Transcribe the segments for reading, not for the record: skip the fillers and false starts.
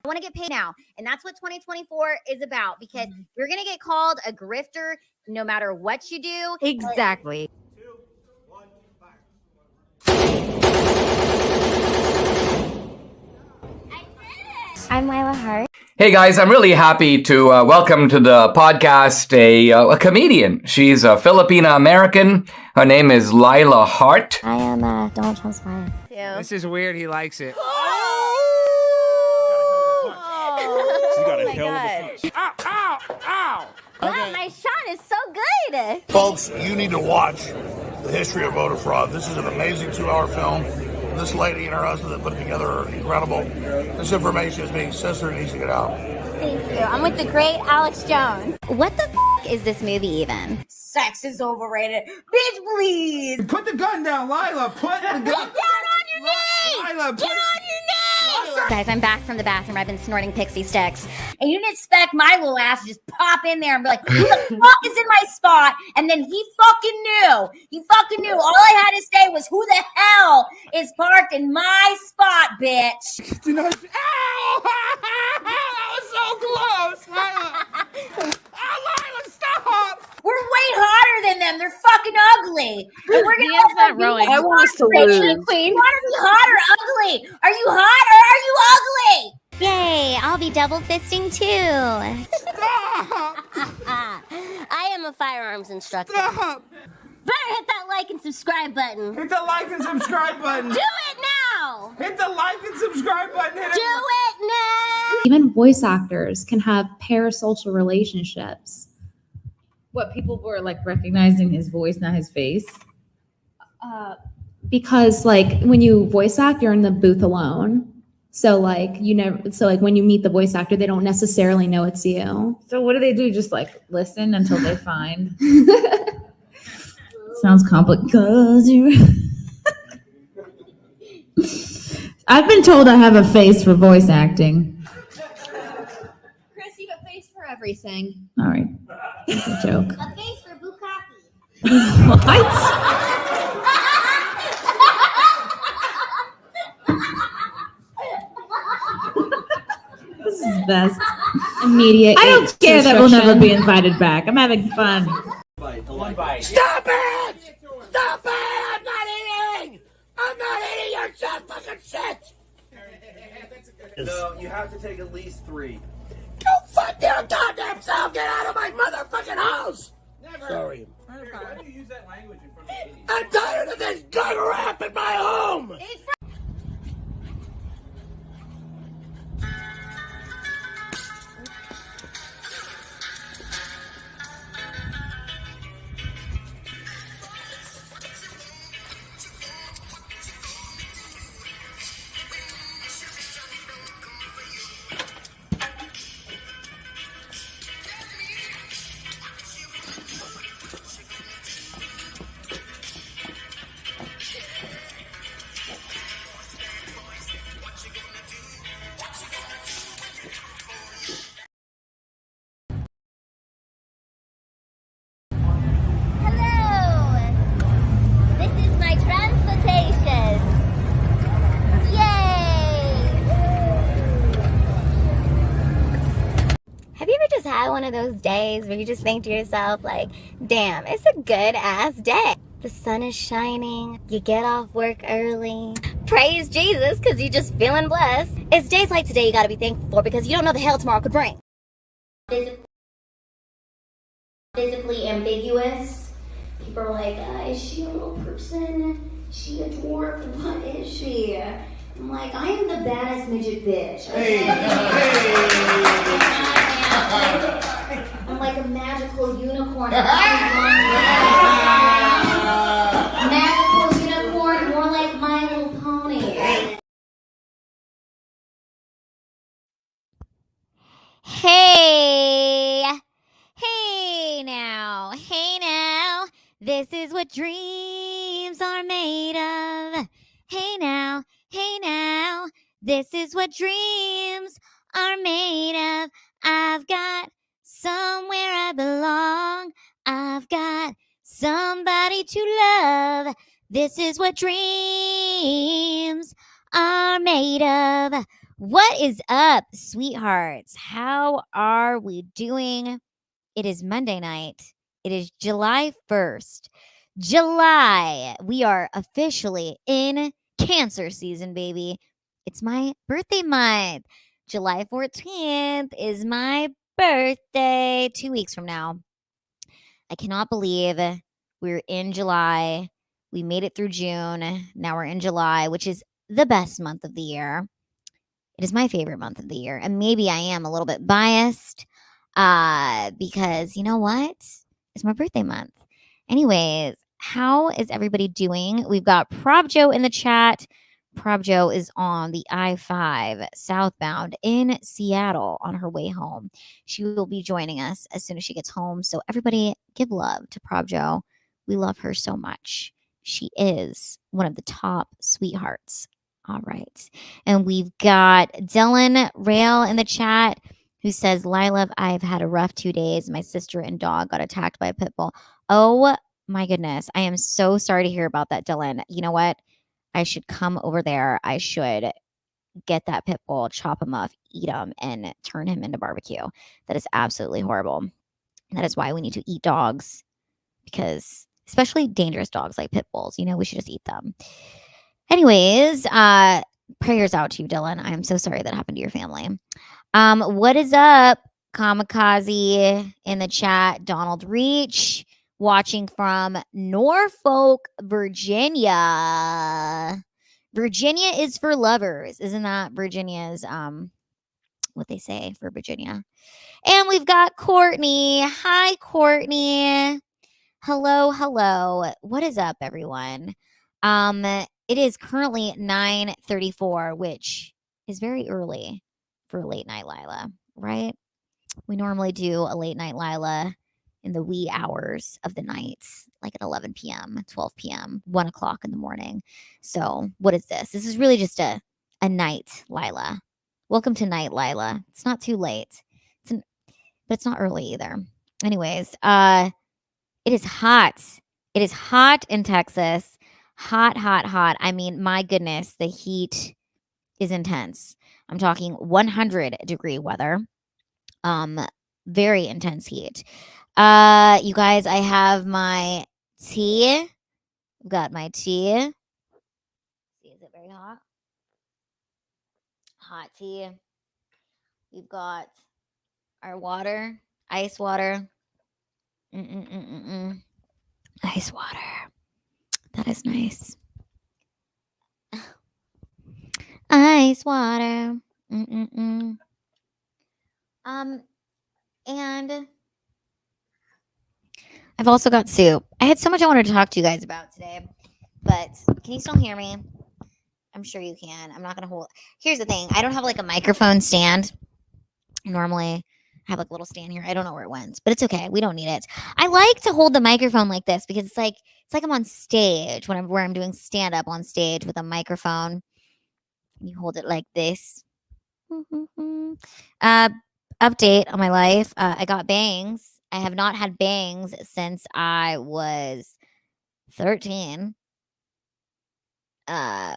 I want to get paid now. And that's what 2024 is about, because you're going to get called a grifter no matter what you do. Exactly. 2, 1, fire. I'm Lila Hart. Hey guys, I'm really happy to welcome to the podcast a comedian. She's a Filipina American. Her name is Lila Hart. I am Donald Trump's wife. This is weird. He likes it. She got a hell of a punch. Ow! Ow! Ow! Wow, my shot is so good. Folks, you need to watch The History of Voter Fraud. This is an amazing 2-hour film. This lady and her husband that put it together are incredible. This information is being censored and needs to get out. Thank you. I'm with the great Alex Jones. What the is this movie even? Sex is overrated. Bitch, please. Put the gun down, Lila. Put the gun Get down on your knees. Lila, Get on your knees. Guys, I'm back from the bathroom. I've been snorting pixie sticks. And you didn't expect my little ass to just pop in there and be like, who the fuck is in my spot? And then he fucking knew. He fucking knew. All I had to say was, who the hell is parked in my spot, bitch? Do not. Ow! That was so close. Lila. Oh, Lila, stop. We're way hotter than them. They're fucking ugly. And we're gonna Dan's not rowing. I want us to lose. You want to be hot or ugly? Are you hot or are you ugly? Yay, I'll be double fisting too. I am a firearms instructor. Stop. Better hit that like and subscribe button. Hit the like and subscribe button. Do it now. Hit the like and subscribe button. Hit Do it. it now. Even voice actors can have parasocial relationships. What people were like recognizing his voice, not his face. Because like when you voice act, you're in the booth alone. So like when you meet the voice actor, they don't necessarily know it's you. So what do? Just like listen until they find. Sounds complicated. I've been told I have a face for voice acting. Chris, you have a face for everything. All right, that's a joke. A face for bukkake. What? This is best. Immediate. I don't care that we'll never be invited back. I'm having fun. One bite. Stop it! Stop it! I'm not eating! I'm not eating your shit, fucking shit! No, you have to take at least 3. Go fuck your goddamn self! Get out of my motherfucking house! Never. Sorry. Why do you use that language in front of idiots? I'm tired of this gun rap in my home! Hello. This is my transportation. Yay. Have you ever just had one of those days where you just think to yourself like, damn, it's a good ass day. The sun is shining, you get off work early. Praise Jesus, because you're just feeling blessed. It's days like today you gotta be thankful for, because you don't know the hell tomorrow could bring. Physically ambiguous. People are like, is she a little person? Is she a dwarf? What is she? I'm like, I am the baddest midget bitch. Okay? I'm like a magical unicorn. Magical unicorn, more like My Little Pony. Hey now, this is what dreams are made of. Hey now, this is what dreams are made of. I've got somewhere I belong. I've got somebody to love. This is what dreams are made of. What is up, sweethearts? How are we doing? It is Monday night. It is July 1st. July. We are officially in Cancer season, baby. It's my birthday month. July 14th is my birthday. 2 weeks from now. I cannot believe we're in July. We made it through June. Now we're in July, which is the best month of the year. It is my favorite month of the year. And maybe I am a little bit biased because you know what? It's my birthday month. Anyways, how is everybody doing? We've got Probjo in the chat. Probjo is on the I-5 southbound in Seattle on her way home. She will be joining us as soon as she gets home. So everybody give love to Probjo. We love her so much. She is one of the top sweethearts. All right. And we've got Dylan Rail in the chat who says, Lila, I've had a rough 2 days. My sister and dog got attacked by a pit bull. Oh my goodness. I am so sorry to hear about that, Dylan. You know what? I should come over there. I should get that pit bull, chop him up, eat him, and turn him into barbecue. That is absolutely horrible. That is why we need to eat dogs, because especially dangerous dogs like pit bulls, we should just eat them. Anyways, prayers out to you, Dylan. I am so sorry that happened to your family. What is up, Kamikaze in the chat? Donald Reach watching from Norfolk, Virginia. Virginia is for lovers. Isn't that Virginia's what they say for Virginia? And we've got Courtney. Hi, Courtney. Hello. What is up, everyone? It is currently 9:34, which is very early for a late night Lila, right? We normally do a late night Lila in the wee hours of the night, like at 11 p.m., 12 p.m., 1 o'clock in the morning. So what is this? This is really just a night Lila. Welcome to night Lila. It's not too late, but it's not early either. Anyways, it is hot. It is hot in Texas. Hot. I mean, my goodness, the heat is intense. I'm talking 100-degree weather. Very intense heat. You guys, I have my tea. I've got my tea. Is it very hot? Hot tea. We've got our water, ice water. Ice water. That is nice. Ice water. And I've also got soup. I had so much I wanted to talk to you guys about today, but can you still hear me? I'm sure you can. I'm not going to hold. Here's the thing. I don't have like a microphone stand. Normally, I have like a little stand here. I don't know where it went, but it's okay. We don't need it. I like to hold the microphone like this because it's like I'm on stage where I'm doing stand up on stage with a microphone. You hold it like this. Update on my life. I got bangs. I have not had bangs since I was 13. I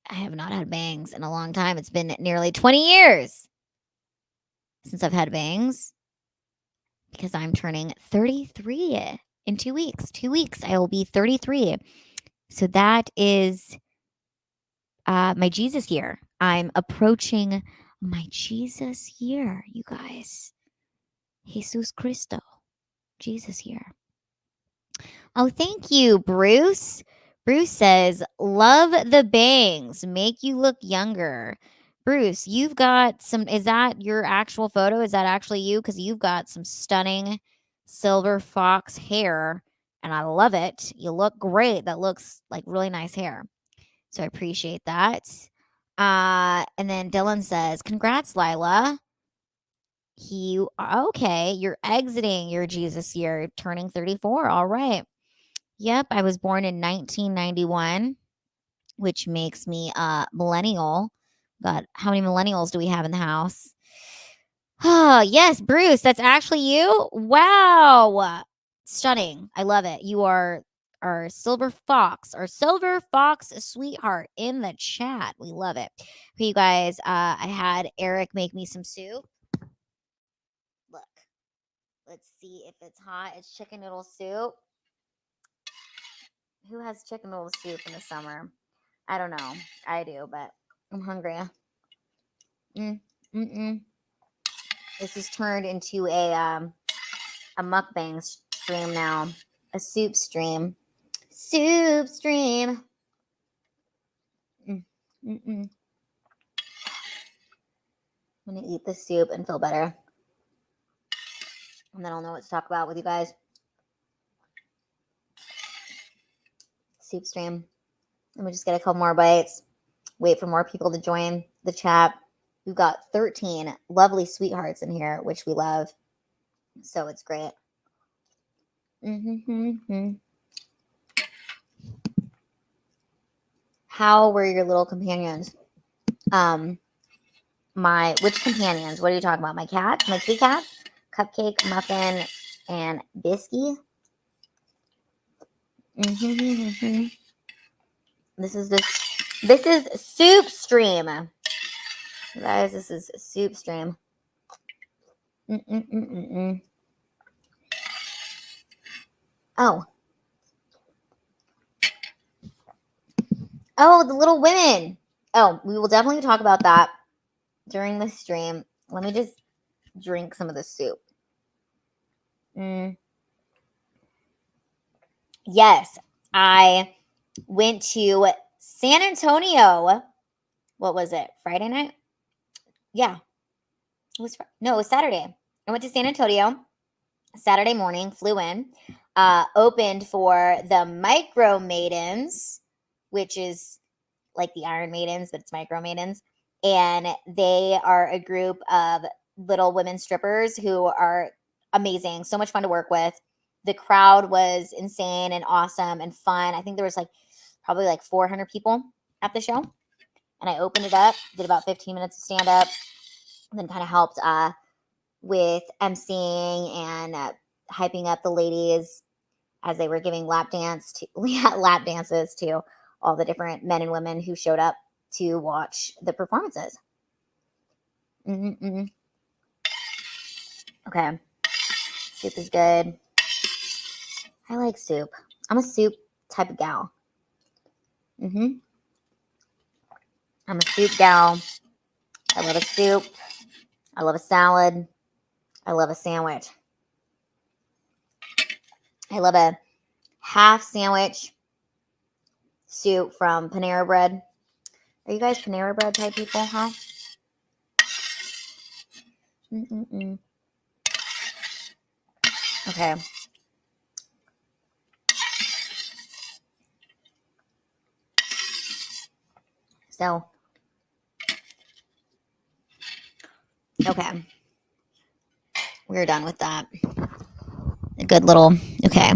have not had bangs in a long time. It's been nearly 20 years since I've had bangs because I'm turning 33 in 2 weeks. 2 weeks, I will be 33. So that is my Jesus year. I'm approaching my Jesus year, you guys. Jesus Cristo. Jesus year. Oh, thank you, Bruce. Bruce says, love the bangs. Make you look younger. Bruce, you've got some, is that your actual photo? Is that actually you? Because you've got some stunning silver fox hair, and I love it. You look great. That looks like really nice hair. So I appreciate that. And then Dylan says, congrats, Lila. Okay, you're exiting your Jesus year, turning 34. All right. Yep, I was born in 1991, which makes me a millennial. God, how many millennials do we have in the house? Oh, yes, Bruce, that's actually you? Wow. Stunning. I love it. You are our silver fox sweetheart in the chat. We love it. Okay, you guys, I had Eric make me some soup. Look, let's see if it's hot. It's chicken noodle soup. Who has chicken noodle soup in the summer? I don't know. I do, but I'm hungry. This has turned into a mukbang stream now. A soup stream. Soup stream. I'm gonna eat the soup and feel better. And then I'll know what to talk about with you guys. Soup stream. Let me just get a couple more bites. Wait for more people to join the chat. We've got 13 lovely sweethearts in here, which we love. So it's great. How were your little companions? Which companions? What are you talking about? My cats? My 2 cats? Cupcake, Muffin, and Bisky? This is soup stream. Guys, this is soup stream. Oh, the Little Women. Oh, we will definitely talk about that during the stream. Let me just drink some of the soup. Yes, I went to San Antonio. What was it? Friday night? Yeah. It was Saturday. I went to San Antonio Saturday morning, flew in, opened for the Micro Maidens, which is like the Iron Maidens, but it's Micro Maidens. And they are a group of little women strippers who are amazing. So much fun to work with. The crowd was insane and awesome and fun. I think there was probably 400 people at the show. And I opened it up, did about 15 minutes of stand up, and then kind of helped with emceeing and hyping up the ladies as they were giving lap dances to all the different men and women who showed up to watch the performances. Okay. Soup is good. I like soup. I'm a soup type of gal. I'm a soup gal. I love a soup. I love a salad. I love a sandwich. I love a half sandwich soup from Panera Bread. Are you guys Panera Bread type people, huh? Okay. So, okay. We're done with that. A good little, okay.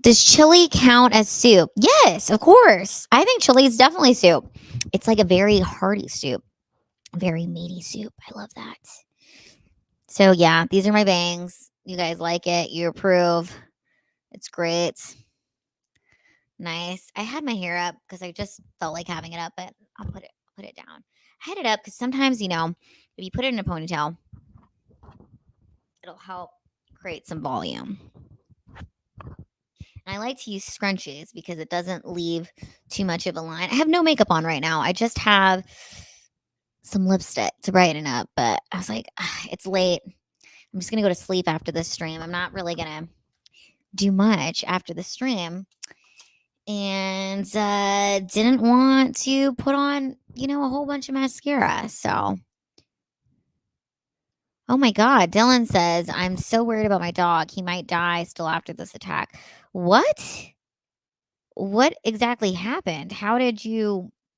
Does chili count as soup? Yes, of course. I think chili is definitely soup. It's like a very hearty soup. Very meaty soup. I love that. So yeah, these are my bangs. You guys like it. You approve. It's great. Nice. I had my hair up because I just felt like having it up, but I'll put it down. I had it up because sometimes, if you put it in a ponytail, it'll help create some volume. And I like to use scrunchies because it doesn't leave too much of a line. I have no makeup on right now. I just have some lipstick to brighten up, but I was like, it's late. I'm just going to go to sleep after this stream. I'm not really going to do much after the stream. And didn't want to put on, a whole bunch of mascara. So, oh my God. Dylan says, I'm so worried about my dog. He might die still after this attack. What? What exactly happened? How did someone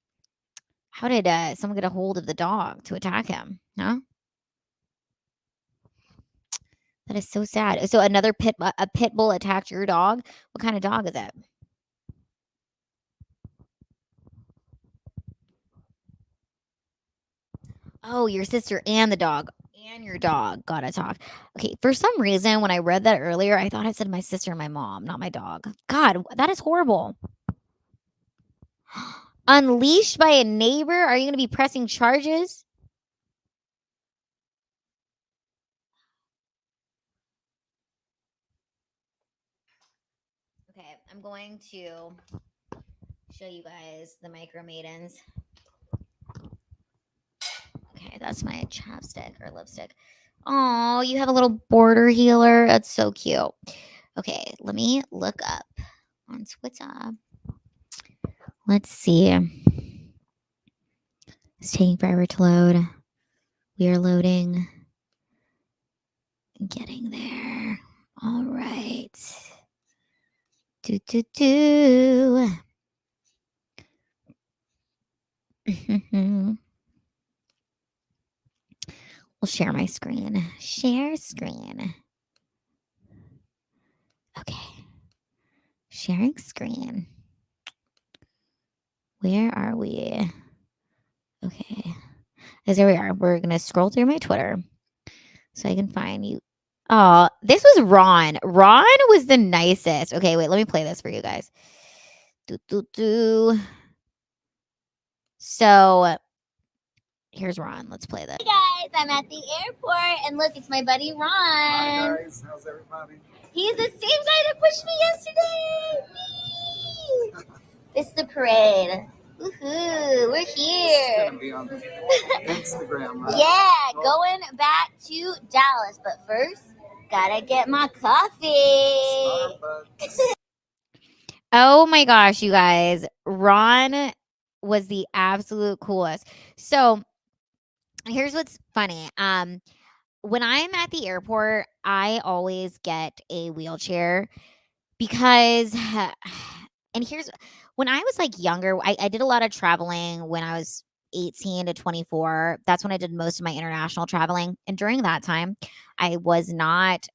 get a hold of the dog to attack him? Huh? That is so sad. So a pit bull attacked your dog? What kind of dog is it? Oh, your sister and the dog. And your dog gotta talk. Okay, for some reason, when I read that earlier, I thought it said my sister and my mom, not my dog. God, that is horrible. Unleashed by a neighbor? Are you going to be pressing charges? Okay, I'm going to show you guys the Micro Maidens. Okay, that's my chapstick or lipstick. Oh, you have a little border healer. That's so cute. Okay, let me look up on Twitter. Let's see. It's taking forever to load. We are loading. Getting there. All right. We'll share my screen. Share screen. Okay. Sharing screen. Where are we? Okay. There we are. We're going to scroll through my Twitter so I can find you. Oh, this was Ron. Ron was the nicest. Okay, wait. Let me play this for you guys. So here's Ron. Let's play this. Hey guys, I'm at the airport, and look, it's my buddy Ron. Hi guys, how's everybody? He's the same guy that pushed me yesterday. Whee! It's the parade. Woohoo! We're here. It's gonna be on Instagram, right? Yeah, going back to Dallas, but first, gotta get my coffee. Starbucks. Oh my gosh, you guys. Ron was the absolute coolest. So here's what's funny. When I'm at the airport, I always get a wheelchair because and here's when I was like younger, I did a lot of traveling when I was 18 to 24. That's when I did most of my international traveling. And during that time, I was not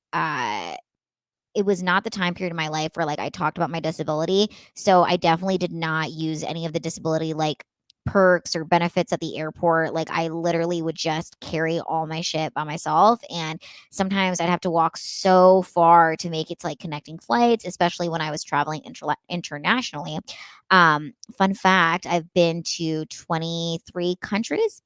it was not the time period in my life where like I talked about my disability. So I definitely did not use any of the disability like perks or benefits at the airport. Like I literally would just carry all my shit by myself. And sometimes I'd have to walk so far to make it to like connecting flights, especially when I was traveling internationally. Fun fact, I've been to 23 countries.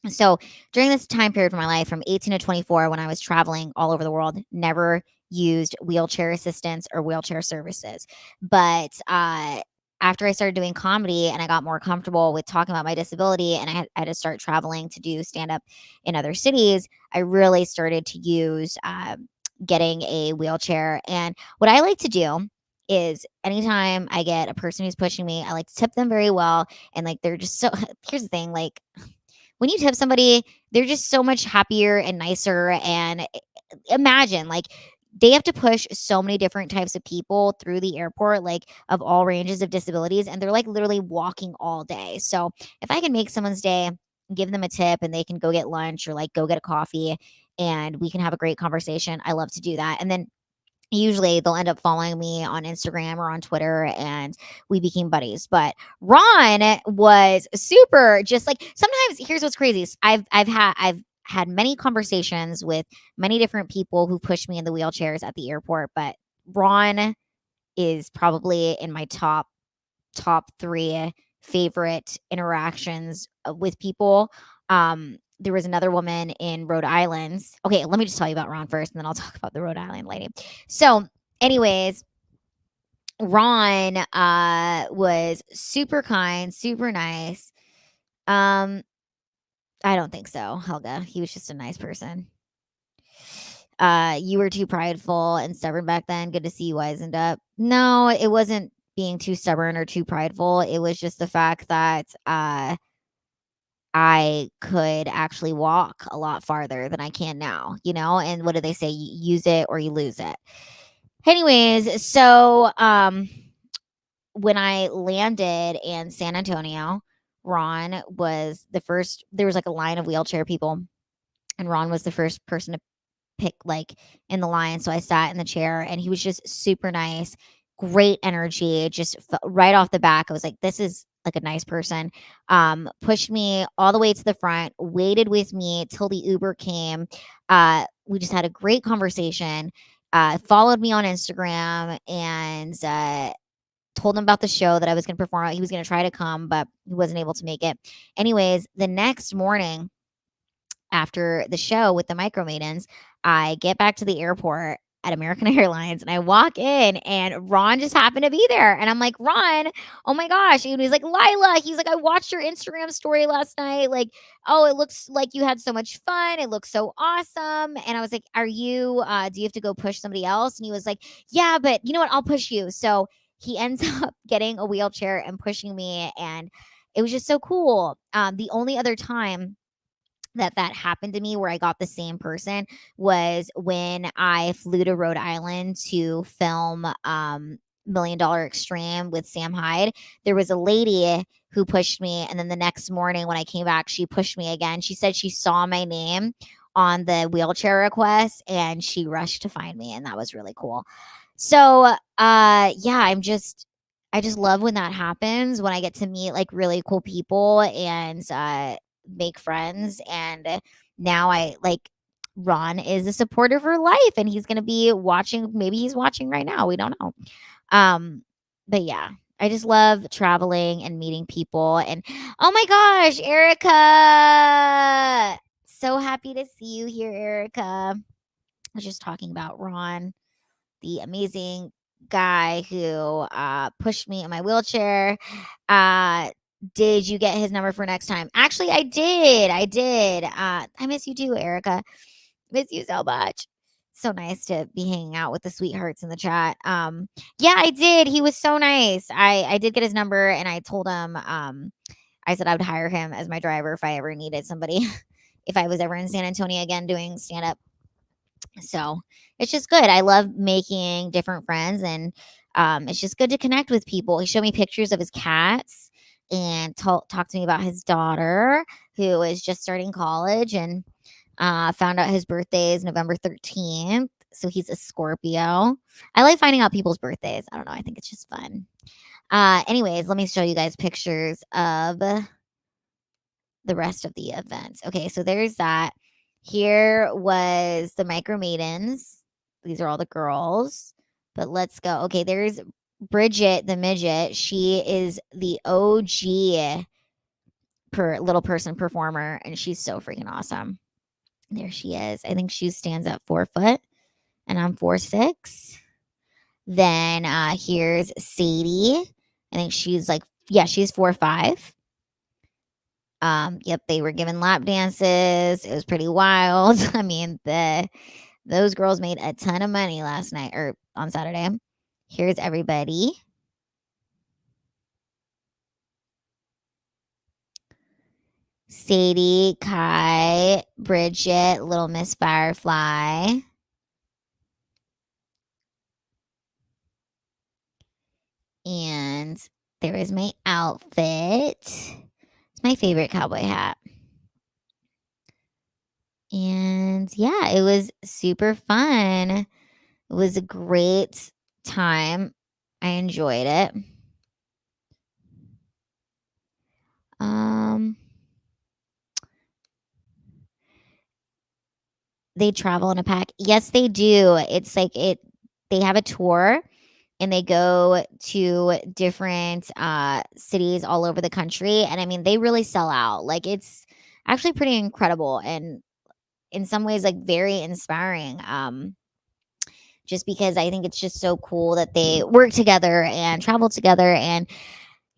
So during this time period of my life from 18 to 24, when I was traveling all over the world, never used wheelchair assistance or wheelchair services. But after I started doing comedy and I got more comfortable with talking about my disability and I had to start traveling to do stand up in other cities, I really started to use getting a wheelchair. And what I like to do is anytime I get a person who's pushing me, I like to tip them very well. And like, they're just so, here's the thing, like, when you tip somebody, they're just so much happier and nicer. And imagine, like, they have to push so many different types of people through the airport, like of all ranges of disabilities. And they're like literally walking all day. So if I can make someone's day, give them a tip and they can go get lunch or like go get a coffee and we can have a great conversation, I love to do that. And then usually they'll end up following me on Instagram or on Twitter and we became buddies. But Ron was super just like sometimes here's what's crazy. I've had many conversations with many different people who push me in the wheelchairs at the airport, but Ron is probably in my top 3 favorite interactions with people. There was another woman in Rhode Island. Okay, let me just tell you about Ron first, and then I'll talk about the Rhode Island lady. So, anyways, Ron was super kind, super nice. I don't think so, Helga. He was just a nice person. You were too prideful and stubborn back then. Good to see you wisened up. No, it wasn't being too stubborn or too prideful. It was just the fact that I could actually walk a lot farther than I can now, you know? And what do they say? You use it or you lose it. Anyways, so when I landed in San Antonio, Ron was the first, there was like a line of wheelchair people, and Ron was the first person to pick like in the line. So I sat in the chair and he was just super nice, great energy. Just right off the back, I was like, this is like a nice person, pushed me all the way to the front, waited with me till the Uber came. We just had a great conversation, followed me on Instagram, and told him about the show that I was going to perform at. He was going to try to come, but he wasn't able to make it. Anyways, the next morning after the show with the Micro Maidens, I get back to the airport at American Airlines and I walk in and Ron just happened to be there. And I'm like, Ron, oh my gosh. And he's like, Lila, he's like, I watched your Instagram story last night. Like, oh, it looks like you had so much fun. It looks so awesome. And I was like, do you have to go push somebody else? And he was like, yeah, but you know what? I'll push you. So he ends up getting a wheelchair and pushing me. And it was just so cool. The only other time that happened to me where I got the same person was when I flew to Rhode Island to film Million Dollar Extreme with Sam Hyde. There was a lady who pushed me, and then the next morning when I came back, she pushed me again. She said she saw my name on the wheelchair request and she rushed to find me, and that was really cool. So yeah, I just love when that happens, when I get to meet like really cool people and make friends. And now I like Ron is a supporter for life and he's going to be watching. Maybe he's watching right now. We don't know. But yeah, I just love traveling and meeting people. And oh my gosh, Erica, so happy to see you here, Erica. I was just talking about Ron, the amazing guy who pushed me in my wheelchair. Did you get his number for next time? Actually, I did. I miss you too, Erica. Miss you so much. So nice to be hanging out with the SweetHarts in the chat. Yeah, I did. He was so nice. I did get his number and I told him, I said I would hire him as my driver if I ever needed somebody, if I was ever in San Antonio again doing stand up. So it's just good. I love making different friends and it's just good to connect with people. He showed me pictures of his cats and talked to me about his daughter who is just starting college, and found out his birthday is November 13th. So he's a Scorpio. I like finding out people's birthdays. I don't know. I think it's just fun. Anyways, let me show you guys pictures of the rest of the events. Okay, so there's that. Here was the Micro Maidens. These are all the girls. But let's go. Okay, there's Bridget, the midget. She is the OG little person performer, and she's so freaking awesome. There she is. I think she stands at 4 foot, and I'm 4'6". Then here's Sadie. I think she's like, yeah, she's 4'5". Yep, they were given lap dances. It was pretty wild. I mean, those girls made a ton of money last night or on Saturday. Here's everybody. Sadie, Kai, Bridget, Little Miss Firefly. And there is my outfit. It's my favorite cowboy hat. And yeah, it was super fun. It was a great time. I enjoyed it. They travel in a pack. Yes, they do. It's like they have a tour and they go to different cities all over the country. And I mean, they really sell out. Like it's actually pretty incredible and in some ways like very inspiring. Just because I think it's just so cool that they work together and travel together. And,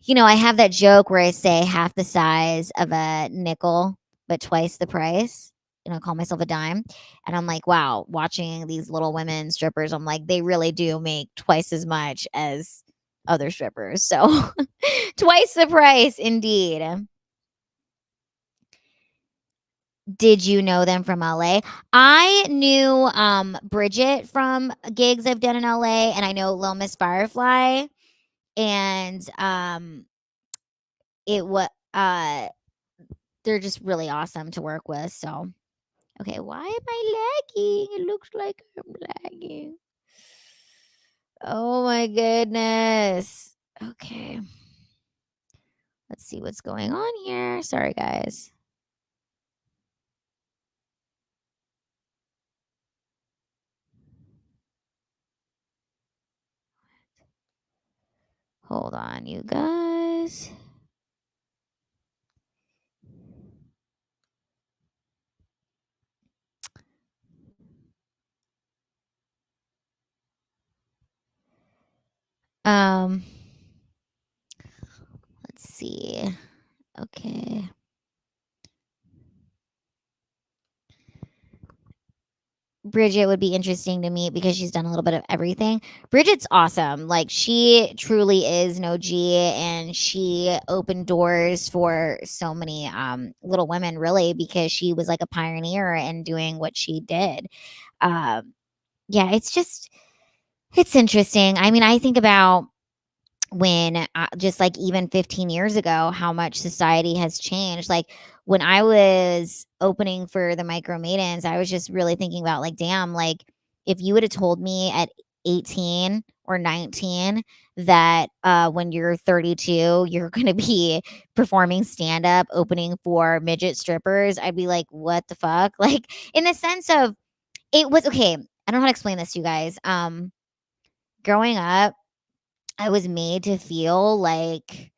you know, I have that joke where I say half the size of a nickel, but twice the price. You know, call myself a dime. And I'm like, wow, watching these little women strippers, I'm like, they really do make twice as much as other strippers. So twice the price, indeed. Did you know them from LA? I knew Bridget from gigs I've done in LA, and I know Lil Miss Firefly. And it was they're just really awesome to work with. So okay, why am I lagging? It looks like I'm lagging. Oh my goodness. Okay. Let's see what's going on here. Sorry, guys. Hold on, you guys. Let's see. Okay. Bridget would be interesting to meet because she's done a little bit of everything. Bridget's awesome. Like, she truly is an OG, and she opened doors for so many little women, really, because she was like a pioneer in doing what she did. Yeah, it's interesting. I mean, I think about when just like even 15 years ago, how much society has changed. Like, when I was opening for the Micro Maidens, I was just really thinking about, like, damn, like, if you would have told me at 18 or 19 that when you're 32 you're going to be performing stand up opening for midget strippers, I'd be like, what the fuck? Like, in the sense of, it was okay, I don't know how to explain this to you guys. Growing up, I was made to feel like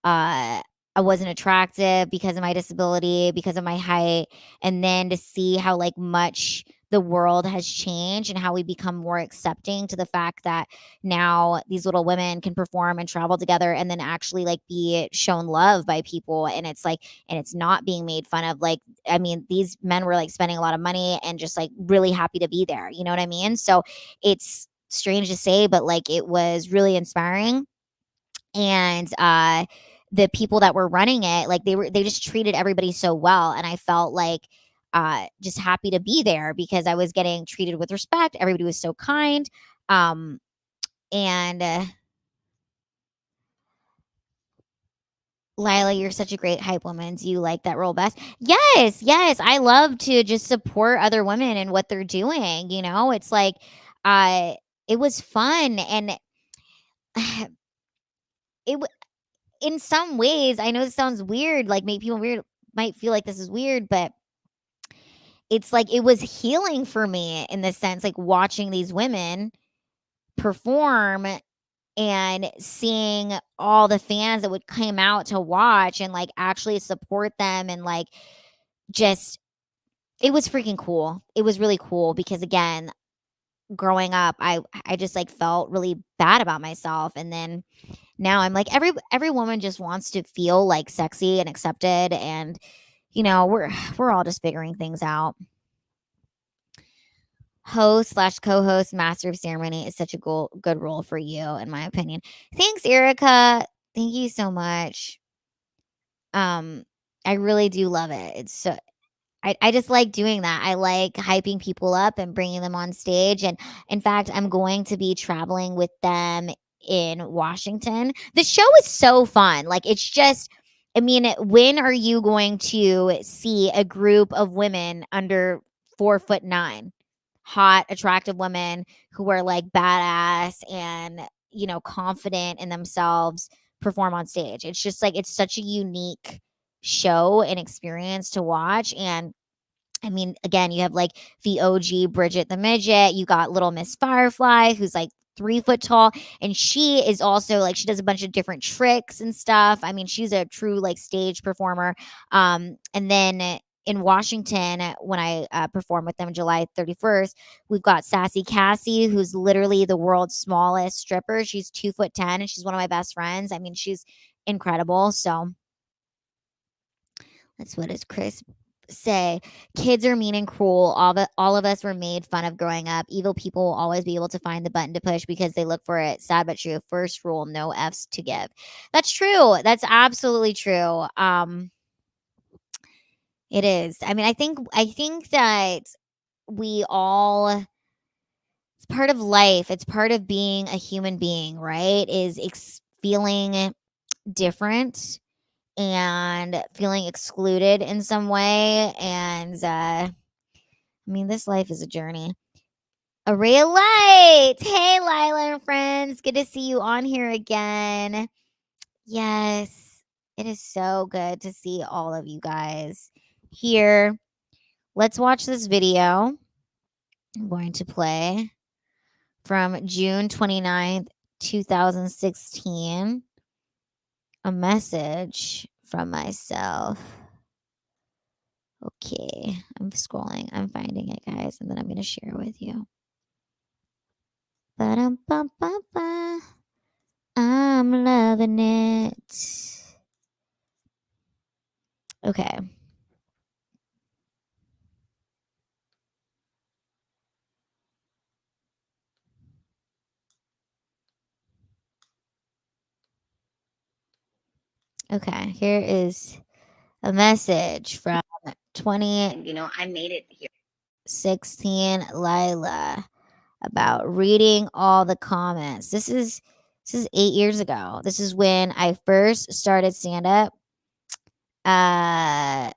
I wasn't attractive because of my disability, because of my height, and then to see how, like, much the world has changed and how we become more accepting to the fact that now these little women can perform and travel together and then actually, like, be shown love by people, and it's like, and it's not being made fun of. Like, I mean, these men were like spending a lot of money and just like really happy to be there, you know what I mean? So it's strange to say, but like, it was really inspiring. And the people that were running it, like, they just treated everybody so well, and I felt like just happy to be there because I was getting treated with respect. Everybody was so kind. And Lila, you're such a great hype woman. Do you like that role best? Yes, yes. I love to just support other women and what they're doing. You know, it's like, uh, it was fun, and it in some ways, I know this sounds weird, like, make people weird, might feel like this is weird, but it's like it was healing for me in the sense, like, watching these women perform and seeing all the fans that would come out to watch and, like, actually support them, and, like, just, it was freaking cool. It was really cool because, again, growing up, I just, like, felt really bad about myself, and then now I'm like, every woman just wants to feel, like, sexy and accepted, and, you know, we're all just figuring things out. Host slash co-host, master of ceremony is such a good role for you, in my opinion. Thanks, Erica. Thank you so much. I really do love it. It's so, I just like doing that. I like hyping people up and bringing them on stage. And in fact, I'm going to be traveling with them in Washington. The show is so fun. Like, it's just, I mean, when are you going to see a group of women under 4'9", hot, attractive women who are like badass and, you know, confident in themselves perform on stage? It's just like, it's such a unique show and experience to watch. And I mean, again, you have like the OG Bridget the Midget. You got Little Miss Firefly, who's like 3 foot tall. And she is also like, she does a bunch of different tricks and stuff. I mean, she's a true like stage performer. And then in Washington, when I perform with them July 31st, we've got Sassy Cassie, who's literally the world's smallest stripper. She's 2'10", and she's one of my best friends. I mean, she's incredible. So that's, what does Chris say? Kids are mean and cruel. All of us were made fun of growing up. Evil people will always be able to find the button to push because they look for it. Sad but true. First rule, no F's to give. That's true. That's absolutely true. It is. I mean, I think that we all, it's part of life. It's part of being a human being, right? Is feeling different and feeling excluded in some way. And I mean, this life is a journey. A ray of light. Hey, Lila and friends. Good to see you on here again. Yes, It is so good to see all of you guys here. Let's watch this video. I'm going to play from June 29th, 2016. A message from myself. Okay, I'm scrolling. I'm finding it, guys, and then I'm going to share with you. Ba-dum-bum-bum-bum. I'm loving it. Okay. Okay, here is a message from 20, I made it here. 16 Lila about reading all the comments. This is 8 years ago. This is when I first started stand up. I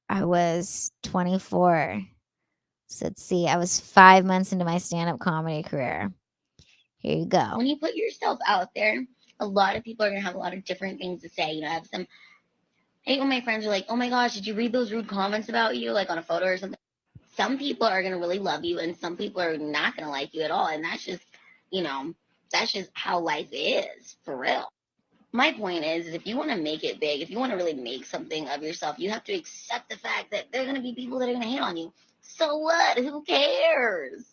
was 24. So let's see. I was 5 months into my stand up comedy career. Here you go. When you put yourself out there, a lot of people are going to have a lot of different things to say. I have some hate when my friends are like, oh my gosh, did you read those rude comments about you, like on a photo or something? Some people are going to really love you and some people are not going to like you at all. And that's just, that's just how life is, for real. My point is if you want to make it big, if you want to really make something of yourself, you have to accept the fact that there are going to be people that are going to hate on you. So what? Who cares?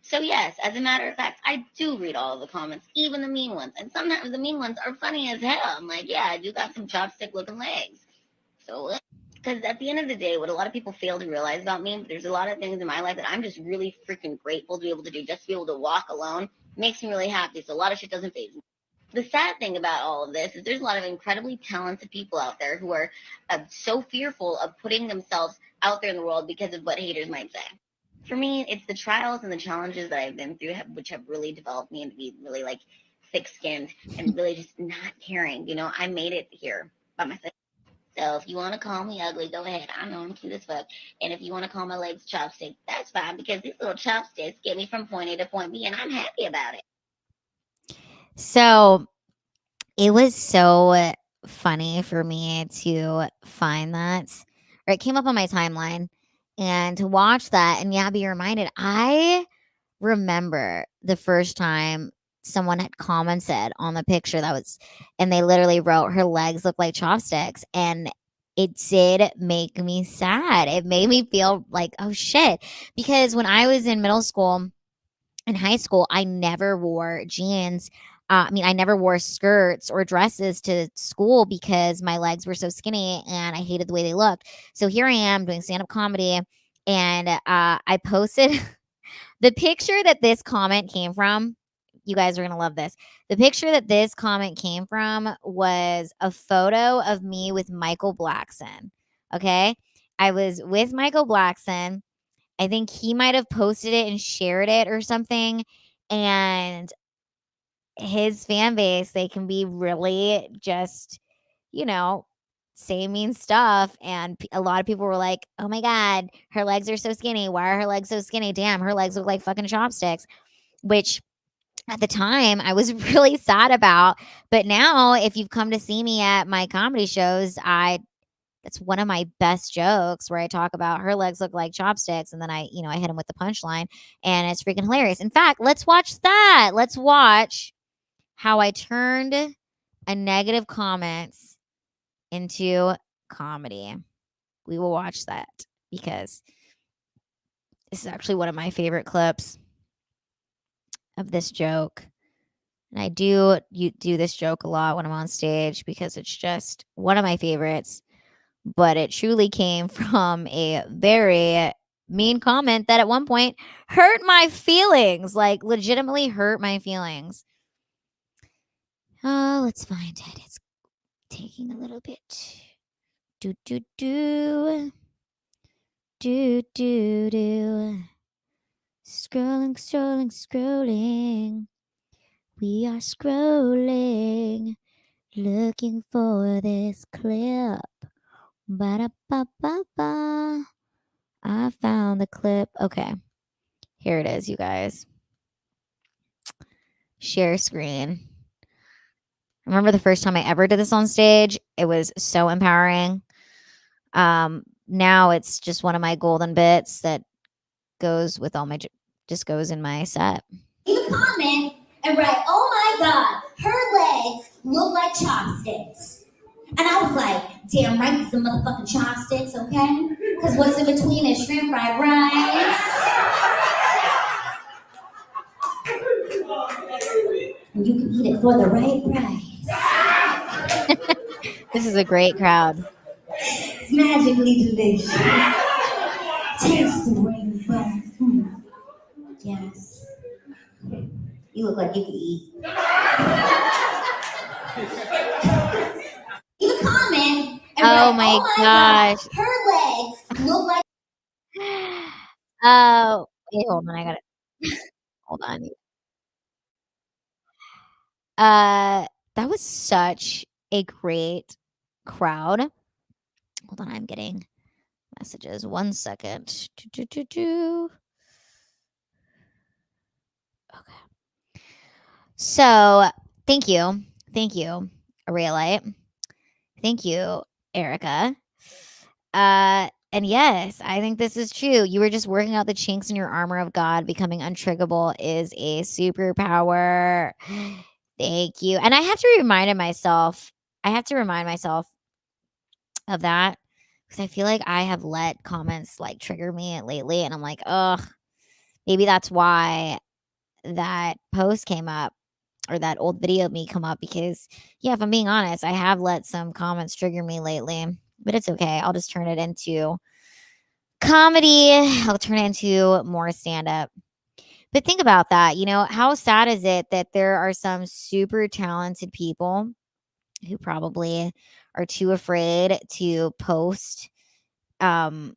So yes, as a matter of fact, I do read all of the comments, even the mean ones. And sometimes the mean ones are funny as hell. I'm like, yeah, I do got some chopstick looking legs. So what? Because at the end of the day, what a lot of people fail to realize about me, there's a lot of things in my life that I'm just really freaking grateful to be able to do. Just to be able to walk alone makes me really happy. So a lot of shit doesn't faze me. The sad thing about all of this is there's a lot of incredibly talented people out there who are so fearful of putting themselves out there in the world because of what haters might say. For me, it's the trials and the challenges that I've been through which have really developed me into be really like thick-skinned and really just not caring. I made it here by myself. So if you want to call me ugly, go ahead. I know I'm cute as fuck. And if you want to call my legs chopsticks, that's fine because these little chopsticks get me from point A to point B and I'm happy about it. So it was so funny for me to find that, or it came up on my timeline and to watch that and be reminded. I remember the first time someone had commented on the picture and they literally wrote her legs look like chopsticks, and it did make me sad. It made me feel like, oh shit, because when I was in middle school and high school, I never wore jeans. I never wore skirts or dresses to school because my legs were so skinny and I hated the way they looked. So here I am doing stand-up comedy, and I posted the picture that this comment came from. You guys are going to love this. The picture that this comment came from was a photo of me with Michael Blackson. Okay. I was with Michael Blackson. I think he might have posted it and shared it or something. And his fan base, they can be really just, say mean stuff. And a lot of people were like, oh my God, her legs are so skinny. Why are her legs so skinny? Damn, her legs look like fucking chopsticks, which at the time I was really sad about. But now if you've come to see me at my comedy shows, that's one of my best jokes where I talk about her legs look like chopsticks. And then I hit him with the punchline and it's freaking hilarious. In fact, let's watch that. Let's watch how I turned a negative comments into comedy. We will watch that because this is actually one of my favorite clips of this joke. And I do this joke a lot when I'm on stage because it's just one of my favorites. But it truly came from a very mean comment that at one point hurt my feelings, like legitimately hurt my feelings. Oh, let's find it. It's taking a little bit. Do, do, do. Do, do, do. Scrolling, scrolling, scrolling. We are scrolling, looking for this clip. Ba-da-ba-ba-ba. I found the clip. Okay. Here it is, you guys. Share screen. I remember the first time I ever did this on stage. It was so empowering. Now it's just one of my golden bits that goes with all my just goes in my set. Leave a comment and write, "Oh my God, her legs look like chopsticks." And I was like, damn right, these are motherfucking chopsticks, okay? Because what's in between is shrimp fried rice. And you can eat it for the right price. This is a great crowd. It's magically delicious. Taste the rainbow. Yes. You look like you could eat. Leave a comment and Oh write, my "Oh my gosh. God, her legs look like..." Oh, wait, hold on. I got it. Hold on. That was such a great crowd. Hold on, I'm getting messages. 1 second. Okay. So, thank you. Thank you, Aurelite. Thank you, Erica. And yes, I think this is true. You were just working out the chinks in your armor of God. Becoming untriggable is a superpower. Thank you. And I have to remind myself of that because I feel like I have let comments like trigger me lately. And I'm like, ugh, maybe that's why that post came up or that old video of me come up because, yeah, if I'm being honest, I have let some comments trigger me lately, but it's okay. I'll just turn it into comedy. I'll turn it into more stand up. But think about that. You know, how sad is it that there are some super talented people who probably are too afraid to post, um,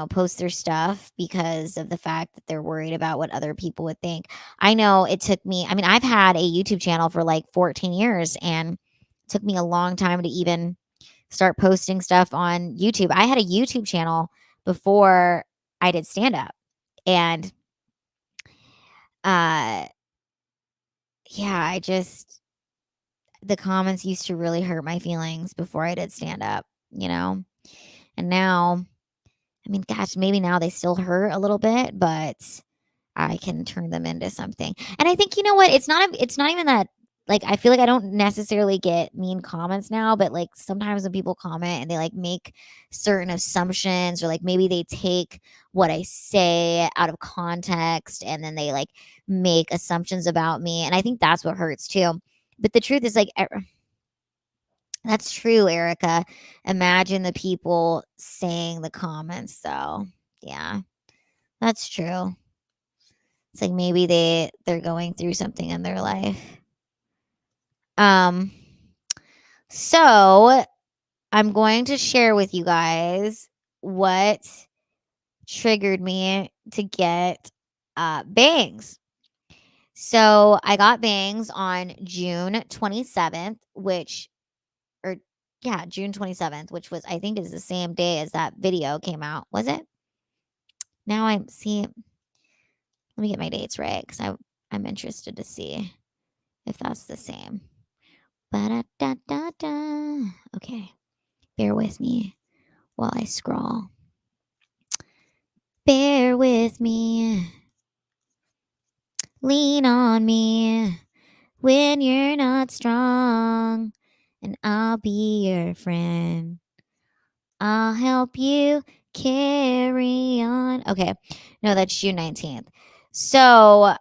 post their stuff because of the fact that they're worried about what other people would think. I know it took me, I mean, I've had a YouTube channel for like 14 years and it took me a long time to even start posting stuff on YouTube. I had a YouTube channel before I did stand up. And yeah, the comments used to really hurt my feelings before I did stand up, And now, I mean, gosh, maybe now they still hurt a little bit, but I can turn them into something. And I think, you know what? It's not even that, like, I feel like I don't necessarily get mean comments now, but like sometimes when people comment and they like make certain assumptions or like maybe they take what I say out of context and then they like make assumptions about me. And I think that's what hurts too. But the truth is like, that's true, Erica. Imagine the people saying the comments though. Yeah, that's true. It's like maybe they're going through something in their life. So I'm going to share with you guys what triggered me to get bangs. So I got bangs on June 27th, June 27th, which was, I think is the same day as that video came out. Was it? Now let me get my dates right because I'm interested to see if that's the same. Ba-da-da-da-da. Okay. Bear with me while I scroll. Bear with me. Lean on me when you're not strong, and I'll be your friend. I'll help you carry on. Okay. No, that's June 19th. So,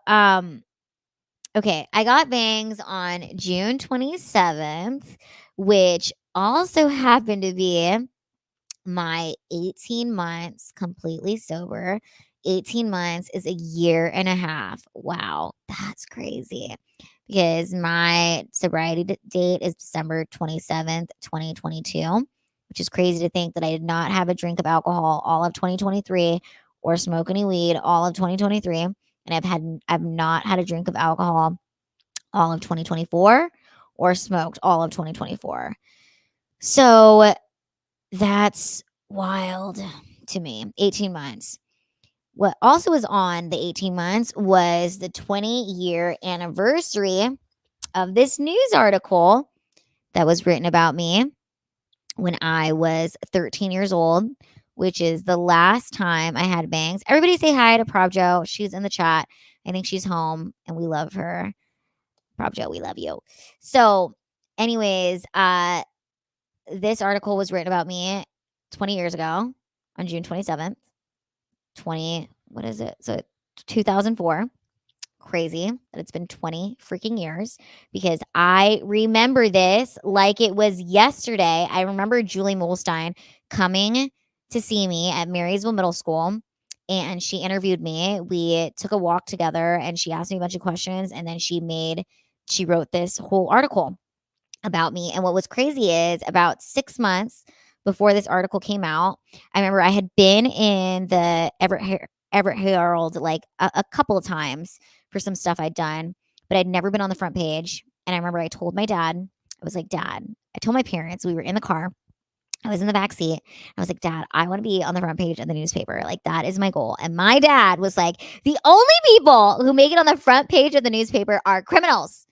okay, I got bangs on June 27th, which also happened to be my 18 months completely sober. 18 months is a year and a half. Wow, that's crazy. Because my sobriety date is December 27th, 2022, which is crazy to think that I did not have a drink of alcohol all of 2023 or smoke any weed all of 2023. And I've not had a drink of alcohol all of 2024 or smoked all of 2024. So that's wild to me. 18 months. What also was on the 18 months was the 20-year anniversary of this news article that was written about me when I was 13 years old, which is the last time I had bangs. Everybody say hi to Pravjo. She's in the chat. I think she's home and we love her. Pravjo, we love you. So, anyways, this article was written about me 20 years ago on June 27th, 2004. Crazy that it's been 20 freaking years because I remember this like it was yesterday. I remember Julie Molstein coming to see me at Marysville Middle School and she interviewed me. We took a walk together and she asked me a bunch of questions and then she wrote this whole article about me. And what was crazy is about 6 months before this article came out, I remember I had been in the Everett Herald like a couple of times for some stuff I'd done, but I'd never been on the front page. And I remember I told my dad, I was like, Dad, I told my parents, we were in the car. I was in the back seat. I was like, Dad, I want to be on the front page of the newspaper. Like, that is my goal. And my dad was like, the only people who make it on the front page of the newspaper are criminals.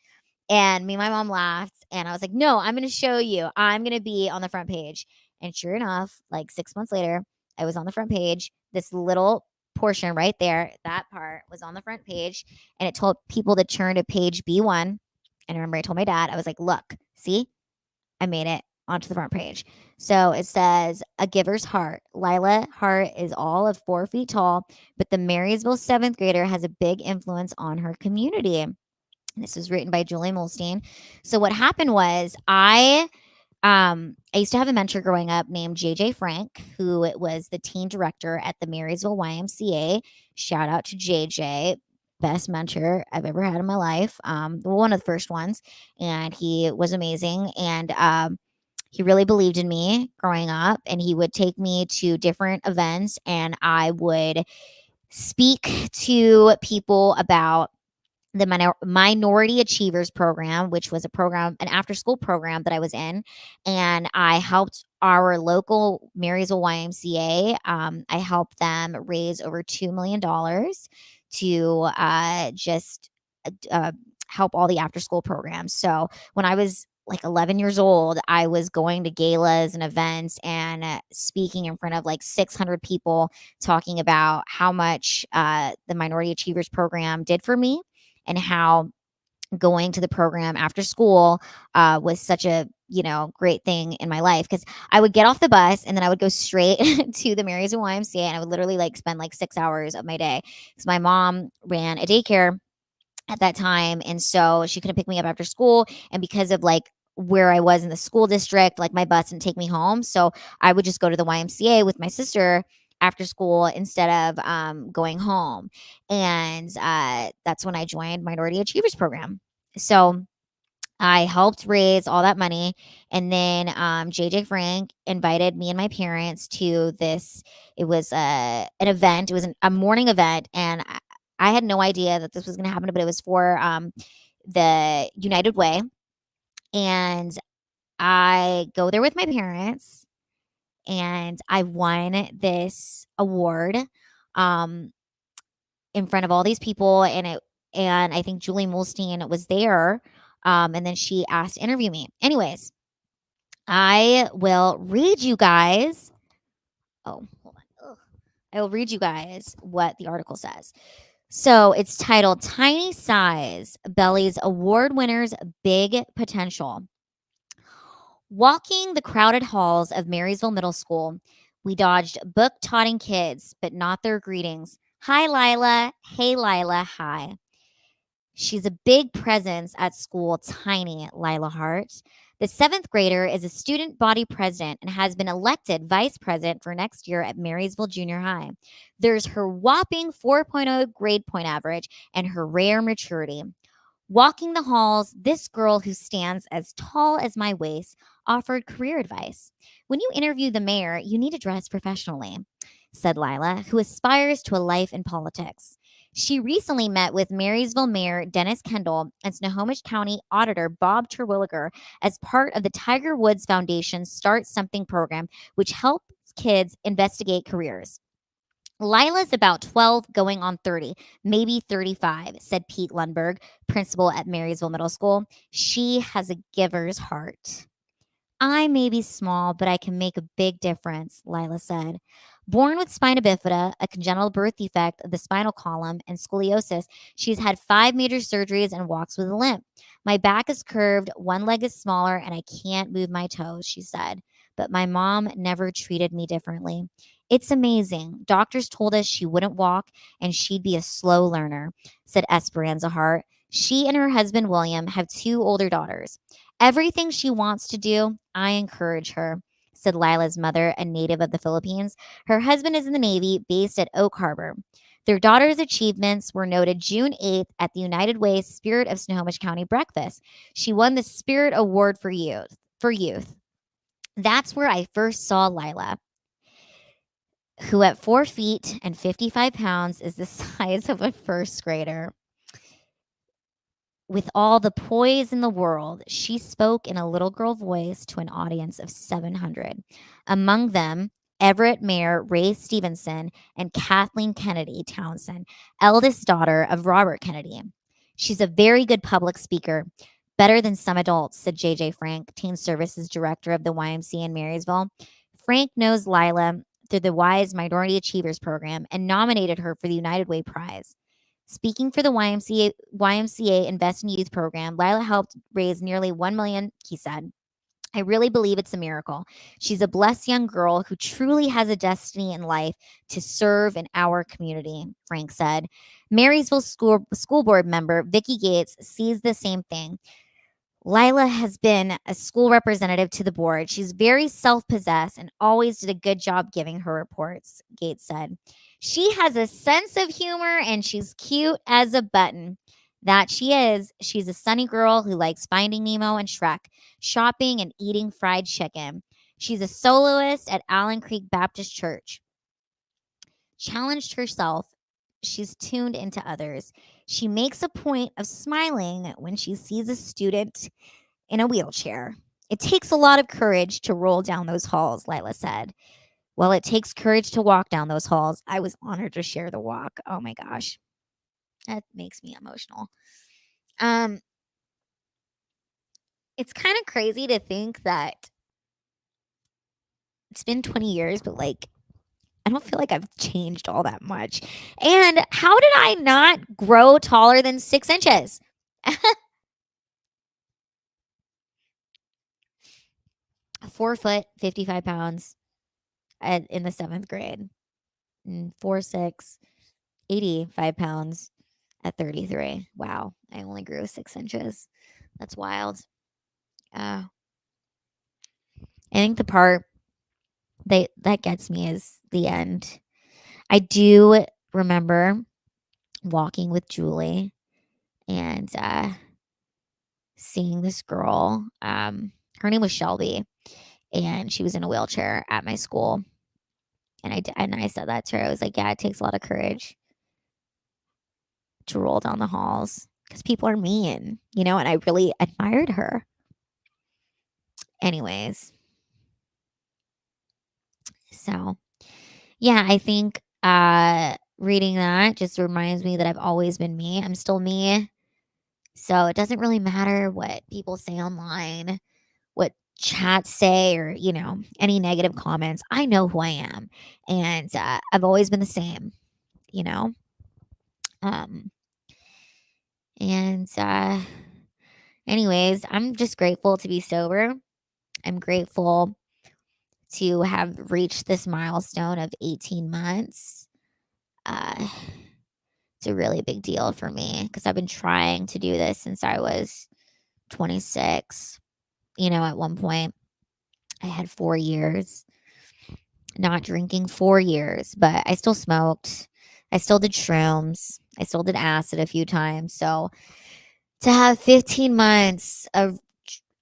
And me and my mom laughed. And I was like, no, I'm going to show you. I'm going to be on the front page. And sure enough, like 6 months later, I was on the front page. This little portion right there, that part was on the front page. And it told people to turn to page B1. And I remember I told my dad, I was like, look, see, I made it onto the front page. So it says, a giver's heart. Lila Hart is all of 4 feet tall, but the Marysville 7th grader has a big influence on her community. This was written by Julie Molstein. So what happened was I used to have a mentor growing up named JJ Frank, who was the teen director at the Marysville YMCA. Shout out to JJ, best mentor I've ever had in my life. One of the first ones, and he was amazing. And he really believed in me growing up, and he would take me to different events, and I would speak to people about the Minority Achievers program, which was an after school program that I was in. And I helped our local Marysville YMCA. I helped them raise over $2 million to just help all the after school programs. So when I was like 11 years old, I was going to galas and events and speaking in front of like 600 people, talking about how much the Minority Achievers program did for me, and how going to the program after school was such a great thing in my life, because I would get off the bus and then I would go straight to the Marysville YMCA, and I would literally like spend like 6 hours of my day, because my mom ran a daycare at that time, and so she couldn't pick me up after school, and because of like where I was in the school district, like my bus didn't take me home, so I would just go to the YMCA with my sister after school instead of going home. And that's when I joined Minority Achievers program. So I helped raise all that money, and then JJ Frank invited me and my parents to this. It was an event. It was a morning event, and I had no idea that this was going to happen, but it was for the United Way. And I go there with my parents, and I won this award in front of all these people, and I think Julie Molstein was there, and then she asked to interview me. Anyways, I will read you guys. Oh, hold on. Ugh. I will read you guys what the article says. So it's titled "Tiny Size Bellies Award Winners Big Potential." Walking the crowded halls of Marysville Middle School, we dodged book-totting kids, but not their greetings. Hi, Lila. Hey, Lila. Hi. She's a big presence at school, tiny Lila Hart. The 7th grader is a student body president and has been elected vice president for next year at Marysville Junior High. There's her whopping 4.0 grade point average and her rare maturity. Walking the halls, this girl who stands as tall as my waist offered career advice. When you interview the mayor, you need to dress professionally, said Lila, who aspires to a life in politics. She recently met with Marysville Mayor Dennis Kendall and Snohomish County Auditor Bob Terwilliger as part of the Tiger Woods Foundation's Start Something program, which helps kids investigate careers. Lila's about 12 going on 30, maybe 35, said Pete Lundberg, principal at Marysville Middle School. She has a giver's heart. I may be small, but I can make a big difference, Lila said. Born with spina bifida, a congenital birth defect of the spinal column, and scoliosis, she's had 5 major surgeries and walks with a limp. My back is curved, one leg is smaller, and I can't move my toes, she said. But my mom never treated me differently. It's amazing. Doctors told us she wouldn't walk and she'd be a slow learner, said Esperanza Hart. She and her husband, William, have 2 older daughters. Everything she wants to do, I encourage her, said Lila's mother, a native of the Philippines. Her husband is in the Navy, based at Oak Harbor. Their daughter's achievements were noted June 8th at the United Way Spirit of Snohomish County breakfast. She won the Spirit Award for youth. That's where I first saw Lila, who at 4 feet and 55 pounds is the size of a first grader. With all the poise in the world, she spoke in a little girl voice to an audience of 700. Among them, Everett Mayor Ray Stevenson and Kathleen Kennedy Townsend, eldest daughter of Robert Kennedy. She's a very good public speaker, better than some adults, said J.J. Frank, Teen Services Director of the YMCA in Marysville. Frank knows Lila through the WISE Minority Achievers Program and nominated her for the United Way Prize. Speaking for the YMCA Invest in Youth program, Lila helped raise nearly $1 million, he said. I really believe it's a miracle. She's a blessed young girl who truly has a destiny in life to serve in our community, Frank said. Marysville school board member Vicki Gates sees the same thing. Lila has been a school representative to the board. She's very self-possessed and always did a good job giving her reports, Gates said. She has a sense of humor and she's cute as a button. That she is. She's a sunny girl who likes Finding Nemo and Shrek, shopping and eating fried chicken. She's a soloist at Allen Creek Baptist Church. Challenged herself. She's tuned into others. She makes a point of smiling when she sees a student in a wheelchair. It takes a lot of courage to roll down those halls, Lila said. Well, it takes courage to walk down those halls. I was honored to share the walk. Oh my gosh. That makes me emotional. It's kind of crazy to think that it's been 20 years, but like I don't feel like I've changed all that much. And how did I not grow taller than 6 inches? 4 foot, 55 pounds in the 7th grade. 4'6", 85 pounds at 33. Wow. I only grew 6 inches. That's wild. I think the part that gets me is the end. I do remember walking with Julie and seeing this girl. Her name was Shelby, and she was in a wheelchair at my school. And I said that to her. I was like, yeah, it takes a lot of courage to roll down the halls because people are mean, and I really admired her. Anyways. So, yeah, I think reading that just reminds me that I've always been me. I'm still me. So it doesn't really matter what people say online, what chats say, or, any negative comments. I know who I am. And I've always been the same, And anyways, I'm just grateful to be sober. I'm grateful to have reached this milestone of 18 months. It's a really big deal for me because I've been trying to do this since I was 26. At one point, I had 4 years not drinking, 4 years, but I still smoked. I still did shrooms. I still did acid a few times. So to have 15 months of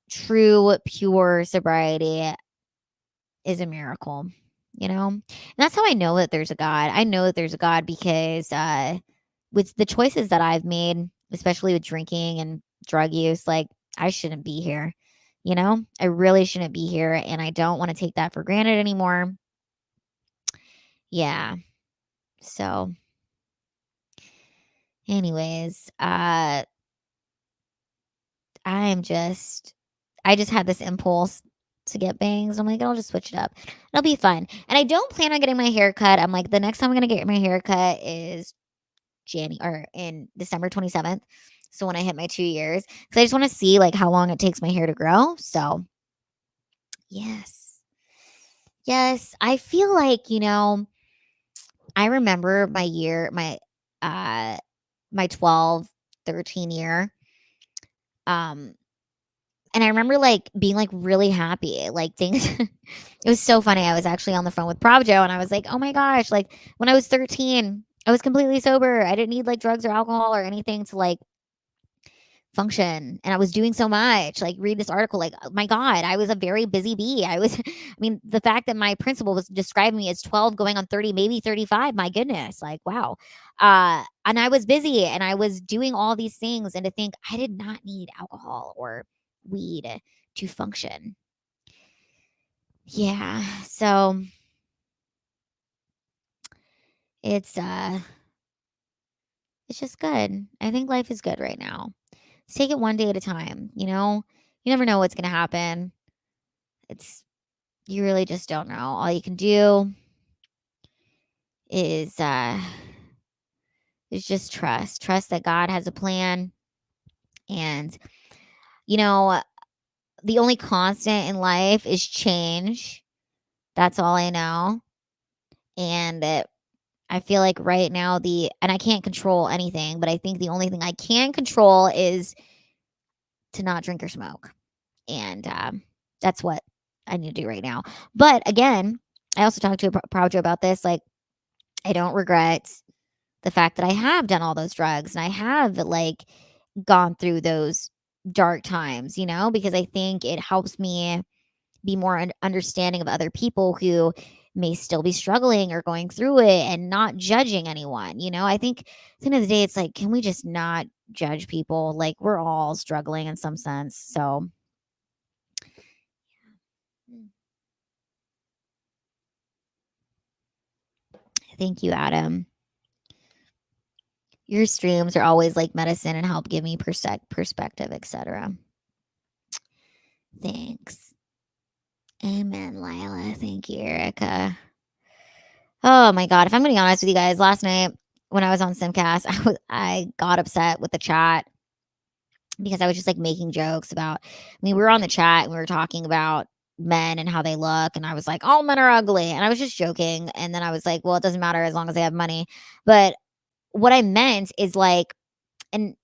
true, pure sobriety is a miracle, And that's how I know that there's a God. I know that there's a God because with the choices that I've made, especially with drinking and drug use, like I shouldn't be here. I really shouldn't be here. And I don't want to take that for granted anymore. Yeah. So, anyways, I just had this impulse to get bangs. I'm like, I'll just switch it up. It'll be fun. And I don't plan on getting my hair cut. I'm like, the next time I'm gonna get my hair cut is in December 27th. So when I hit my 2 years, because I just want to see like how long it takes my hair to grow. So yes. Yes. I feel like, I remember my 12, 13 year. And I remember like being like really happy, like things. It was so funny. I was actually on the phone with Pravjo and I was like, oh my gosh, like when I was 13, I was completely sober. I didn't need like drugs or alcohol or anything to like function. And I was doing so much, like read this article, like, oh my God, I was a very busy bee. I mean, the fact that my principal was describing me as 12 going on 30, maybe 35, my goodness, like, wow. And I was busy and I was doing all these things. And to think I did not need alcohol or weed to function. Yeah. So it's just good. I think life is good right now. Just take it one day at a time, you never know what's going to happen. You really just don't know. All you can do is just trust that God has a plan. And the only constant in life is change. That's all I know. And I feel like right now and I can't control anything, but I think the only thing I can control is to not drink or smoke. And that's what I need to do right now. But again, I also talked to Pravjo about this. Like, I don't regret the fact that I have done all those drugs and I have like gone through those dark times, because I think it helps me be more understanding of other people who may still be struggling or going through it and not judging anyone. I think at the end of the day, it's like, can we just not judge people? Like, we're all struggling in some sense. So thank you, Adam. Your streams are always like medicine and help give me perspective, etc. Thanks. Amen, Lila. Thank you, Erica. Oh my God. If I'm going to be honest with you guys, last night when I was on Simcast, I got upset with the chat because I was just like making jokes we were on the chat and we were talking about men and how they look. And I was like, all men are ugly. And I was just joking. And then I was like, well, it doesn't matter as long as they have money. But what I meant is like, and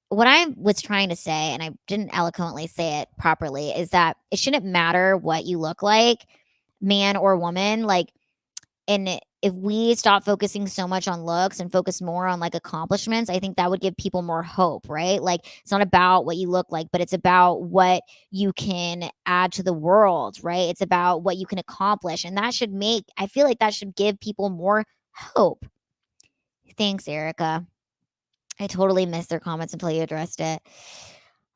what I was trying to say, and I didn't eloquently say it properly, is that it shouldn't matter what you look like, man or woman. Like, and if we stop focusing so much on looks and focus more on like accomplishments, I think that would give people more hope, right? Like, it's not about what you look like, but it's about what you can add to the world, right? It's about what you can accomplish. And I feel like that should give people more hope. Thanks, Erica. I totally missed their comments until you addressed it.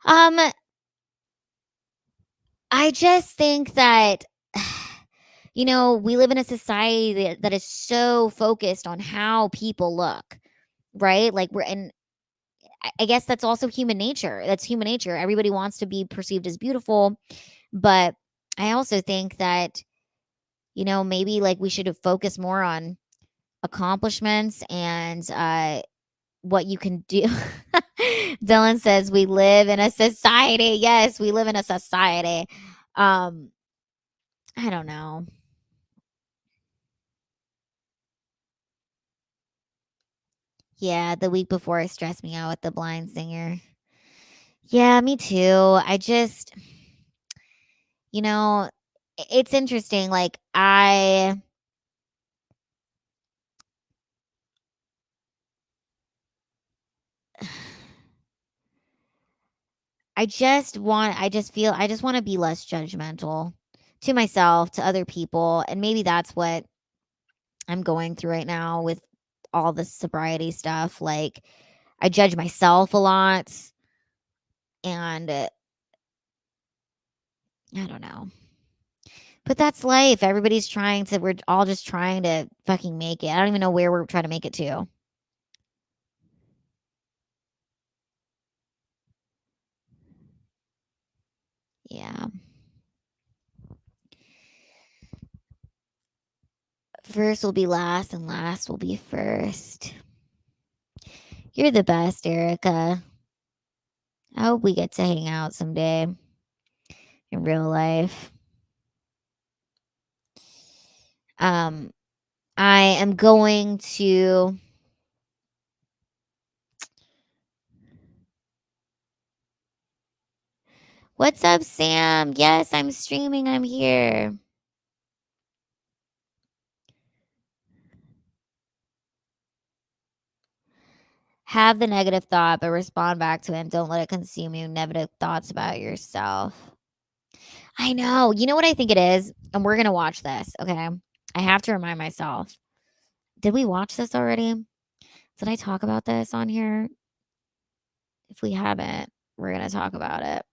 I just think that, we live in a society that is so focused on how people look, right? Like I guess that's also human nature. That's human nature. Everybody wants to be perceived as beautiful. But I also think that, maybe like we should have focused more on accomplishments and what you can do. Dylan says we live in a society. Yes, we live in a society. I don't know. Yeah, the week before it stressed me out with the blind singer. Yeah, me too. It's interesting. Like I just want to be less judgmental to myself, to other people. And maybe that's what I'm going through right now with all this sobriety stuff. Like, I judge myself a lot. And I don't know. But that's life. We're all just trying to fucking make it. I don't even know where we're trying to make it to. Yeah. First will be last and last will be first. You're the best, Erica. I hope we get to hang out someday in real life. I am going to What's up, Sam? Yes, I'm streaming. I'm here. Have the negative thought, but respond back to it and don't let it consume you. Negative thoughts about yourself. I know. You know what I think it is? And we're going to watch this, okay? I have to remind myself. Did we watch this already? Did I talk about this on here? If we haven't, we're going to talk about it.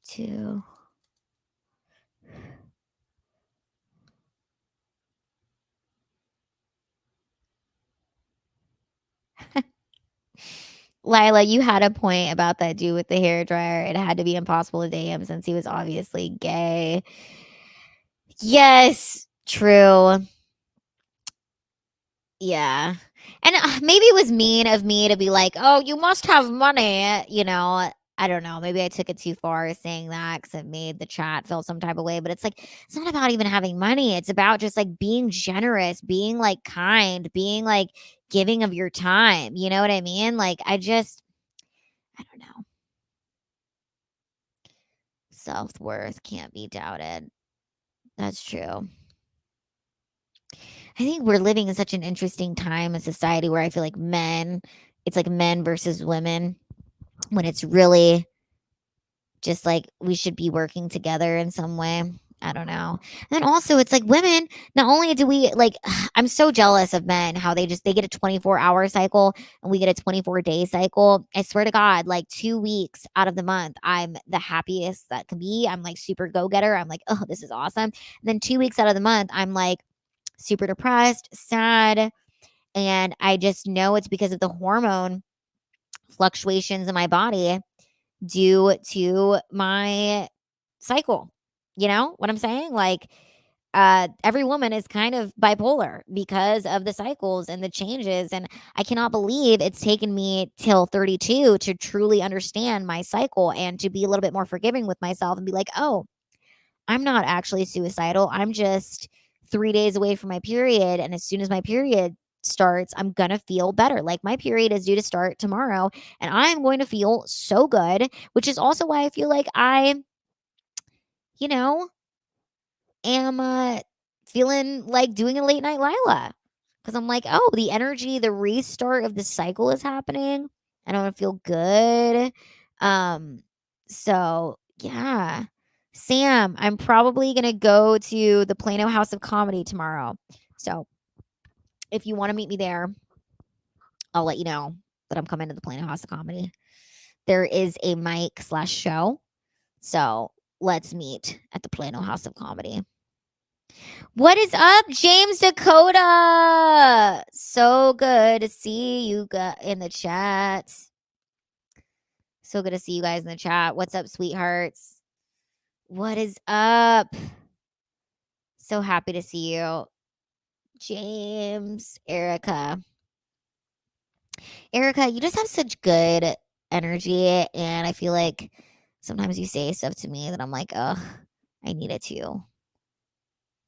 2. Lila, you had a point about that dude with the hair dryer. It had to be impossible to date him since he was obviously gay. Yes, true. Yeah. And maybe it was mean of me to be like, "Oh, you must have money," you know. I don't know. Maybe I took it too far saying that because it made the chat feel some type of way. But it's like, it's not about even having money. It's about just like being generous, being like kind, being like giving of your time. You know what I mean? Like, I don't know. Self-worth can't be doubted. That's true. I think we're living in such an interesting time in society where I feel like it's like men versus women when it's really just like we should be working together in some way. I don't know. And then also it's like women, not only do we like I'm so jealous of men how they get a 24-hour cycle and we get a 24-day cycle. I swear to God, like 2 weeks out of the month, I'm the happiest that can be. I'm like super go-getter. I'm like, "Oh, this is awesome." And then 2 weeks out of the month, I'm like super depressed, sad, and I just know it's because of the hormone fluctuations in my body due to my cycle. You know what I'm saying? Like, every woman is kind of bipolar because of the cycles and the changes. And I cannot believe it's taken me till 32 to truly understand my cycle and to be a little bit more forgiving with myself and be like, "Oh, I'm not actually suicidal. I'm just 3 days away from my period. And as soon as my period starts, I'm going to feel better. Like my period is due to start tomorrow and I'm going to feel so good," which is also why I feel like I, you know, am feeling like doing a late night Lila. Because I'm like, oh, the energy, the restart of the cycle is happening. I don't feel good. So yeah. Sam, I'm probably gonna go to the Plano House of Comedy tomorrow. So if you want to meet me there, I'll let you know that I'm coming to the Plano House of Comedy. There is a mic/show. So let's meet at the Plano House of Comedy. What is up, James Dakota? So good to see you in the chat. So good to see you guys in the chat. What's up, SweetHarts? What is up? So happy to see you. James, Erica. Erica, you just have such good energy. And I feel like sometimes you say stuff to me that I'm like, oh, I needed to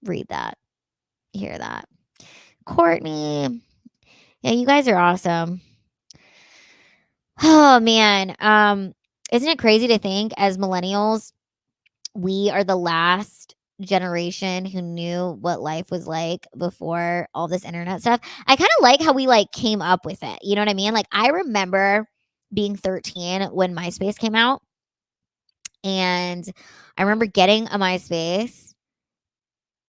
read that, hear that. Courtney. Yeah, you guys are awesome. Oh man. Isn't it crazy to think as millennials, we are the last generation who knew what life was like before all this internet stuff. I kind of like how we like came up with it. You know what I mean? Like I remember being 13 when MySpace came out. And I remember getting a MySpace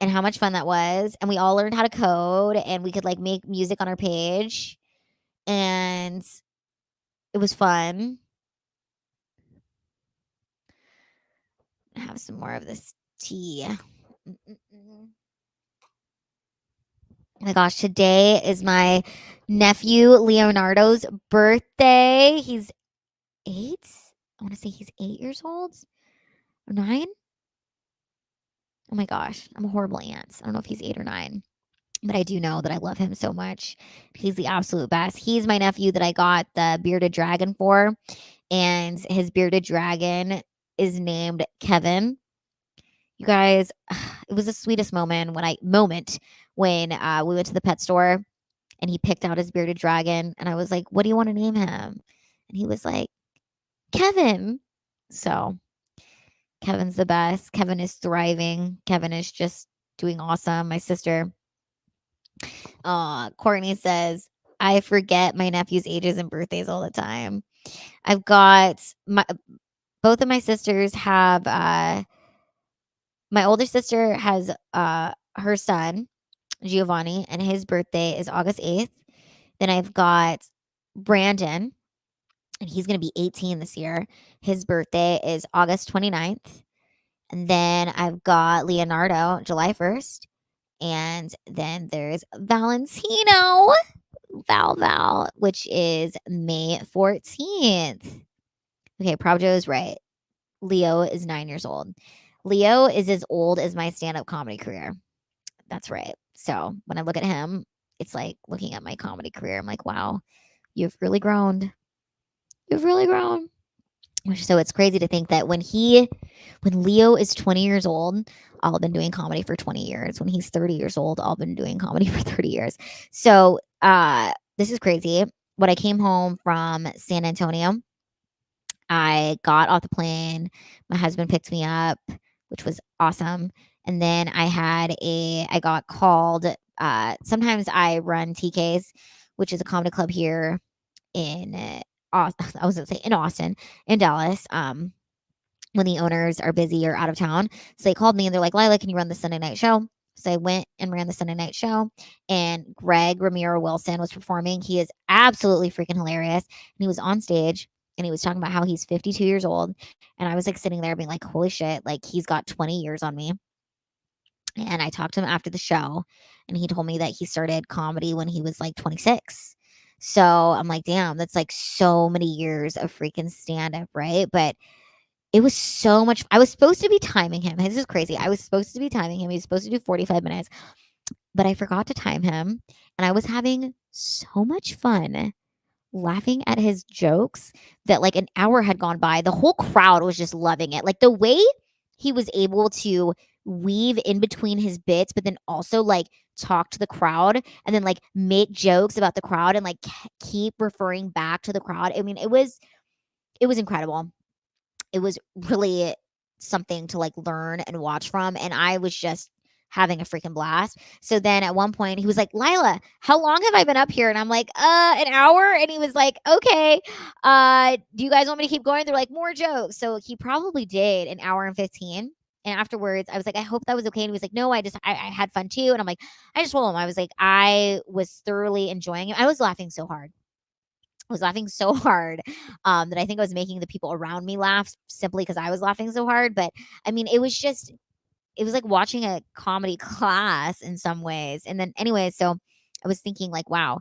and how much fun that was. And we all learned how to code and we could like make music on our page. And it was fun. Have some more of this tea. Mm-mm-mm. Oh my gosh, today is my nephew Leonardo's birthday. He's 8. I want to say he's 8 years old or 9. Oh my gosh, I'm a horrible aunt. I don't know if he's 8 or 9, but I do know that I love him so much. He's the absolute best. He's my nephew that I got the bearded dragon for, and his bearded dragon is named Kevin. You guys, it was the sweetest moment when we went to the pet store and he picked out his bearded dragon, and I was like, "What do you want to name him?" And he was like, "Kevin." So Kevin's the best. Kevin is thriving. Kevin is just doing awesome. My sister, Courtney says, I forget my nephew's ages and birthdays all the time. I've got both of my sisters have my older sister has her son, Giovanni, and his birthday is August 8th. Then I've got Brandon, and he's going to be 18 this year. His birthday is August 29th. And then I've got Leonardo, July 1st. And then there's Valentino, Val, which is May 14th. Okay, Pravjo is right. Leo is 9 years old. Leo is as old as my stand-up comedy career. That's right. So when I look at him, it's like looking at my comedy career. I'm like, wow, you've really grown. You've really grown. So it's crazy to think that when Leo is 20 years old, I'll have been doing comedy for 20 years. When he's 30 years old, I'll have been doing comedy for 30 years. So this is crazy. When I came home from San Antonio, I got off the plane. My husband picked me up, which was awesome. And then I got called. Sometimes I run TK's, which is a comedy club here in I was gonna say in Austin, in Dallas. When the owners are busy or out of town. So they called me and they're like, Lila, can you run the Sunday night show? So I went and ran the Sunday night show, and Greg Ramiro Wilson was performing. He is absolutely freaking hilarious. And he was on stage and he was talking about how he's 52 years old. And I was like sitting there being like, holy shit, like he's got 20 years on me. And I talked to him after the show, and he told me that he started comedy when he was like 26. So I'm like, damn, that's like so many years of freaking stand up, right? But it was so much. I was supposed to be timing him. This is crazy. I was supposed to be timing him. He was supposed to do 45 minutes, but I forgot to time him. And I was having so much fun laughing at his jokes that like an hour had gone by. The whole crowd was just loving it. Like the way he was able to weave in between his bits, but then also like talk to the crowd and then like make jokes about the crowd and like keep referring back to the crowd. I mean, it was incredible. It was really something to like learn and watch from. And I was just having a freaking blast. So then at one point he was like, Lila, how long have I been up here? And I'm like, an hour. And he was like, okay, do you guys want me to keep going? They're like, more jokes. So he probably did an hour and 15. And afterwards I was like, I hope that was okay. And he was like, no, I had fun too. And I'm like, I just told him, I was like, I was thoroughly enjoying it. I was laughing so hard. That I think I was making the people around me laugh simply because I was laughing so hard. But I mean, it was like watching a comedy class in some ways. And then anyway, so I was thinking like, wow,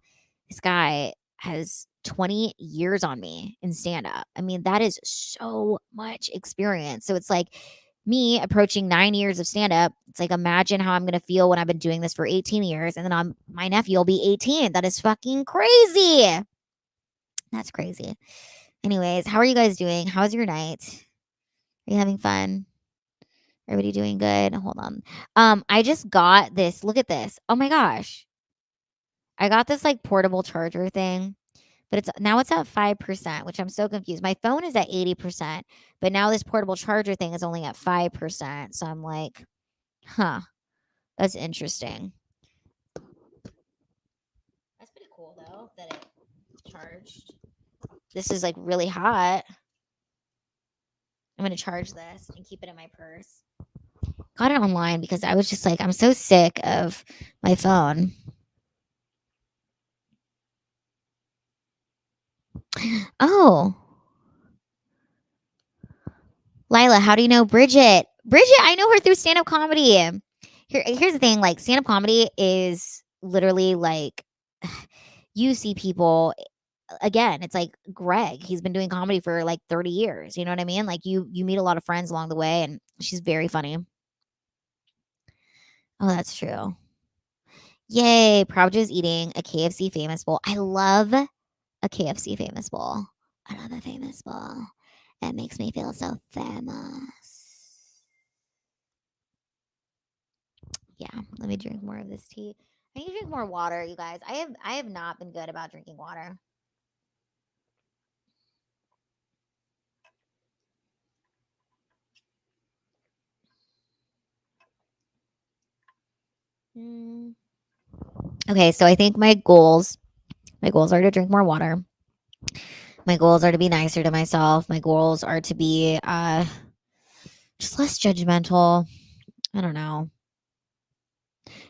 this guy has 20 years on me in stand up. I mean, that is so much experience. So it's like me approaching 9 years of stand up. It's like, imagine how I'm going to feel when I've been doing this for 18 years. And then my nephew will be 18. That is fucking crazy. That's crazy. Anyways, how are you guys doing? How's your night? Are you having fun? Everybody doing good? Hold on. I just got this. Look at this. Oh my gosh. I got this like portable charger thing, but it's at 5%, which I'm so confused. My phone is at 80%, but now this portable charger thing is only at 5%. So I'm like, huh, that's interesting. That's pretty cool though that it charged. This is like really hot. I'm going to charge this and keep it in my purse. Got it online because I was just like, I'm so sick of my phone. Oh. Lila, how do you know Bridget? Bridget, I know her through stand-up comedy. Here's the thing, like stand-up comedy is literally like you see people again, it's like Greg. He's been doing comedy for like 30 years. You know what I mean? Like you meet a lot of friends along the way, and she's very funny. Oh, that's true. Yay, Prowja's eating a KFC famous bowl. I love a KFC famous bowl. I love a famous bowl. It makes me feel so famous. Yeah, let me drink more of this tea. I need to drink more water, you guys. I have not been good about drinking water. Okay, so I think my goals are to drink more water. My goals are to be nicer to myself. My goals are to be just less judgmental. I don't know.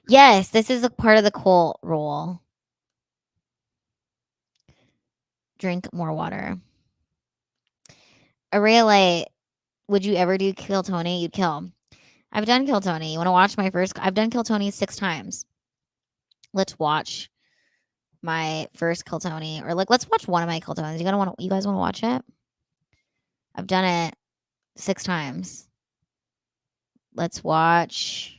Yes, this is a part of the cult rule. Drink more water. Aurelia, would you ever do Kill Tony? You'd kill. I've done Kill Tony. You want to watch my first? I've done Kill Tony 6 times. Let's watch my first Kill Tony, or like let's watch one of my Kill Tonys. You guys want to watch it? I've done it 6 times. Let's watch.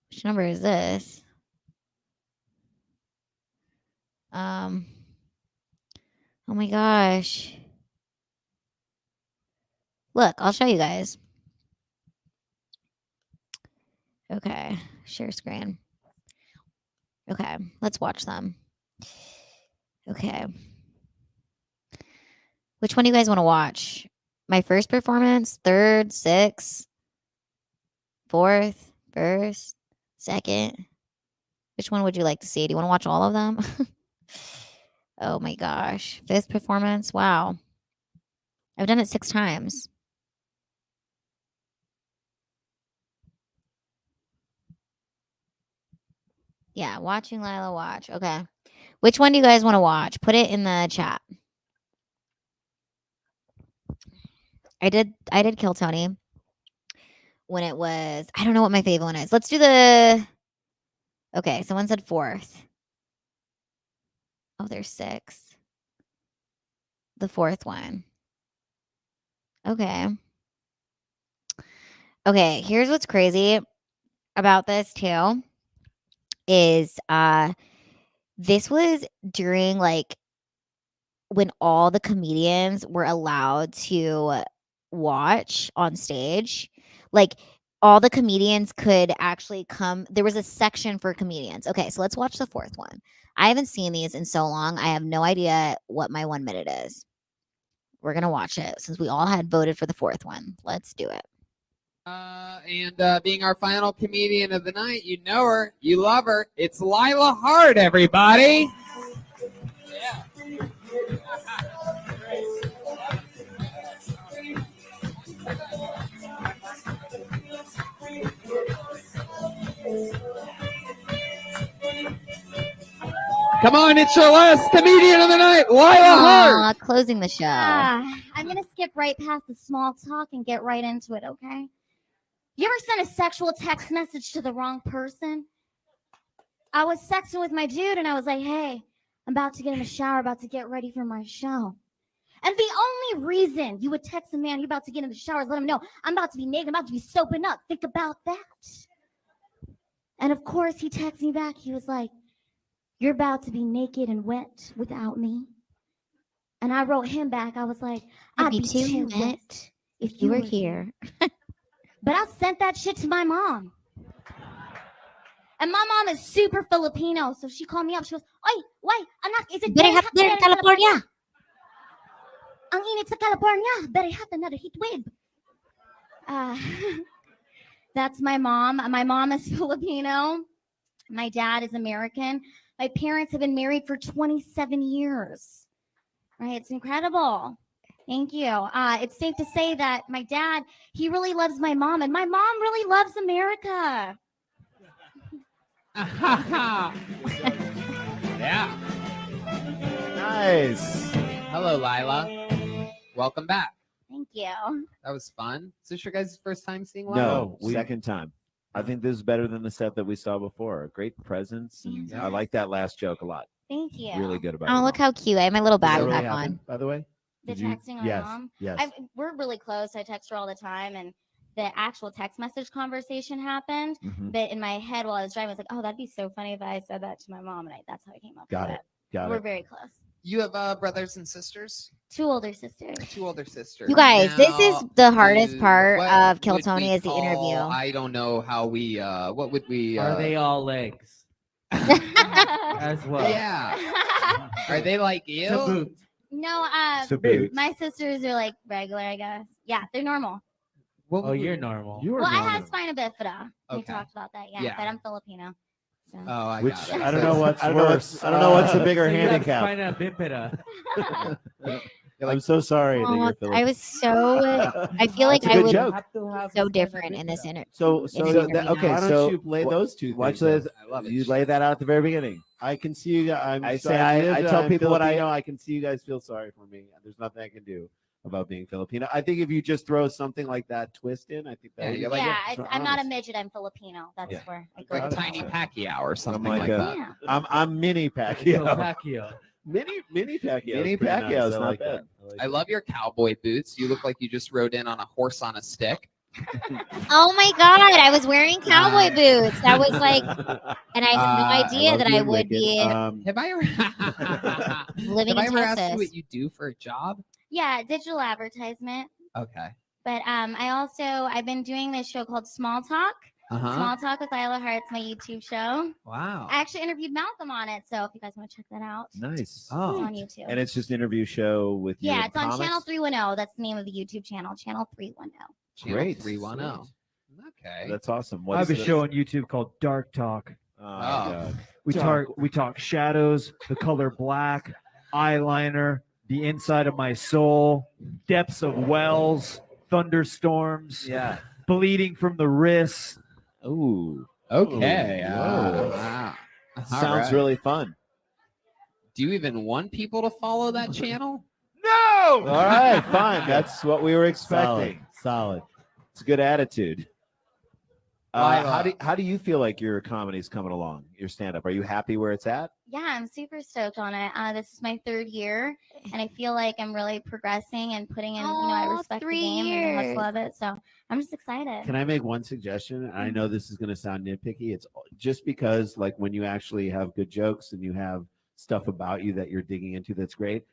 Which number is this? Oh my gosh. Look, I'll show you guys. Okay, share screen. Okay, let's watch them. Okay. Which one do you guys want to watch? My first performance, 3rd, 6th, 4th, 1st, 2nd. Which one would you like to see? Do you want to watch all of them? Oh my gosh. 5th performance. Wow. I've done it 6 times. Yeah, watching Lila watch. Okay. Which one do you guys want to watch? Put it in the chat. I did Kill Tony when it was, I don't know what my favorite one is. Let's do the, okay, someone said 4th. Oh, there's 6th. The 4th one. Okay. Okay, here's what's crazy about this too is this was during like when all the comedians were allowed to watch on stage. Like all the comedians could actually come. There was a section for comedians. Okay, so let's watch the 4th one. I haven't seen these in so long. I have no idea what my 1 minute is. We're going to watch it since we all had voted for the 4th one. Let's do it. And being our final comedian of the night, you know her, you love her. It's Lila Hart, everybody. Yeah. Come on, it's your last comedian of the night, Lila Hart. Closing the show. I'm going to skip right past the small talk and get right into it, okay? You ever sent a sexual text message to the wrong person? I was sexting with my dude and I was like, hey, I'm about to get in the shower, about to get ready for my show. And the only reason you would text a man you're about to get in the shower is let him know I'm about to be naked, I'm about to be soaping up. Think about that. And of course, he texted me back. He was like, you're about to be naked and wet without me. And I wrote him back. I was like, I'd be too wet if you were here. But I sent that shit to my mom. And my mom is super Filipino. So she called me up. She goes, oy, why? Anak, is it very hot there in California? Ang init sa California. Very hot, another heat wave. That's my mom. My mom is Filipino. My dad is American. My parents have been married for 27 years. Right? It's incredible. Thank you. It's safe to say that my dad, he really loves my mom, and my mom really loves America. Yeah. Nice. Hello, Lila. Welcome back. Thank you. That was fun. Is this your guys' first time seeing Lila? No, second time. I think this is better than the set that we saw before. Great presence. And Yes. I like that last joke a lot. Thank you. Really good about it. Oh, look how cute. I have my little Did that backpack really on. happen, by the way? The Did you- texting my yes, mom. Yes. We're really close. I text her all the time, and the actual text message conversation happened. Mhm. But in my head while I was driving, I was like, "Oh, that'd be so funny if I said that to my mom," and that's how I came up Got with it. Got We're it. very close. You have brothers and sisters? 2 older sisters. 2 older sisters. You guys, this is Now, the hardest part what of Kill would Tony we is the interview. call- I don't know how we. What would we? Are they all legs? As well. Yeah. Are they like you? To boot. No, To boot. my sisters are like regular, I guess. Yeah, they're normal. What Oh, would we- you're normal. Well, I have spina bifida. We Okay. talked about that, yeah. Yeah. But I'm Filipino. So. Oh, I Which got it. I don't know what's I don't know worse. I don't know what's the bigger So you have handicap. spina bifida. I'm so sorry that Oh, you're I Filipino. was so. I feel like It's a I good would joke. Have to have so spina different in this bifida. interview. So It's that, gonna be okay, nice. so Why don't you lay those two watch things this. I love it. You lay that out at the very beginning. I can see you guys. I say I tell people what I know. I can see you guys feel sorry for me. There's nothing I can do about being Filipino. I think if you just throw something like that twist in, I think that Yeah, would you're be like- Yeah, I'm not a midget. I'm Filipino. That's Yeah. where I go. Like a with tiny it. Pacquiao or something like like a- that. Yeah. I'm mini Yo, Pacquiao. Pacquiao. Mini Pacquiao. Mini Pacquiao's not bad. I love your cowboy boots. You look like you just rode in on a horse on a stick. Oh my god, I was wearing cowboy boots. I was like, and I had no idea that I would be Have I ever? living Have I in ever asked you Texas. what you do for a job? Yeah, digital advertisement. Okay. But I've been doing this show called Small Talk. Uh-huh. Small Talk with Lila Hart's my YouTube show. Wow. I actually interviewed Malcolm on it, so if you guys want to check that out, Nice. it's Oh. on YouTube. And it's just an interview show with you. Yeah, and it's on comics? Channel 310. That's the name of the YouTube channel, Channel 310. Channel Great. 310. Okay. That's awesome. I What have a is it? show on YouTube called Dark Talk. Oh, God. We talk shadows, the color black, eyeliner, the inside of my soul, depths of wells, thunderstorms, Yeah. bleeding from the wrists. Ooh. Okay. Whoa. Wow. All Sounds right. really fun. Do you even want people to follow that channel? All right, fine. That's what we were expecting. Solid. It's a good attitude. Lila. How do you feel like your comedy's coming along? Your stand up? Are you happy where it's at? Yeah, I'm super stoked on it. This is my 3rd year, and I feel like I'm really progressing and putting in. I Aw, respect the 3 game and the hustle years. of it. So I'm just excited. Can I make one suggestion? And I know this is going to sound nitpicky. It's just because, like, when you actually have good jokes and you have stuff about you that you're digging into, that's great.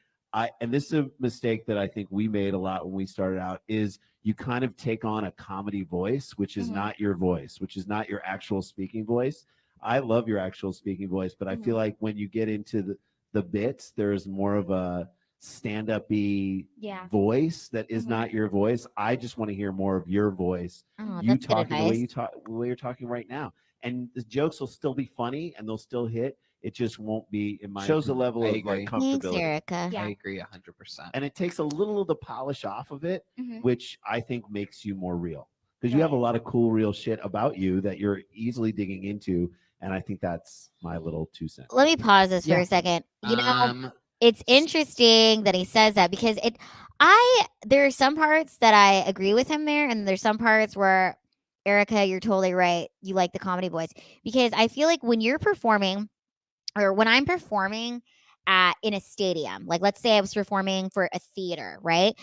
And this is a mistake that I think we made a lot when we started out, is you kind of take on a comedy voice, which is Mhm. not your voice, which is not your actual speaking voice. I love your actual speaking voice, but I feel like when you get into the bits, there's more of a stand-up-y Yeah. voice that is Mhm. not your voice. I just want to hear more of your voice. Oh, You that's good talking the way advice. you talk, the way you're talking right now, and the jokes will still be funny and they'll still hit. It just won't be, in my shows a opinion. level I of agree. like Thanks, comfortability, Erica. Yeah. I agree 100%. and it takes a little of the polish off of it, Mhm. which I think makes you more real, because you have a Right. lot of cool, real shit about you that you're easily digging into, and I think that's my little 2 cents. Let me pause this for Yeah. a second. Um, It's interesting that he says that because there are some parts that I agree with him there, and there's some parts where Erica, you're totally right. You like the comedy voice, because I feel like when you're performing, or when I'm performing in a stadium, like let's say I was performing for a theater, right?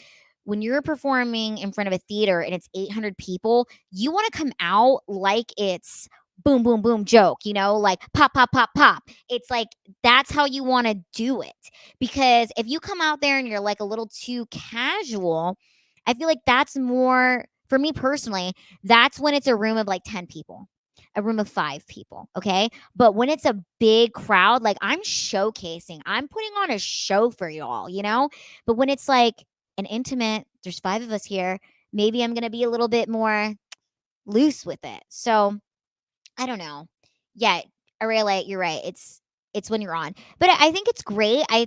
When you're performing in front of a theater and it's 800 people, you want to come out like it's boom, boom, boom joke, like pop, pop, pop, pop. It's like that's how you want to do it. Because if you come out there and you're like a little too casual, I feel like that's more, for me personally, that's when it's a room of like 10 people, a room of 5 people. Okay. But when it's a big crowd, like I'm showcasing, I'm putting on a show for y'all, But when it's like an intimate, there's 5 of us here, maybe I'm going to be a little bit more loose with it. So I don't know. Yeah, Aurelia, you're right. It's when you're on. But I think it's great. I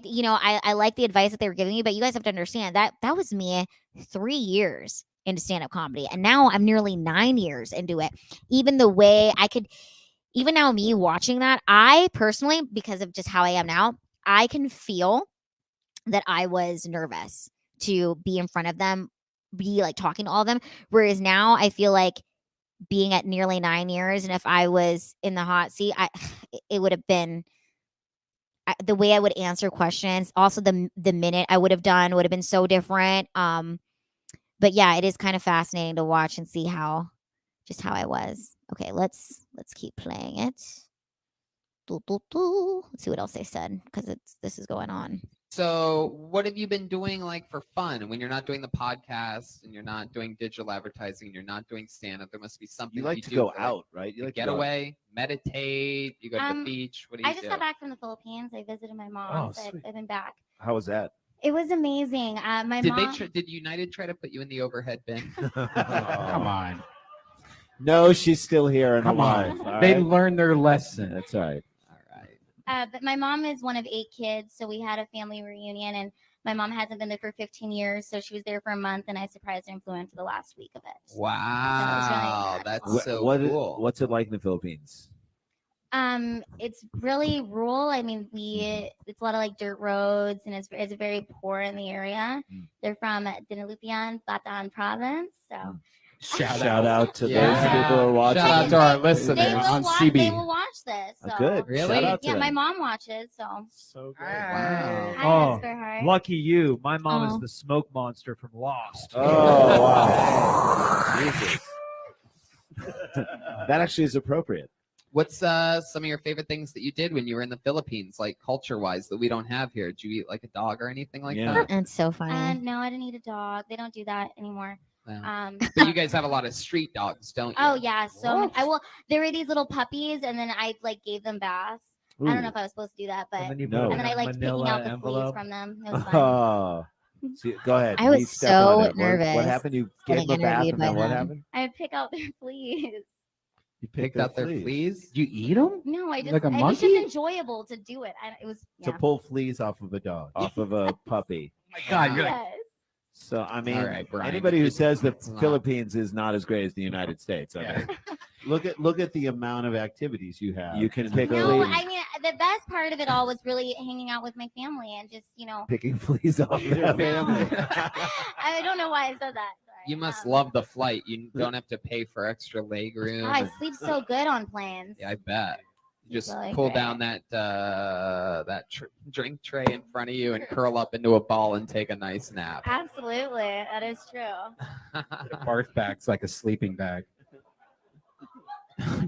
like the advice that they were giving you, but you guys have to understand that was me 3 years into stand-up comedy. And now I'm nearly 9 years into it. Even the way even now me watching that, I personally, because of just how I am now, I can feel that I was nervous to be in front of them be like talking to all of them. Whereas now I feel like being at nearly 9 years, and if I was in the hot seat, it would have been the way I would answer questions. Also, the minute I would have done would have been so different. But yeah, it is kind of fascinating to watch and see how I was. Okay, let's keep playing it. Let's see what else they said, because this is going on. So what have you been doing like for fun when you're not doing the podcast and you're not doing digital advertising and you're not doing stand-up? There must be something You like to do go for, out, right? You like to get go out. away, meditate, you go to the beach. What do you I just do? got back from the Philippines. I visited my mom. So sweet. I've been back. How was that? It was amazing. My Did mom. did United try to put you in the overhead bin? Come on. No, she's still here and Come alive. on. all They right? learned their lesson. That's all right. But my mom is one of 8 kids, so we had a family reunion, and my mom hasn't been there for 15 years, so she was there for a month, and I surprised her and flew into the last week of it. Wow, that's so cool. What's it like in the Philippines? It's really rural. I mean, it's a lot of like dirt roads, and it's very poor in the area. They're from Dinalupian, Bataan province, so. Shout out to Yeah. those people who are watching. Shout out to our listeners They will on watch. CB. They will watch this. So. Good. Really? Shout out to Yeah, them. my mom watches. So good. Wow. Hi, Oh, Sweetheart. lucky you. My mom Oh. is the smoke monster from Lost. Oh, wow. Jesus. That actually is appropriate. What's some of your favorite things that you did when you were in the Philippines, like culture-wise, that we don't have here? Did you eat like a dog or anything like Yeah. that? It's so funny. No, I didn't eat a dog. They don't do that anymore. No. But you guys have a lot of street dogs, don't you? Oh yeah, so there were these little puppies, and then I like gave them baths. I don't know if I was supposed to do that, but And then you No. put and then it I in a liked picking manila out the envelope. fleas from them. It was fun. Oh. So, go ahead. I was Please step on so it. What nervous happened? You gave getting them a bath interviewed and by then what them. happened? I would pick out their fleas. You Picked out their fleas. You eat them? No, I just Like a it was monkey? just enjoyable to do it. It was To yeah. pull fleas off of a dog, off of a puppy. My God, you're like, Yes. So I mean, All right, Brian. anybody who says the It's not. Philippines is not as great as the United States, I mean, look at the amount of activities you have. You can pick No, fleas, I mean the best part of it all was really hanging out with my family and just picking fleas off their family. I don't know why I said that. Sorry. You must love the flight. You don't have to pay for extra leg room. Oh, I sleep so good on planes. Yeah, I bet. You just Really pull great. down that drink tray in front of you and curl up into a ball and take a nice nap. Absolutely, that is true. the barf bag's like a sleeping bag.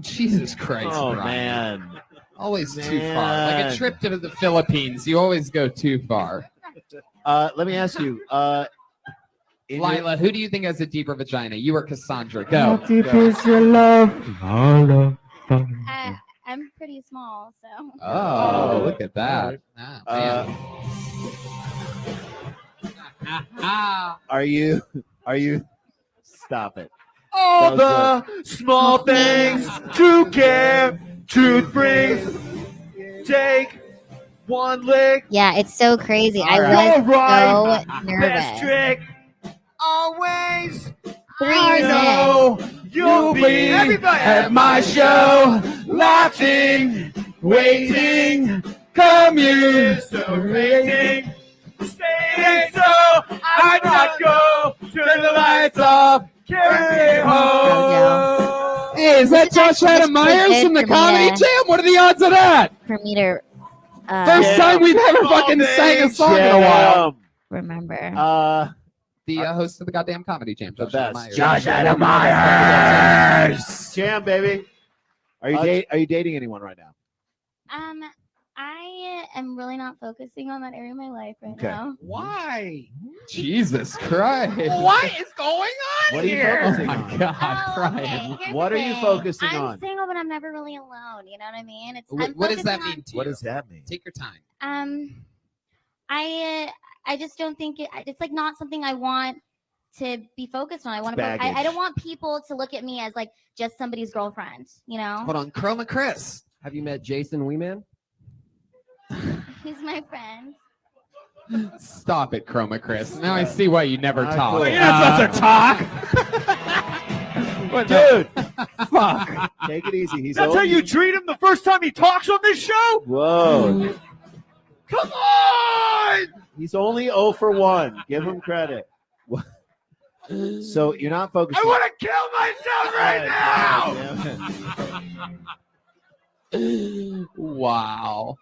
Jesus Christ, Oh Brian. man, Always too far. Like a Man. trip to the Philippines, you always go too far. let me ask you, in your- Lila, who do you think has a deeper vagina? You or Cassandra? Go. is your love? I'm pretty small, so. Oh, look at that. Ah, man. are you stop it? All That the small things to care, truth brings. Take one lick. Yeah, it's so crazy. I All was right. so Best nervous. trick. Always. 3 I years in. know you'll be at my show, laughing, waiting, commiserating. Staying so I not go. Turn the lights off. Carry me home. Hey, is that Josh Adam Myers from the Comedy Jam? What are the odds of that? For me to First time we've ever fucking sang a song in a while. remember. The host of the goddamn Comedy Jam, The Josh Adam best. Myers. Josh Adam Myers. Jam, baby. Are you dating anyone right now? I am really not focusing on that area of my life right Okay. now. Why? Jesus Christ. What is going on What are you here? focusing Oh on? my God, Oh, Brian. okay. Here's What the are you thing. focusing I'm on? single, but I'm never really alone. You know what I mean? It's What does that focusing mean to you? What does that mean? Take your time. I just don't think it's like not something I want to be focused on. I want to. I baggage. don't want people to look at me as like just somebody's girlfriend. You know, Hold on, Chroma Chris. Have you met Jason Weeman? he's my friend. Stop it, Chroma Chris. Now I see why you never Ah, talk. cool. You're not supposed to talk. Dude. Fuck. Take it easy. He's That's old. how you treat him the first time he talks on this show? Whoa. Come on! He's only 0 for 1. Give him credit. So you're not focusing. I want to kill myself right now. Wow.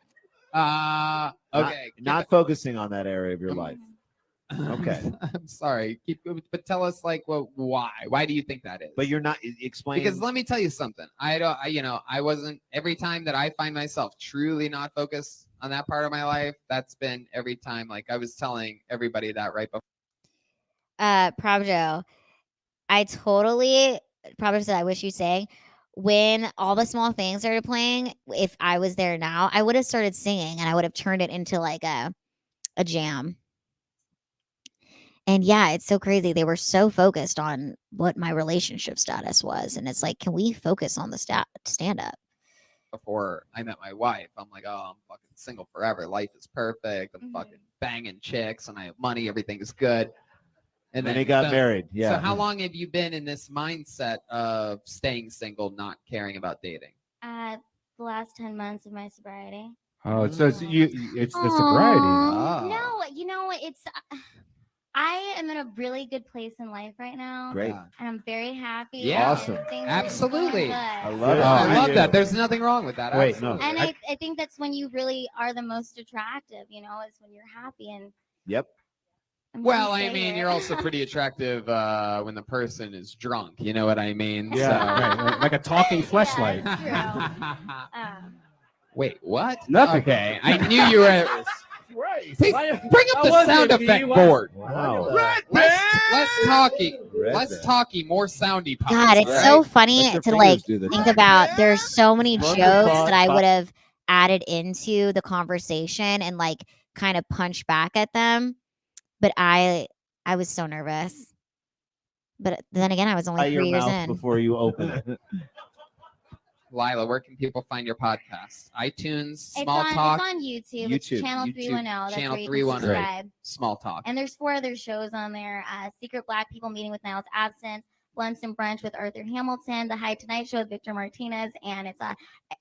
Okay. Not focusing on that area of your life. Okay. I'm sorry. But tell us, like, why? Why do you think that is? But you're not explaining. Because let me tell you something. I wasn't. Every time that I find myself truly not focused on that part of my life, that's been every time. Like I was telling everybody that right before. Pravjo, I totally probably said I wish you sang. When all the small things started playing, if I was there now, I would have started singing and I would have turned it into like a jam. And yeah, it's so crazy. They were so focused on what my relationship status was. And it's like, can we focus on the stand up? Before I met my wife, I'm like, oh, I'm fucking single forever. Life is perfect. I'm fucking banging chicks and I have money. Everything is good. And then he got married. Yeah. So how long have you been in this mindset of staying single, not caring about dating? The last 10 months of my sobriety. Oh, so it's the sobriety. No, you know, it's I am in a really good place in life right now. Great. And I'm very happy. Yeah. Awesome. Absolutely. I love it. I love that. There's nothing wrong with that. Wait, Absolutely. And I think that's when you really are the most attractive, you know, is when you're happy. And Yep. Well, I mean, you're also pretty attractive when the person is drunk. You know what I mean? Yeah, right, like a talking fleshlight. Wait, what? Nothing. Okay, I knew you were. Hey, bring up the sound effect board. Wow. Let's talky more soundy pops. God, it's right? so funny to like do the think about. There's so many Run jokes the thought, that I pop. would have added into the conversation and like kind of punch back at them. But I was so nervous. But then again, I was only Tie your 3 years mouth in. before you open it. Lila, where can people find your podcast? iTunes, it's Small Talk, on YouTube. It's channel 310. That's channel where you 310. can subscribe. Small Talk. And there's 4 other shows on there. Secret Black People Meeting with Niles Absence, Lunch and Brunch with Arthur Hamilton, The High Tonight Show with Victor Martinez, and it's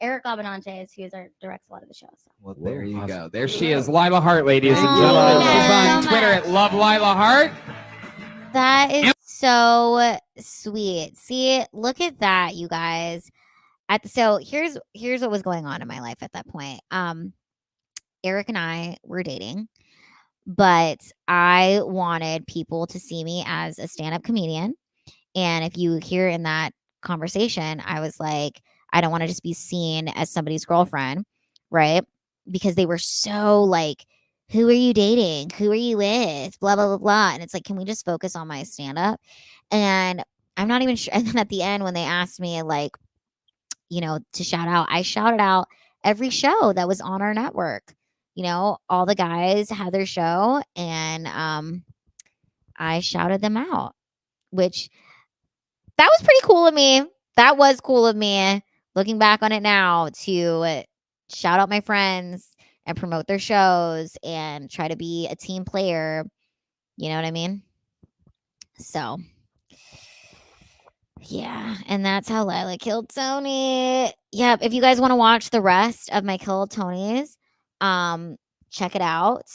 Eric Abenantes, who directs a lot of the shows. So. Well, there you go. There she is, Lila Hart, ladies and gentlemen. Thank you She's on so Twitter much. at Love Lila Hart. That is so sweet. See, look at that, you guys. So here's what was going on in my life at that point. Eric and I were dating, but I wanted people to see me as a stand-up comedian. And if you hear in that conversation, I was like, I don't want to just be seen as somebody's girlfriend, right? Because they were so like, who are you dating? Who are you with? Blah, blah, blah, blah. And it's like, can we just focus on my stand-up? And I'm not even sure. And then at the end, when they asked me like, you know, to shout out, I shouted out every show that was on our network. You know, all the guys had their show and I shouted them out, which that was pretty cool of me. That was cool of me looking back on it now to shout out my friends and promote their shows and try to be a team player. You know what I mean? So yeah, and that's how Lila killed Tony. Yep, if you guys want to watch the rest of my Kill Tonys, check it out.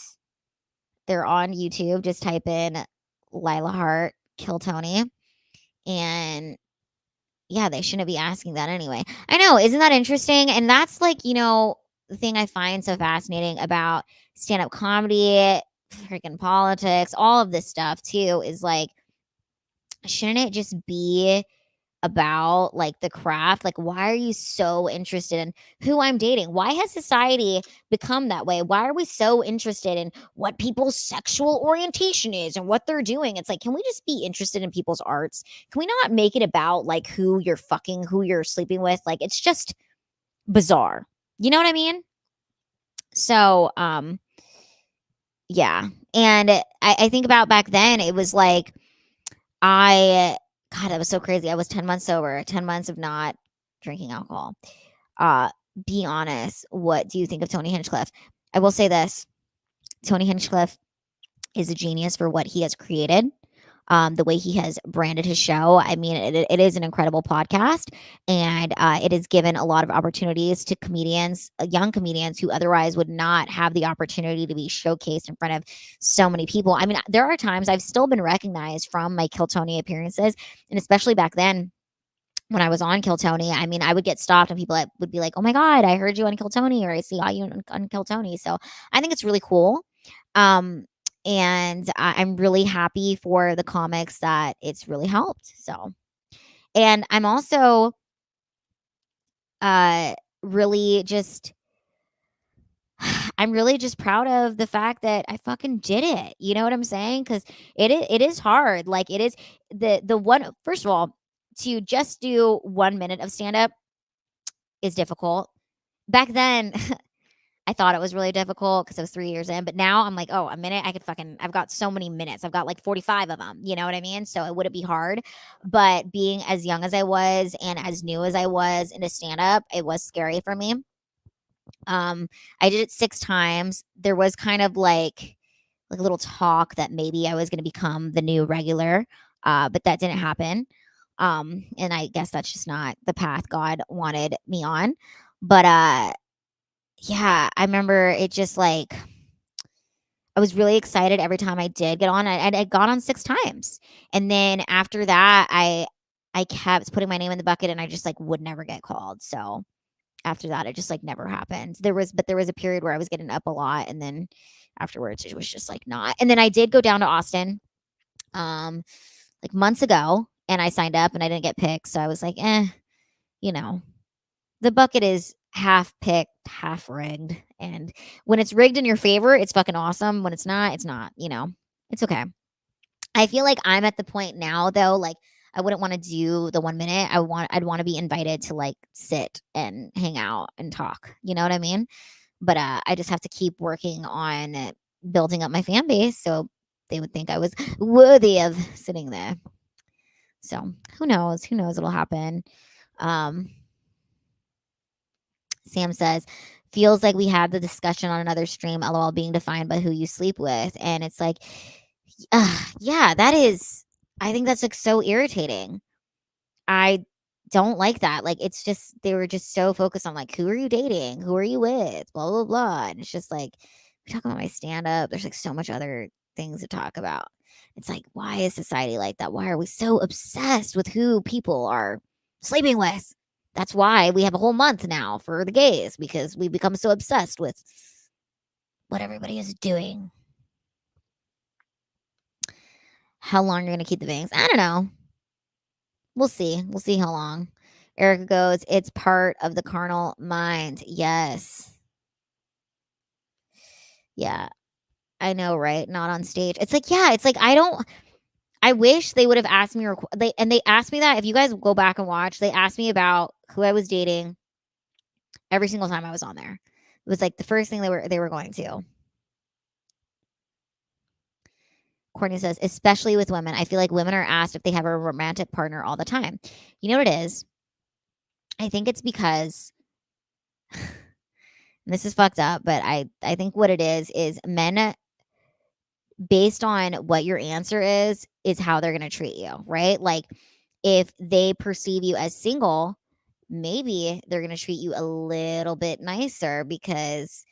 They're on YouTube. Just type in Lila Hart Kill Tony. And yeah, they shouldn't be asking that anyway. I know, isn't that interesting? And that's like, you know, the thing I find so fascinating about stand-up comedy, freaking politics, all of this stuff too, is like, shouldn't it just be about like the craft? Like, why are you so interested in who I'm dating? Why has society become that way? Why are we so interested in what people's sexual orientation is and what they're doing? It's like, can we just be interested in people's arts? Can we not make it about like who you're fucking, who you're sleeping with? Like, it's just bizarre. You know what I mean? So, yeah. And I think about back then, it was like, God, that was so crazy. I was 10 months sober, 10 months of not drinking alcohol. Be honest. What do you think of Tony Hinchcliffe? I will say this. Tony Hinchcliffe is a genius for what he has created. the way he has branded his show. I mean, it is an incredible podcast, and it has given a lot of opportunities to comedians, young comedians who otherwise would not have the opportunity to be showcased in front of so many people. I mean, there are times I've still been recognized from my Kill Tony appearances, and especially back then when I was on Kill Tony, I mean, I would get stopped and people would be like, "Oh my God, I heard you on Kill Tony," or "I saw you on Kill Tony." So I think it's really cool. Um, and I'm really happy for the comics that it's really helped. So, and I'm also really just I'm really just proud of the fact that I fucking did it. You know what I'm saying? Because it is hard. Like it is the one. First of all, to just do 1 minute of stand up is difficult. Back then, I thought it was really difficult because I was 3 years in, but now I'm like, oh, a minute, I've got so many minutes. I've got like 45 of them. You know what I mean? So it wouldn't be hard. But being as young as I was and as new as I was into stand up, it was scary for me. I did it 6 times. There was kind of like a little talk that maybe I was going to become the new regular, but that didn't happen. And I guess that's just not the path God wanted me on. But yeah, I remember it just like I was really excited every time I did get on. I'd gone on 6 times, and then after that, I kept putting my name in the bucket, and I just like would never get called. So after that, it just like never happened. There was a period where I was getting up a lot, and then afterwards it was just like not. And then I did go down to Austin, like months ago, and I signed up, and I didn't get picked. So I was like, you know, the bucket is half picked, half rigged. And when it's rigged in your favor, it's fucking awesome. When it's not, it's not, it's okay. I feel like I'm at the point now though, like I wouldn't want to do the 1 minute. I'd want to be invited to like sit and hang out and talk. You know what I mean? But I just have to keep working on building up my fan base so they would think I was worthy of sitting there. So who knows? Who knows what'll happen? Sam says, feels like we had the discussion on another stream, LOL, being defined by who you sleep with. And it's like, yeah, that is, I think that's like so irritating. I don't like that. Like, it's just, they were just so focused on like, who are you dating? Who are you with? Blah, blah, blah. And it's just like, we talk about my stand up. There's like so much other things to talk about. It's like, why is society like that? Why are we so obsessed with who people are sleeping with? That's why we have a whole month now for the gays, because we become so obsessed with what everybody is doing. How long you're going to keep the bangs? I don't know. We'll see. We'll see how long. Erica goes, it's part of the carnal mind. Yes. Yeah. I know, right? Not on stage. It's like, yeah, it's like, I wish they would have asked me, they asked me that. If you guys go back and watch, they asked me about who I was dating every single time I was on there. It was like the first thing they were going to. Courtney says, especially with women, I feel like women are asked if they have a romantic partner all the time. You know what it is? I think it's because, and this is fucked up, but I think what it is men, based on what your answer is how they're going to treat you, right? Like if they perceive you as single, maybe they're going to treat you a little bit nicer because,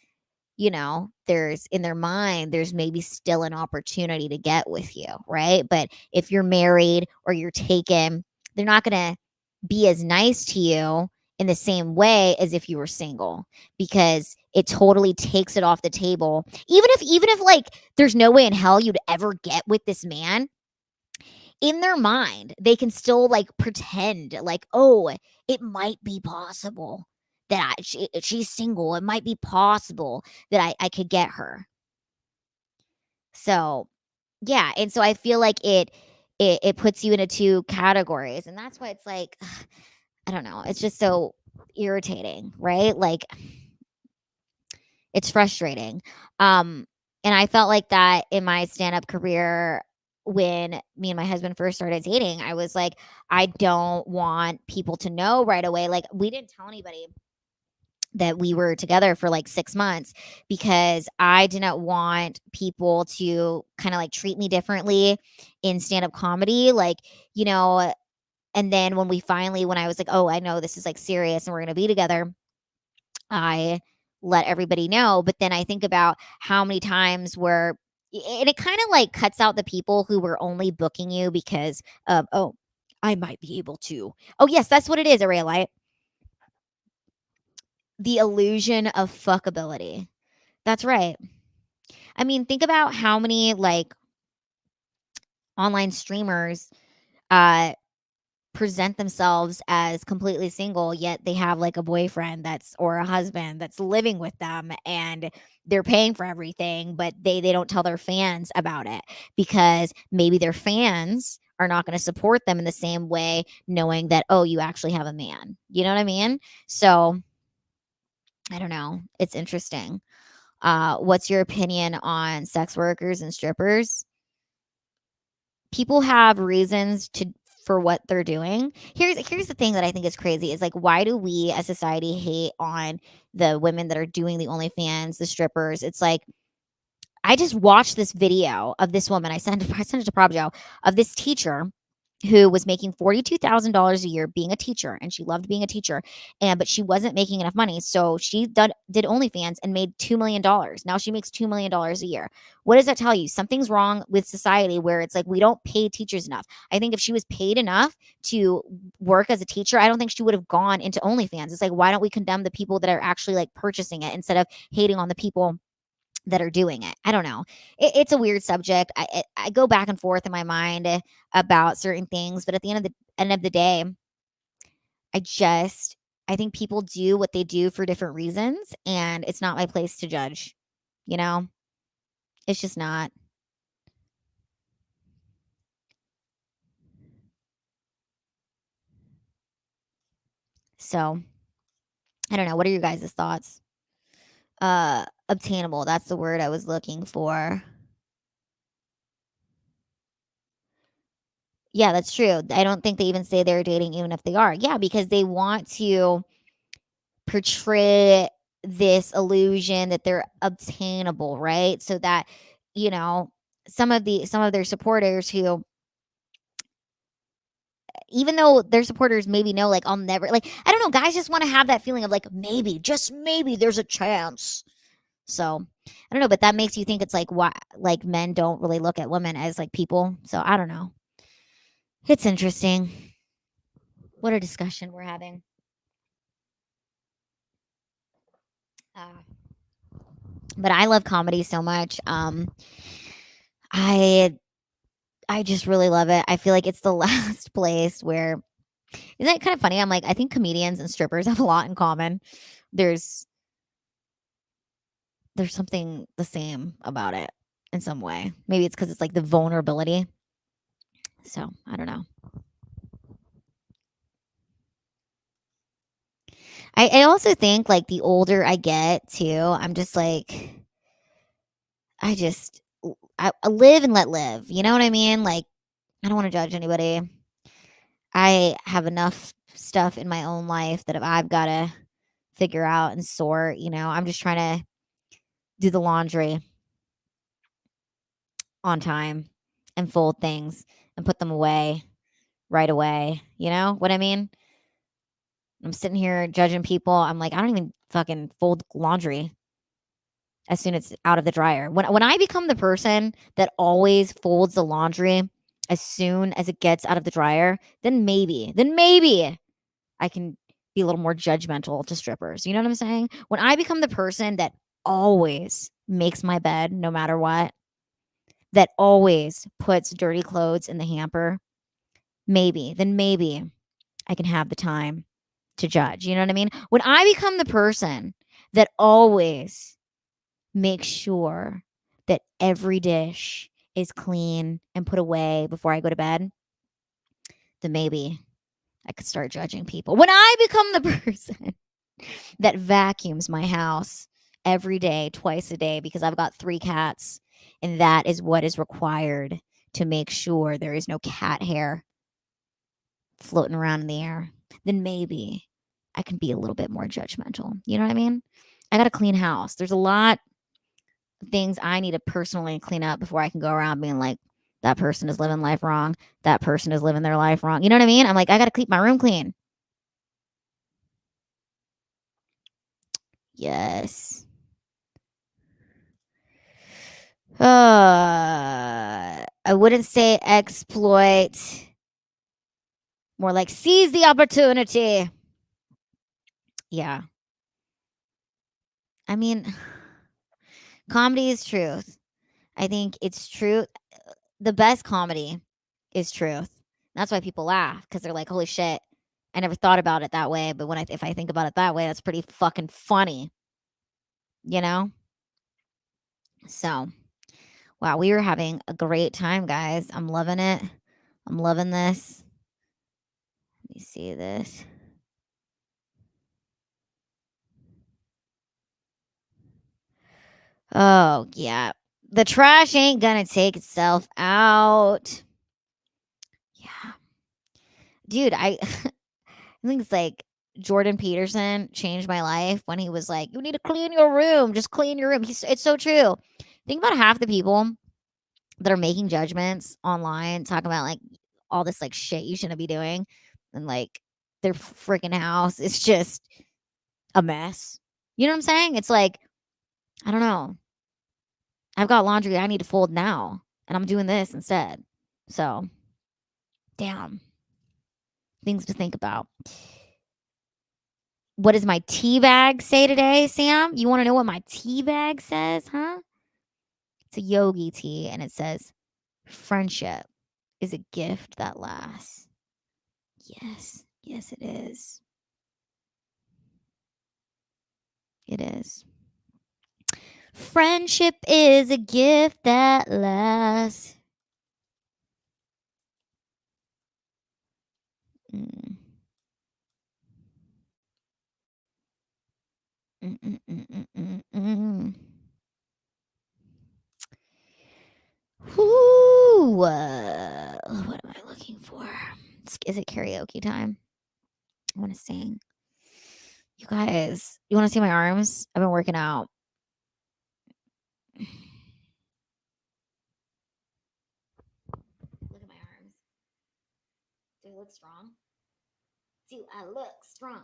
there's in their mind, there's maybe still an opportunity to get with you, right? But if you're married or you're taken, they're not going to be as nice to you in the same way as if you were single, because it totally takes it off the table. Even if like there's no way in hell you'd ever get with this man, in their mind, they can still like pretend like, oh, it might be possible that she's single. It might be possible that I could get her. So, yeah. And so I feel like it puts you into 2 categories. And that's why it's like, I don't know. It's just so irritating, right? Like it's frustrating. And I felt like that in my stand-up career when me and my husband first started dating. I was like, I don't want people to know right away. Like we didn't tell anybody that we were together for like 6 months, because I didn't want people to kind of like treat me differently in stand-up comedy. Like, you know, and then when I was like, oh, I know this is like serious and we're going to be together, I let everybody know. But then I think about how many times and it kind of like cuts out the people who were only booking you because of, oh, I might be able to. Oh, yes, that's what it is, Array. The illusion of fuckability. That's right. I mean, think about how many like online streamers present themselves as completely single, yet they have like a boyfriend or a husband that's living with them, and they're paying for everything, but they don't tell their fans about it because maybe their fans are not going to support them in the same way, knowing that, oh, you actually have a man. You know what I mean? So I don't know. It's interesting. What's your opinion on sex workers and strippers? People have reasons for what they're doing. Here's the thing that I think is crazy is like, why do we as society hate on the women that are doing the OnlyFans, the strippers? It's like, I just watched this video of this woman. I sent it to Prabjo, of this teacher who was making $42,000 a year being a teacher, and she loved being a teacher, but she wasn't making enough money, so she did OnlyFans and made $2 million. Now she makes $2 million a year. What does that tell you? Something's wrong with society where it's like we don't pay teachers enough. I think if she was paid enough to work as a teacher, I don't think she would have gone into OnlyFans. It's like, why don't we condemn the people that are actually like purchasing it instead of hating on the people that are doing it? I don't know. It's a weird subject. I go back and forth in my mind about certain things, but at the end of the day, I think people do what they do for different reasons, and it's not my place to judge. You know, it's just not. So I don't know. What are your guys' thoughts? Obtainable. That's the word I was looking for. Yeah, that's true. I don't think they even say they're dating, even if they are. Yeah, because they want to portray this illusion that they're obtainable, right? So that, you know, some of their supporters who, even though their supporters maybe know, like, I'll never, like, I don't know, guys just want to have that feeling of like, maybe, just maybe there's a chance. So I don't know, but that makes you think it's like, why, like, men don't really look at women as like people. So I don't know. It's interesting. What a discussion we're having. But I love comedy so much. I just really love it. I feel like it's the last place where, isn't it kind of funny? I'm like, I think comedians and strippers have a lot in common. There's something the same about it in some way. Maybe it's because it's like the vulnerability. So I don't know. I also think like the older I get too, I'm just like, I live and let live. You know what I mean? Like, I don't want to judge anybody. I have enough stuff in my own life that if I've got to figure out and sort, I'm just trying to do the laundry on time and fold things and put them away right away. You know what I mean? I'm sitting here judging people. I'm like, I don't even fucking fold laundry as soon as it's out of the dryer. When I become the person that always folds the laundry as soon as it gets out of the dryer, then maybe I can be a little more judgmental to strippers. You know what I'm saying? When I become the person that always makes my bed no matter what, that always puts dirty clothes in the hamper, maybe I can have the time to judge. You know what I mean? When I become the person that always makes sure that every dish is clean and put away before I go to bed, then maybe I could start judging people. When I become the person that vacuums my house every day, twice a day, because I've got 3 cats, and that is what is required to make sure there is no cat hair floating around in the air, then maybe I can be a little bit more judgmental. You know what I mean? I got a clean house. There's a lot of things I need to personally clean up before I can go around being like, that person is living life wrong. That person is living their life wrong. You know what I mean? I'm like, I got to keep my room clean. Yes. I wouldn't say exploit. More like seize the opportunity. Yeah. I mean, comedy is truth. I think it's truth. The best comedy is truth. That's why people laugh, because they're like, holy shit, I never thought about it that way. But if I think about it that way, that's pretty fucking funny. You know? So, wow, we were having a great time, guys. I'm loving it. I'm loving this. Let me see this. Oh, yeah. The trash ain't gonna take itself out. Yeah. Dude, I think it's like Jordan Peterson changed my life when he was like, you need to clean your room. Just clean your room. It's so true. Think about half the people that are making judgments online, talking about like all this like shit you shouldn't be doing. And like their freaking house is just a mess. You know what I'm saying? It's like, I don't know. I've got laundry I need to fold now, and I'm doing this instead. So, damn. Things to think about. What does my tea bag say today, Sam? You want to know what my tea bag says, huh? It's a yogi tea, and it says, friendship is a gift that lasts. Yes. Yes, it is. It is. Friendship is a gift that lasts. Mm. Whoo, what am I looking for? Is it karaoke time? I want to sing. You guys, you want to see my arms? I've been working out. Look at my arms. Do I look strong? Do I look strong?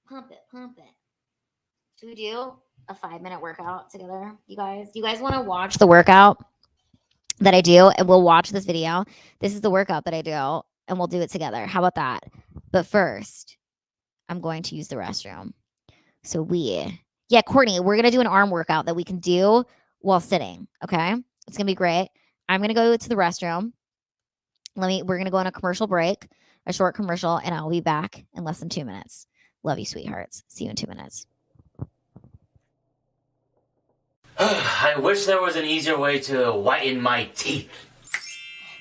Pump it, pump it. Should we do a 5-minute workout together, you guys? Do you guys want to watch the workout that I do? And we'll watch this video. This is the workout that I do, and we'll do it together. How about that? But first, I'm going to use the restroom. So Courtney, we're going to do an arm workout that we can do while sitting. Okay. It's going to be great. I'm going to go to the restroom. We're going to go on a commercial break, a short commercial, and I'll be back in less than 2 minutes. Love you, sweethearts. See you in 2 minutes. I wish there was an easier way to whiten my teeth.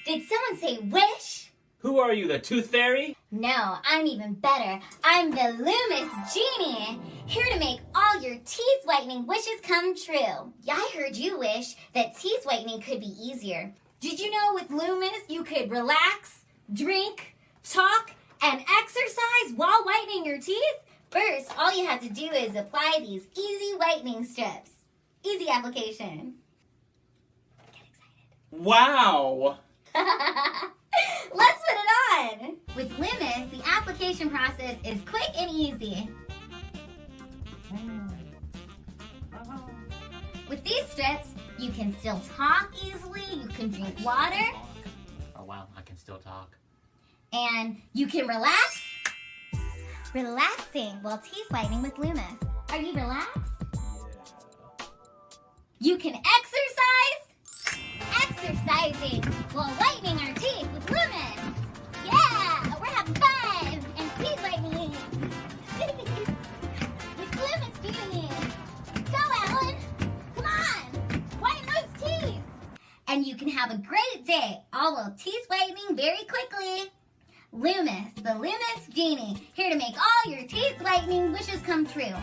Did someone say wish? Who are you, the tooth fairy? No, I'm even better. I'm the Loomis Genie, here to make all your teeth whitening wishes come true. I heard you wish that teeth whitening could be easier. Did you know with Loomis you could relax, drink, talk, and exercise while whitening your teeth? First, all you have to do is apply these easy whitening strips. Easy application. Get excited. Wow! Let's put it on! With Loomis, the application process is quick and easy. With these strips, you can still talk easily, you can drink water. Oh wow, I can still talk. And you can relax. Relaxing while teeth whitening with Loomis. Are you relaxed? You can exercise. Exercising while whitening our teeth with Loomis. Yeah, we're having fun and teeth whitening. With Loomis doing it. Go, Alan. Come on. Whiten those teeth. And you can have a great day, all while teeth whitening very quickly. Loomis, the Loomis Genie, here to make all your teeth whitening wishes come true.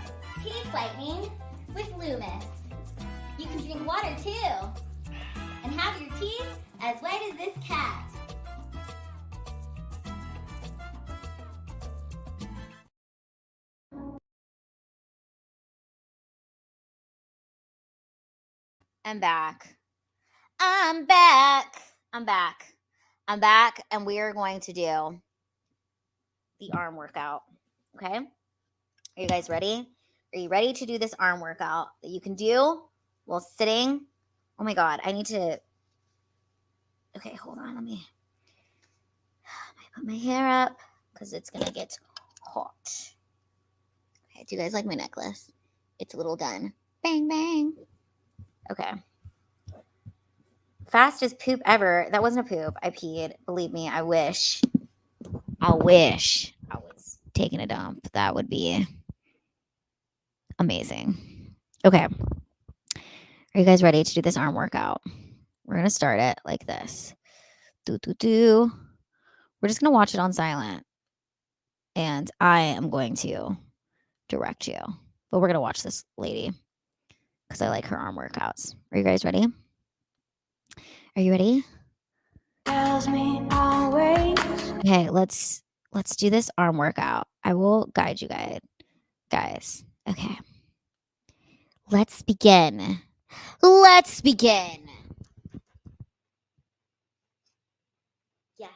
Teeth whitening with Loomis. You can drink water too, and have your teeth as white as this cat. I'm back. I'm back. I'm back. I'm back, and we are going to do the arm workout. Okay? Are you guys ready? Are you ready to do this arm workout that you can do while sitting? Oh my God, I need to. Okay, hold on. Let me put my hair up because it's going to get hot. Okay, do you guys like my necklace? It's a little gun. Bang, bang. Okay. Fastest poop ever. That wasn't a poop. I peed. Believe me, I wish. I wish I was taking a dump. That would be amazing. Okay. Are you guys ready to do this arm workout? We're going to start it like this. Do, do, do. We're just going to watch it on silent. And I am going to direct you. But we're going to watch this lady because I like her arm workouts. Are you guys ready? Are you ready? Tells me always. Okay, let's do this arm workout. I will guide you guys. Okay. Let's begin. Let's begin. Yes.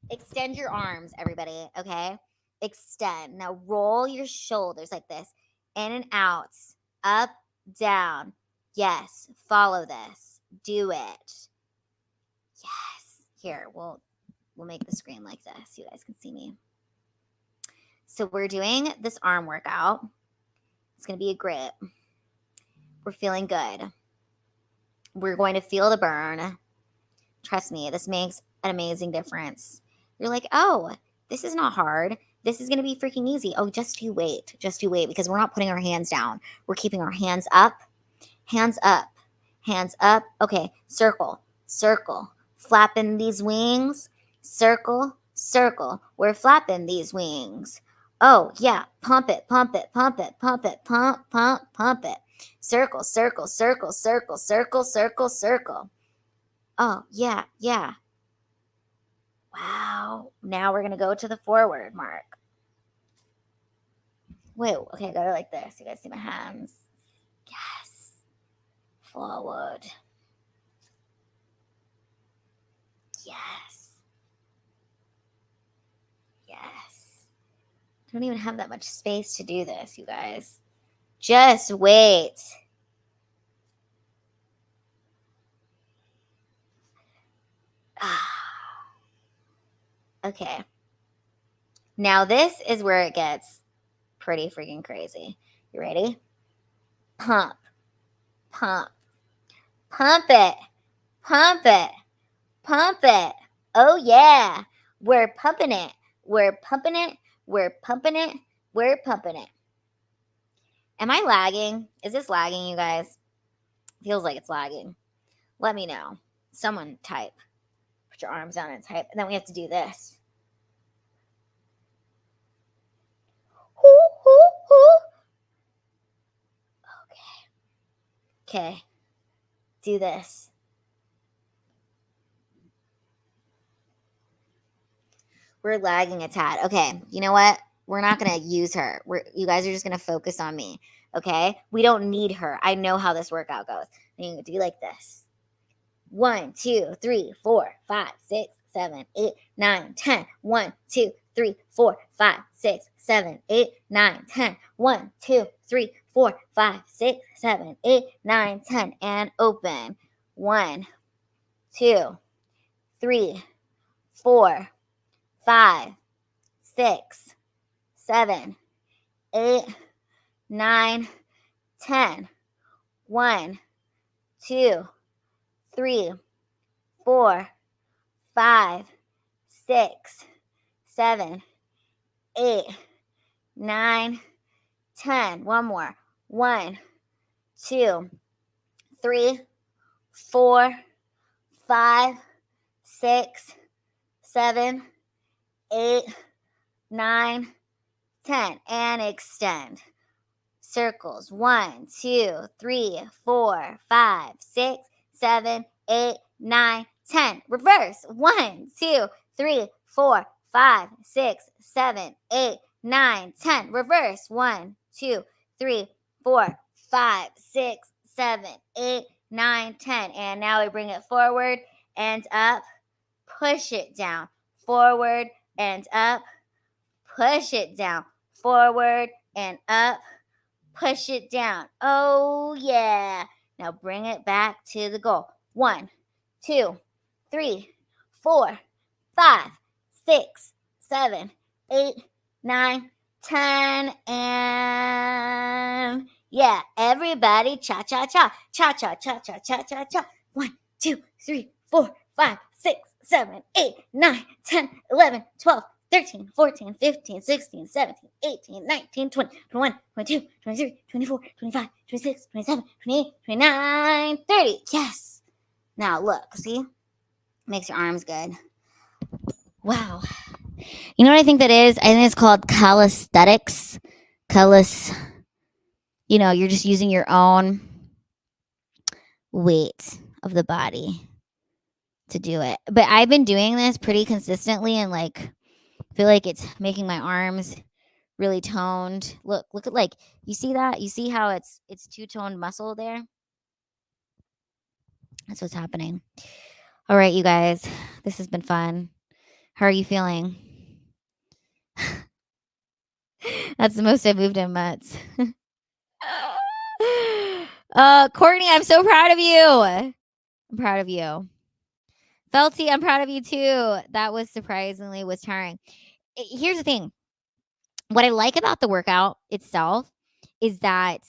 Extend your arms, everybody, okay? Extend. Now roll your shoulders like this. In and out. Up, down. Yes. Follow this. Do it. Yes. Here, we'll make the screen like this. You guys can see me. So we're doing this arm workout. It's going to be a grip. We're feeling good. We're going to feel the burn. Trust me, this makes an amazing difference. You're like, oh, this is not hard. This is going to be freaking easy. Oh, just you wait. Just you wait, because we're not putting our hands down. We're keeping our hands up. Hands up. Hands up. Okay, circle. Circle. Flapping these wings. Circle. Circle. We're flapping these wings. Oh, yeah. Pump it. Pump it. Pump it. Pump it. Pump, pump, pump it. Circle, circle, circle, circle, circle, circle, circle. Oh, yeah, yeah. Wow. Now we're going to go to the forward mark. Wait, okay, I got it like this. You guys see my hands? Yes. Forward. Yes. Yes. Don't even have that much space to do this, you guys. Just wait. Okay. Now this is where it gets pretty freaking crazy. You ready? Pump. Pump. Pump it. Pump it. Pump it. Oh, yeah. We're pumping it. We're pumping it. We're pumping it. We're pumping it. Am I lagging? Is this lagging, you guys? Feels like it's lagging. Let me know. Someone type. Put your arms down and type. And then we have to do this. Okay. Do this. We're lagging a tad. Okay. You know what? We're not going to use her. You guys are just going to focus on me. Okay? We don't need her. I know how this workout goes. And you can do like this. 1, 2, 3, 4, 5, 6, 7, 8, 9, 10. 1, 2, 3, 4, 5, 6, 7, 8, 9, 10. 1, 2, 3, 4, 5, 6, 7, 8, 9, 10. And open. 1, 2, 3, 4, 5, 6, 7, 8, 9, 10. 1, 2, 3, 4, 5, 6, 7, 8, 9, 10. One more. 1, 2, 3, 4, 5, 6, 7, 8, 9, 10. And extend. Circles. 1, 2, 3, 4, 5, 6, 7, 8, 9, 10. Reverse. 1, 2, 3, 4, 5, 6, 7, 8, 9, 10. Reverse. 1, 2, 3, 4, 5, 6, 7, 8, 9, 10. And now we bring it forward and up. Push it down. Forward and up. Push it down. Forward and up. Push it down. Oh, yeah. Now bring it back to the goal. 1, 2, 3, 4, 5, 6, 7, 8, 9, 10. And yeah, everybody cha cha cha. Cha cha cha cha cha cha cha. 1, 2, 3, 4, 5, 6, 7, 8, 9, 10, 11, 12, 13, 14, 15, 16, 17, 18, 19, 20, 21, 22, 23, 24, 25, 26, 27, 28, 29, 30. Yes. Now look, see? Makes your arms good. Wow. You know what I think that is? I think it's called calisthenics. You're just using your own weight of the body to do it. But I've been doing this pretty consistently and like feel like it's making my arms really toned. Look at like, you see that? You see how it's two-toned muscle there? That's what's happening. All right, you guys, this has been fun. How are you feeling? That's the most I've moved in months. Courtney, I'm so proud of you. I'm proud of you. Felty, I'm proud of you too. That was surprisingly tiring. Here's the thing. What I like about the workout itself is that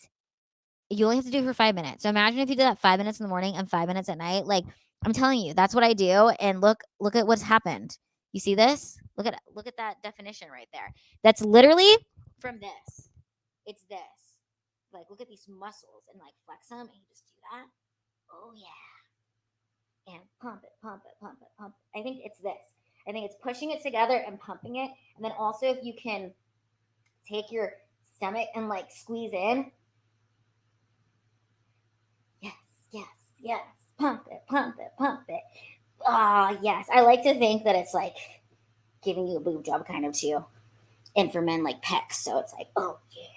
you only have to do it for 5 minutes. So imagine if you did that 5 minutes in the morning and 5 minutes at night. Like, I'm telling you, that's what I do. And look at what's happened. You see this? Look at that definition right there. That's literally from this. It's this. Like, look at these muscles and like flex them, and you just do that. Oh yeah. And pump it, pump it, pump it, pump it. I think it's this. I think it's pushing it together and pumping it. And then also if you can take your stomach and like squeeze in. Yes, yes, yes. Pump it, pump it, pump it. Ah, yes. I like to think that it's like giving you a boob job kind of too. And for men, like pecs. So it's like, oh yeah.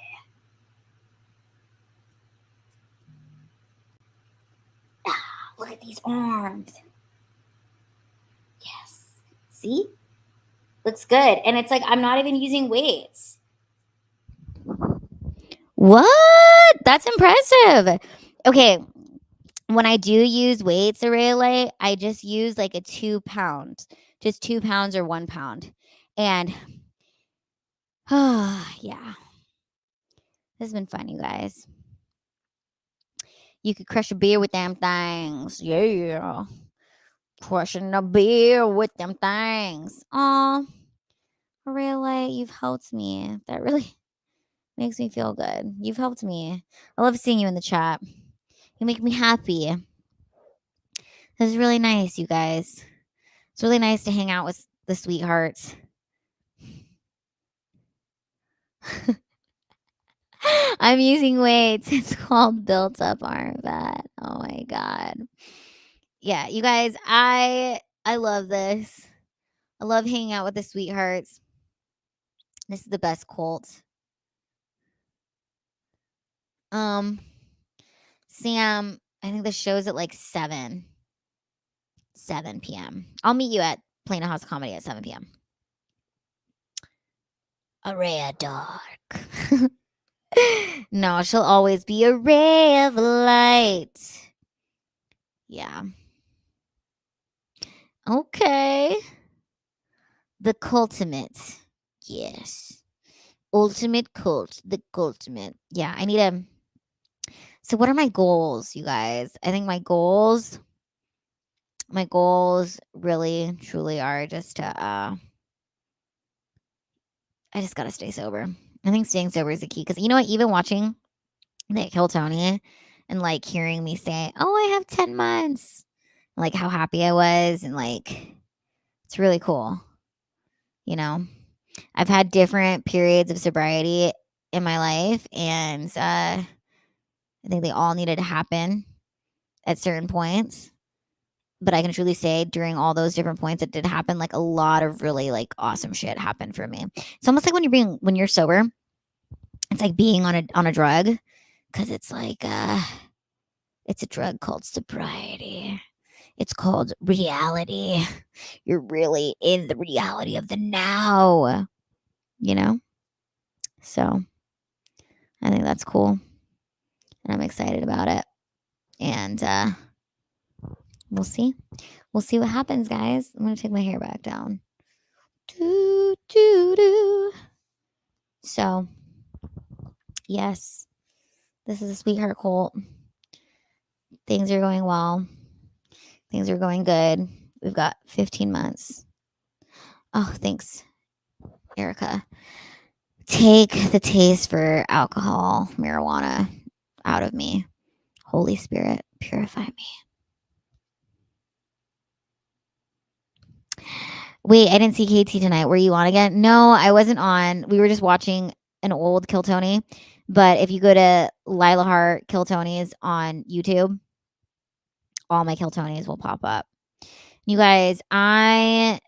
Ah, look at these arms. Yes. See? Looks good. And it's like, I'm not even using weights. What? That's impressive. Okay. When I do use weights, Aurelia, I just use like a 2 pound, just 2 pounds or 1 pound. And yeah, this has been fun, you guys. You could crush a beer with them things. Yeah. Crushing a beer with them things. Aw, Aurelia, you've helped me. That really makes me feel good. You've helped me. I love seeing you in the chat. You make me happy. This is really nice, you guys. It's really nice to hang out with the SweetHarts. I'm using weights. It's called built up arm fat. Oh my god. Yeah, you guys, I love this. I love hanging out with the SweetHarts. This is the best cult. Sam, I think the show's at like 7 p.m. I'll meet you at Plano House Comedy at 7 p.m. A ray of dark. No, she'll always be a ray of light. Yeah. Okay. The cultimate. Yes. Ultimate cult. The cultimate. Yeah, I need a... So what are my goals, you guys? I think my goals really, truly are just to... I just gotta stay sober. I think staying sober is the key. Because you know what? Even watching like Kill Tony and like hearing me say, oh, I have 10 months. Like how happy I was. And like, it's really cool. You know? I've had different periods of sobriety in my life. And I think they all needed to happen at certain points. But I can truly say during all those different points that did happen, like a lot of really like awesome shit happened for me. It's almost like when you're sober, it's like being on a drug, Because it's like, it's a drug called sobriety. It's called reality. You're really in the reality of the now, you know? So I think that's cool. And I'm excited about it. And we'll see. We'll see what happens, guys. I'm going to take my hair back down. Doo, doo, doo. So, yes, this is a sweetheart cult. Things are going well. Things are going good. We've got 15 months. Oh, thanks, Erica. Take the taste for alcohol, marijuana out of me. Holy Spirit, purify me. Wait, I didn't see KT tonight. Were you on again? No, I wasn't on. We were just watching an old Kill Tony. But if you go to Lila Hart Kill Tonys on YouTube, all my Kill Tonys will pop up. You guys, I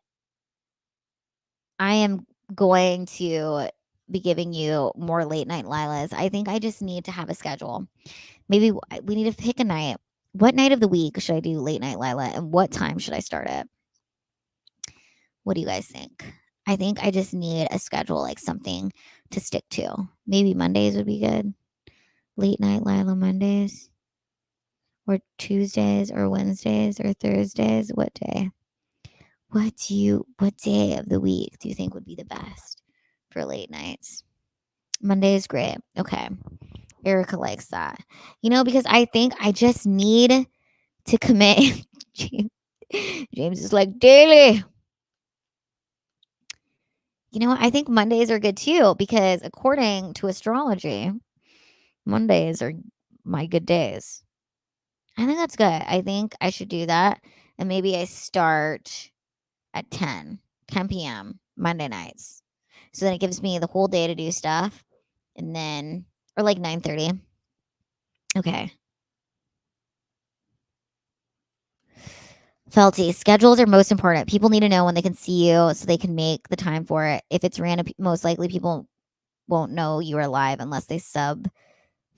am going to be giving you more late night Lilas. I think I just need to have a schedule. Maybe we need to pick a night. What night of the week should I do late night Lila, and what time should I start it? What do you guys think? I think I just need a schedule, like something to stick to. Maybe Mondays would be good. Late night Lila Mondays. Or Tuesdays or Wednesdays or Thursdays. What day? What day of the week do you think would be the best for late nights? Monday is great. Okay. Erica likes that. You know, because I think I just need to commit. James is like, daily. You know what? I think Mondays are good too, because according to astrology, Mondays are my good days. I think that's good. I think I should do that. And maybe I start at 10 p.m. Monday nights. So then it gives me the whole day to do stuff. And then, or like 9:30. Okay. Felty, schedules are most important. People need to know when they can see you so they can make the time for it. If it's random, most likely people won't know you are live unless they sub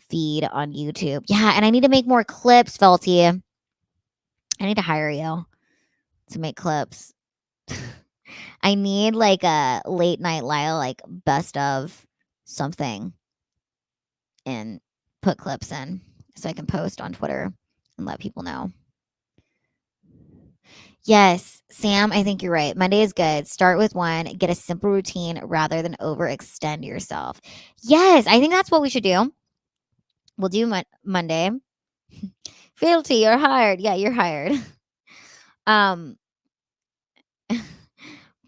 feed on YouTube. Yeah, and I need to make more clips, Felty. I need to hire you to make clips. I need like a late night Lila, like best of something, and put clips in so I can post on Twitter and let people know. Yes, Sam, I think you're right. Monday is good. Start with one, get a simple routine rather than overextend yourself. Yes, I think that's what we should do. We'll do Monday. Fealty, you're hired. Yeah, you're hired.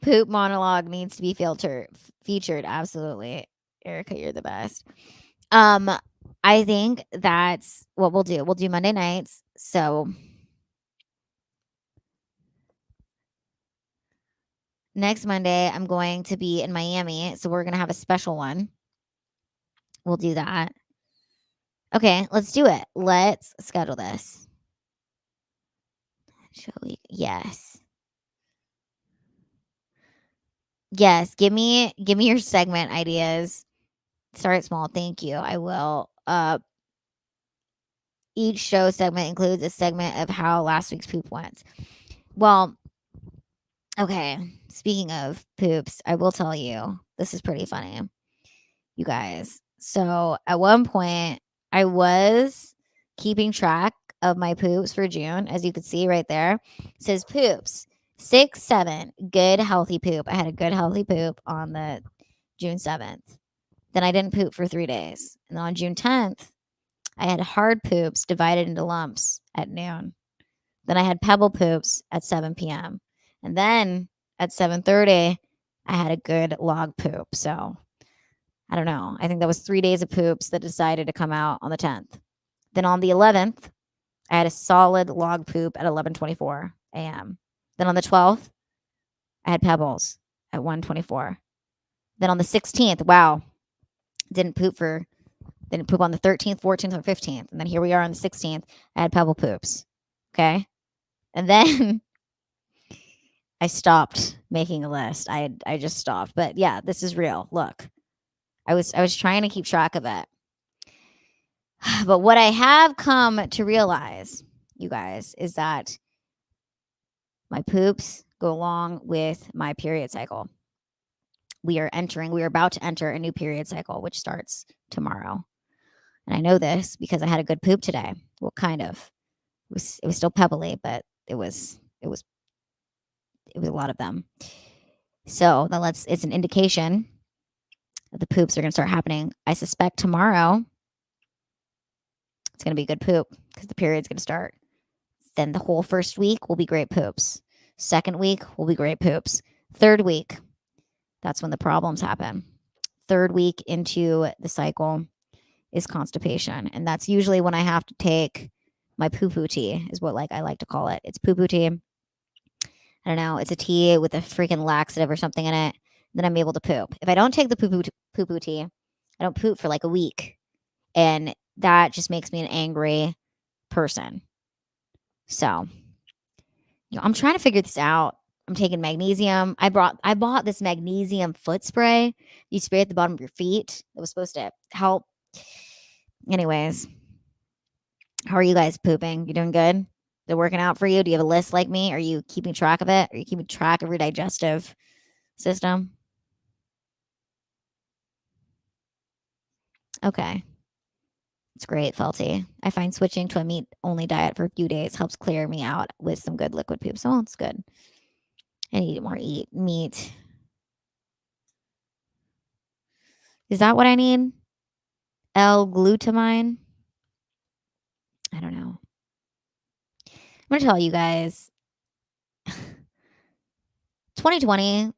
Poop monologue needs to be featured. Absolutely. Erica, you're the best. I think that's what we'll do. We'll do Monday nights. So next Monday, I'm going to be in Miami. So we're going to have a special one. We'll do that. Okay, let's do it. Let's schedule this. Shall we? Yes. Yes, give me your segment ideas. Start small. Thank you. I will. Each show segment includes a segment of how last week's poop went. Well, okay. Speaking of poops, I will tell you, this is pretty funny, you guys. So at one point, I was keeping track of my poops for June, as you could see right there. It says poops 6, 7, good healthy poop. I had a good healthy poop on the June 7th. Then I didn't poop for 3 days. And then on June 10th, I had hard poops divided into lumps at noon. Then I had pebble poops at 7 p.m. And then at 7:30, I had a good log poop. So I don't know. I think that was 3 days of poops that decided to come out on the 10th. Then on the 11th, I had a solid log poop at 11:24 a.m. Then on the 12th, I had pebbles at 1:24. Then on the 16th, wow, didn't poop on the 13th, 14th, or 15th. And then here we are on the 16th. I had pebble poops. Okay. And then I stopped making a list. I just stopped. But yeah, this is real. Look, I was trying to keep track of it. But what I have come to realize, you guys, is that my poops go along with my period cycle. We are about to enter a new period cycle, which starts tomorrow. And I know this because I had a good poop today. Well, kind of. It was still pebbly, but it was a lot of them. So it's an indication that the poops are going to start happening. I suspect tomorrow it's going to be a good poop because the period's going to start. Then the whole first week will be great poops. Second week will be great poops. Third week, that's when the problems happen. Third week into the cycle is constipation. And that's usually when I have to take my poo-poo tea, is what I like to call it. It's poo-poo tea. I don't know. It's a tea with a freaking laxative or something in it. Then I'm able to poop. If I don't take the poo-poo tea, I don't poop for like a week. And that just makes me an angry person. So, I'm trying to figure this out. I'm taking magnesium. I bought this magnesium foot spray. You spray at the bottom of your feet. It was supposed to help. Anyways, how are you guys pooping? You doing good? They're working out for you? Do you have a list like me? Are you keeping track of it? Are you keeping track of your digestive system? Okay. It's great, Felty. I find switching to a meat-only diet for a few days helps clear me out with some good liquid poop. So it's good. I need to eat meat. Is that what I need? L-glutamine? I don't know. I'm going to tell you guys. 2020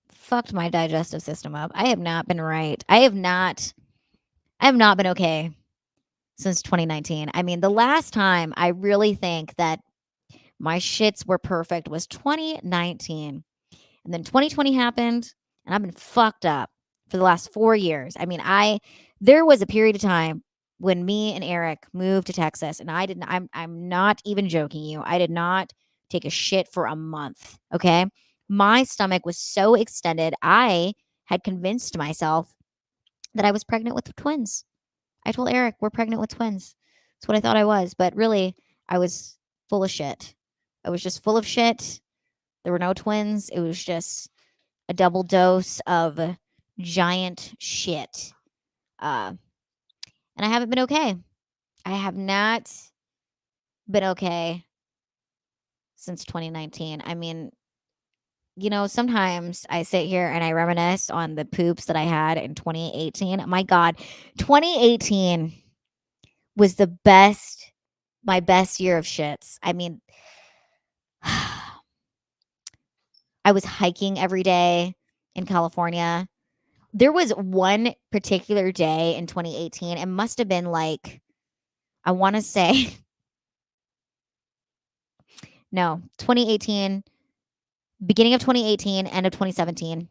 fucked my digestive system up. I have not been right. I have not been okay since 2019. I mean, the last time I really think that my shits were perfect was 2019. And then 2020 happened and I've been fucked up for the last 4 years. I mean, there was a period of time when me and Eric moved to Texas and I'm not even joking you. I did not take a shit for a month. Okay. My stomach was so extended. I had convinced myself that I was pregnant with twins. I told Eric we're pregnant with twins. That's what I thought I was. But really, I was full of shit. I was just full of shit. There were no twins. It was just a double dose of giant shit. And I haven't been okay. I have not been okay since 2019. I mean, sometimes I sit here and I reminisce on the poops that I had in 2018. My God, 2018 was my best year of shits. I mean, I was hiking every day in California. There was one particular day in 2018. It must have been I want to say, no, 2018, beginning of 2018, end of 2017.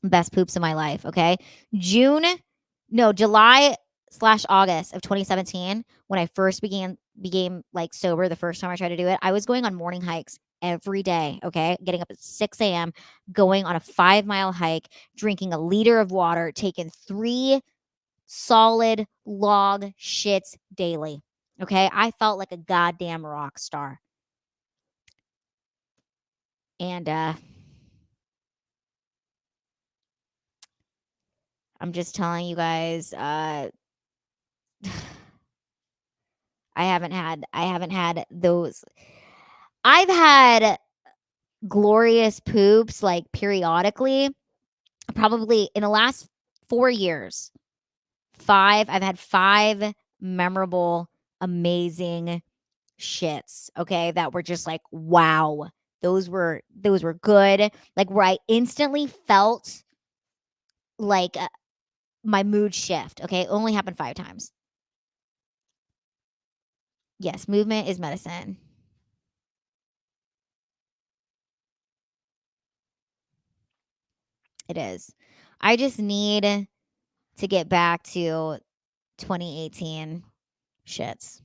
Best poops of my life. Okay. July/August of 2017, when I first became sober the first time I tried to do it, I was going on morning hikes every day. Okay. Getting up at 6 a.m., going on a 5-mile hike, drinking a liter of water, taking 3 solid log shits daily. Okay. I felt like a goddamn rock star. And I'm just telling you guys, I haven't had those. I've had glorious poops periodically, probably in the last 4 years. I've had 5 memorable, amazing shits, okay, that were just wow. Those were good. Where I instantly felt my mood shift, okay? It only happened 5 times. Yes, movement is medicine. It is. I just need to get back to 2018 shits.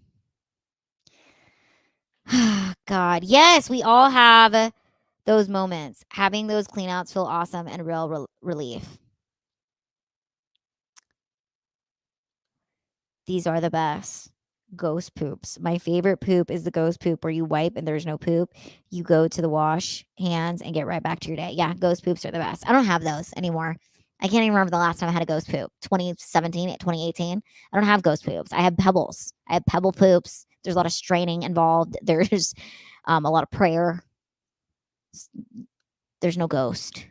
God, yes, we all have those moments. Having those cleanouts feel awesome and real relief. These are the best. Ghost poops. My favorite poop is the ghost poop where you wipe and there's no poop. You go to the wash hands and get right back to your day. Yeah, ghost poops are the best. I don't have those anymore. I can't even remember the last time I had a ghost poop. 2017, 2018. I don't have ghost poops. I have pebbles. I have pebble poops. There's a lot of straining involved. There's a lot of prayer. There's no ghost.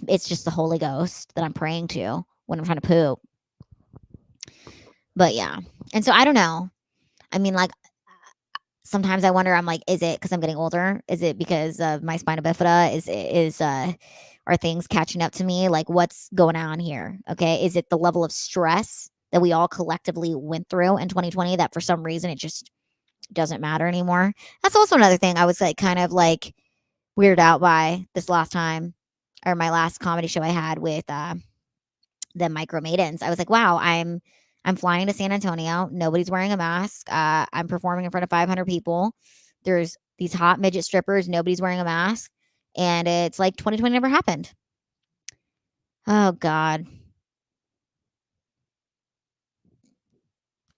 It's just the Holy Ghost that I'm praying to when I'm trying to poop. But yeah. And so I don't know. I mean, like, sometimes I wonder, I'm like, is it because I'm getting older? Is it because of my spina bifida? Are things catching up to me? Like, what's going on here? Okay. Is it the level of stress that we all collectively went through in 2020 that for some reason it just doesn't matter anymore? That's also another thing I was like kind of like weirded out by this last time, or my last comedy show I had with the Micro Maidens. I was like, wow, I'm flying to San Antonio. Nobody's wearing a mask. I'm performing in front of 500 people. There's these hot midget strippers. Nobody's wearing a mask. And it's like 2020 never happened. Oh, God.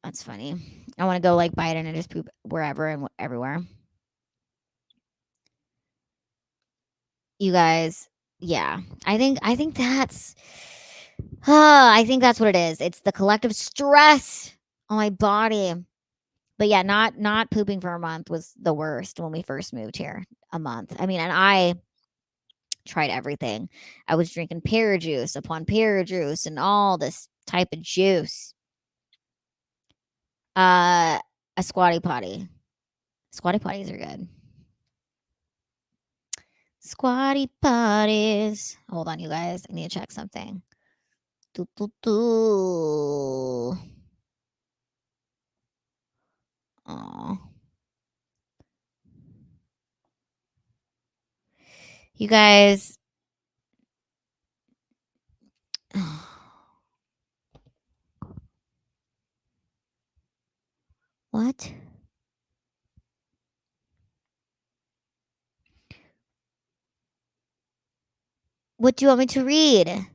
That's funny. I want to go like Biden and just poop wherever and everywhere. You guys, yeah. I think that's I think that's what it is. It's the collective stress on my body. But yeah, not pooping for a month was the worst when we first moved here. A month. I mean, and I tried everything. I was drinking pear juice upon pear juice and all this type of juice. A squatty potty. Squatty potties are good. Squatty potties. Hold on, you guys. I need to check something. Do, do, do. Oh. You guys. What? What do you want me to read? Oh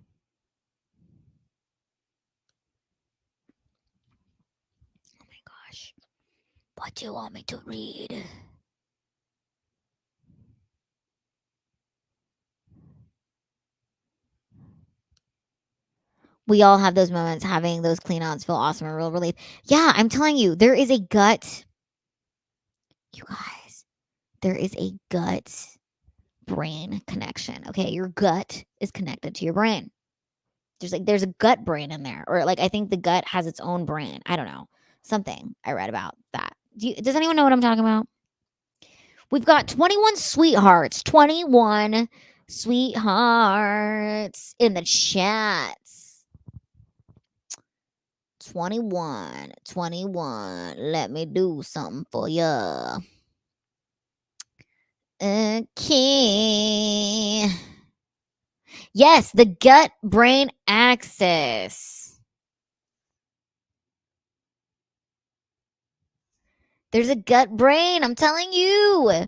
my gosh. What do you want me to read? We all have those moments, having those clean outs feel awesome and real relief. Yeah, I'm telling you, there is a gut. You guys, there is a gut brain connection. Okay, your gut is connected to your brain. There's a gut brain in there, or like I think the gut has its own brain. I don't know, something I read about that. Does anyone know what I'm talking about? We've got 21 sweethearts, 21 sweethearts in the chats. 21. Let me do something for ya. Okay. Yes, the gut brain axis. There's a gut brain. I'm telling you.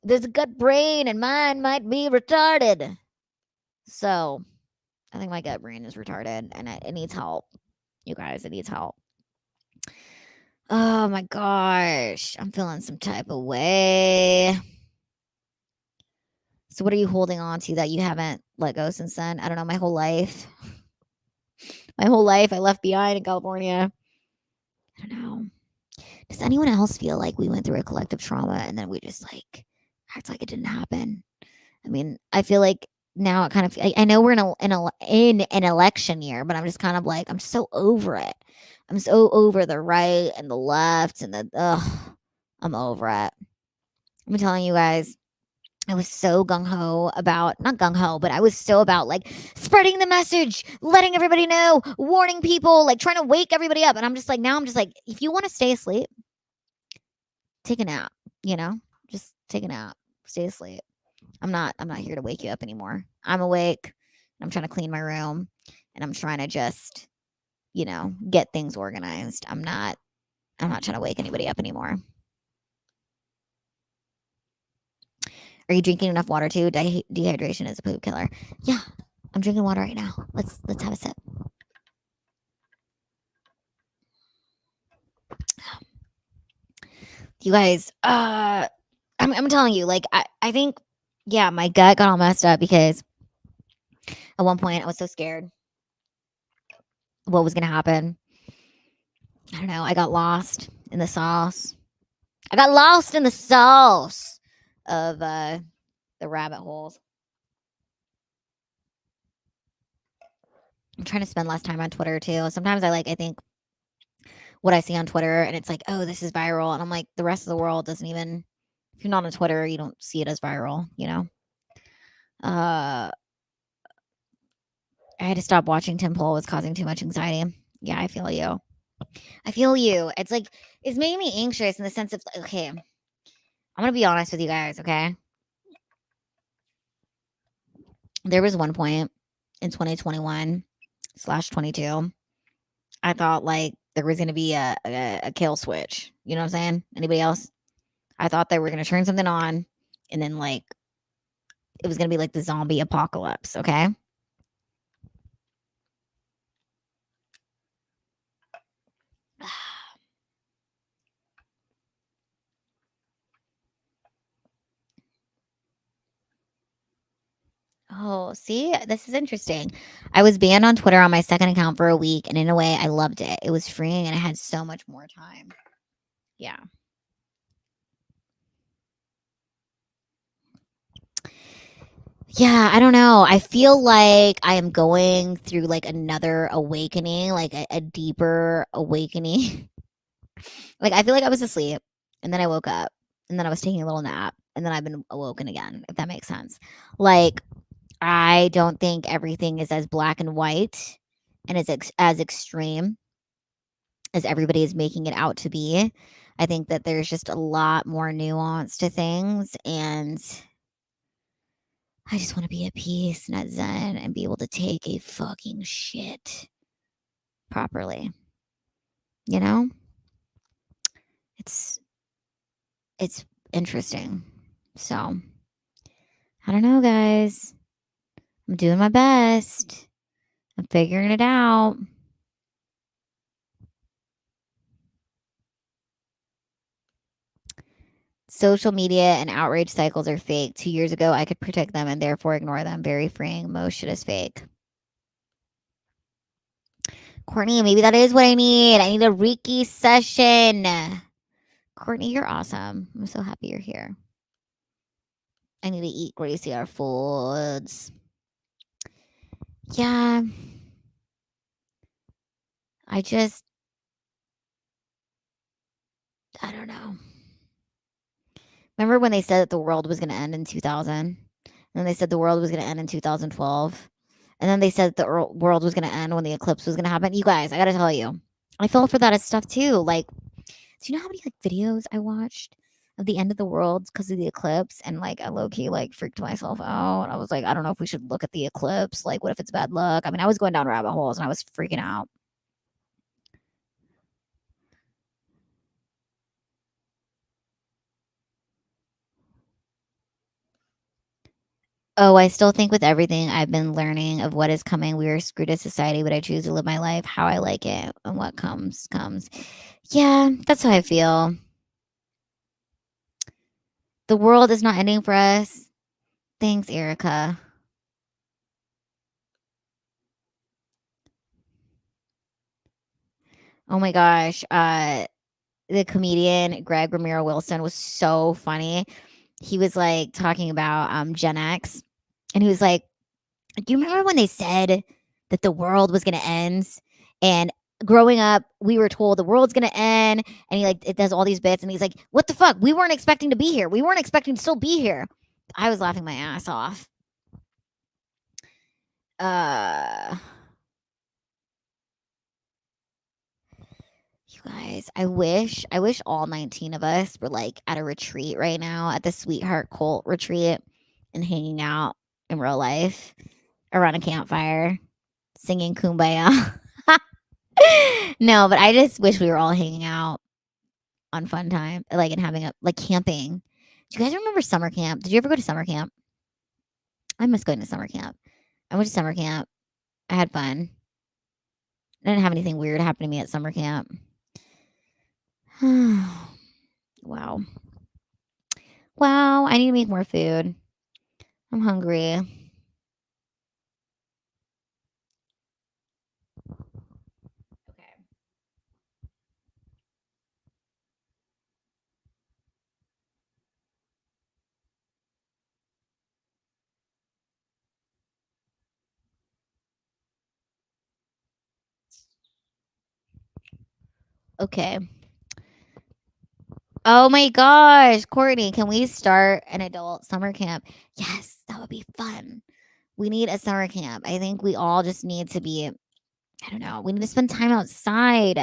There's a gut brain, and mine might be retarded. So, I think my gut brain is retarded, and it needs help. You guys, it needs help. Oh my gosh. I'm feeling some type of way. So what are you holding on to that you haven't let go since then? I don't know, my whole life. My whole life I left behind in California. I don't know. Does anyone else feel like we went through a collective trauma and then we just like act like it didn't happen? I mean, I feel like now it kind of, I know we're in an election year, but I'm just kind of like, I'm so over it. I'm so over the right and the left and I'm over it. I'm telling you guys, I was so gung-ho about, not gung-ho, but I was so about like spreading the message, letting everybody know, warning people, like trying to wake everybody up. And I'm just like, now I'm just like, if you want to stay asleep, take a nap, just take a nap, stay asleep. I'm not here to wake you up anymore. I'm awake. I'm trying to clean my room and I'm trying to just, get things organized. I'm not trying to wake anybody up anymore. Are you drinking enough water too? Dehydration is a poop killer. Yeah, I'm drinking water right now. Let's have a sip. You guys, I'm telling you, like, I think, yeah, my gut got all messed up because at one point I was so scared what was going to happen. I don't know. I got lost in the sauce. I got lost in the sauce of the rabbit holes. I'm trying to spend less time on Twitter too. Sometimes I think what I see on Twitter and it's like, oh, this is viral. And I'm like, the rest of the world doesn't even, if you're not on Twitter, you don't see it as viral, you know? I had to stop watching Tim Pool. It was causing too much anxiety. Yeah, I feel you. I feel you. It's like, it's making me anxious in the sense of, okay, I'm going to be honest with you guys, okay? There was one point in 2021/22, I thought like there was going to be a kill switch. You know what I'm saying? Anybody else? I thought they were going to turn something on and then like it was going to be like the zombie apocalypse, okay? Oh, see, this is interesting. I was banned on Twitter on my second account for a week, and in a way, I loved it. It was freeing, and I had so much more time. Yeah. Yeah, I don't know. I feel like I am going through like another awakening, like a deeper awakening. Like I feel like I was asleep, and then I woke up, and then I was taking a little nap, and then I've been awoken again, if that makes sense. Like I don't think everything is as black and white and as extreme as everybody is making it out to be. I think that there's just a lot more nuance to things, and I just want to be at peace and at zen and be able to take a fucking shit properly. You know? It's interesting. So, I don't know, guys. I'm doing my best. I'm figuring it out. Social media and outrage cycles are fake. 2 years ago, I could predict them and therefore ignore them. Very freeing. Most shit is fake. Courtney, maybe that is what I need. I need a Reiki session. Courtney, you're awesome. I'm so happy you're here. I need to eat Gracie foods. Yeah. I don't know. Remember when they said that the world was going to end in 2000? And then they said the world was going to end in 2012. And then they said the world was going to end when the eclipse was going to happen. You guys, I got to tell you, I fell for that as stuff too. Like, do you know how many like videos I watched of the end of the world because of the eclipse? And like, I low key like freaked myself out. I was like, I don't know if we should look at the eclipse. Like, what if it's bad luck? I mean, I was going down rabbit holes and I was freaking out. Oh, I still think with everything I've been learning of what is coming, we are screwed as society, but I choose to live my life how I like it, and what comes, comes. Yeah, that's how I feel. The world is not ending for us. Thanks, Erica. Oh my gosh. The comedian Greg Ramiro Wilson was so funny. He was like talking about Gen X, and he was like, do you remember when they said that the world was going to end? And growing up, we were told the world's going to end. And he like, it does all these bits. And he's like, what the fuck? We weren't expecting to be here. We weren't expecting to still be here. I was laughing my ass off. You guys, I wish all 19 of us were like at a retreat right now at the Sweetheart Cult retreat and hanging out in real life around a campfire singing Kumbaya. No, but I just wish we were all hanging out on fun time, like and having a like camping. Do you guys remember summer camp? Did you ever go to summer camp? I miss going to summer camp. I went to summer camp. I had fun. I didn't have anything weird happen to me at summer camp. Wow. Wow, I need to make more food. I'm hungry. Okay. Oh my gosh, Courtney, can we start an adult summer camp? Yes, that would be fun. We need a summer camp. I think we all just need to be, I don't know, we need to spend time outside.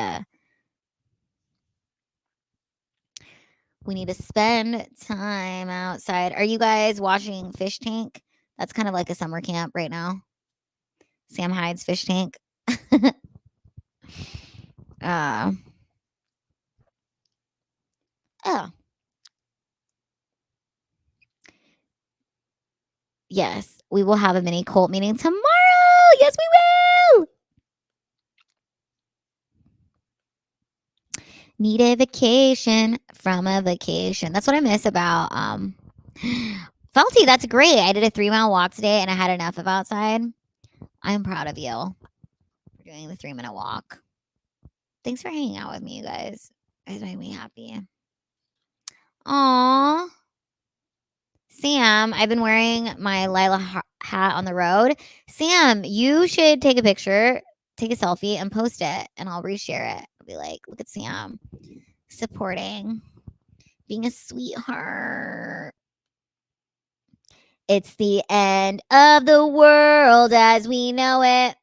We need to spend time outside. Are you guys watching Fish Tank? That's kind of like a summer camp right now. Sam Hyde's Fish Tank. Oh. Yes, we will have a mini cult meeting tomorrow. Yes, we will. Need a vacation from a vacation. That's what I miss about Felty. That's great. I did a 3-mile walk today and I had enough of outside. I'm proud of you for doing the 3-minute walk. Thanks for hanging out with me, you guys. It made me happy. Aw. Sam, I've been wearing my Lila hat on the road. Sam, you should take a picture, take a selfie, and post it, and I'll reshare it. I'll be like, look at Sam supporting, being a sweetheart. It's the end of the world as we know it.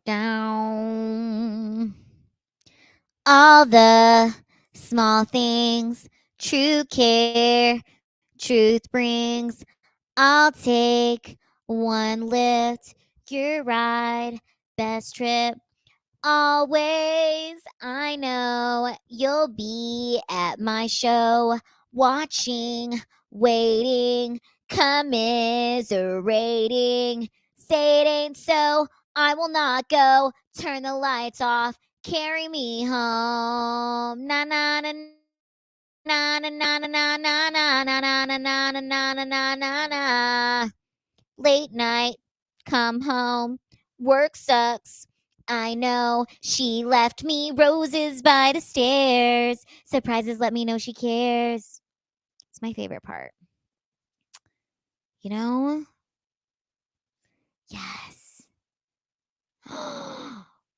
Down. All the small things, true care, truth brings. I'll take one lift, your ride, best trip. Always, I know you'll be at my show, watching, waiting, commiserating. Say it ain't so, I will not go. Turn the lights off, carry me home. Na na na na na na na na na na na na na na na na na na. Late night, come home, work sucks. I know she left me roses by the stairs. Surprises let me know she cares. It's my favorite part. You know? Yes.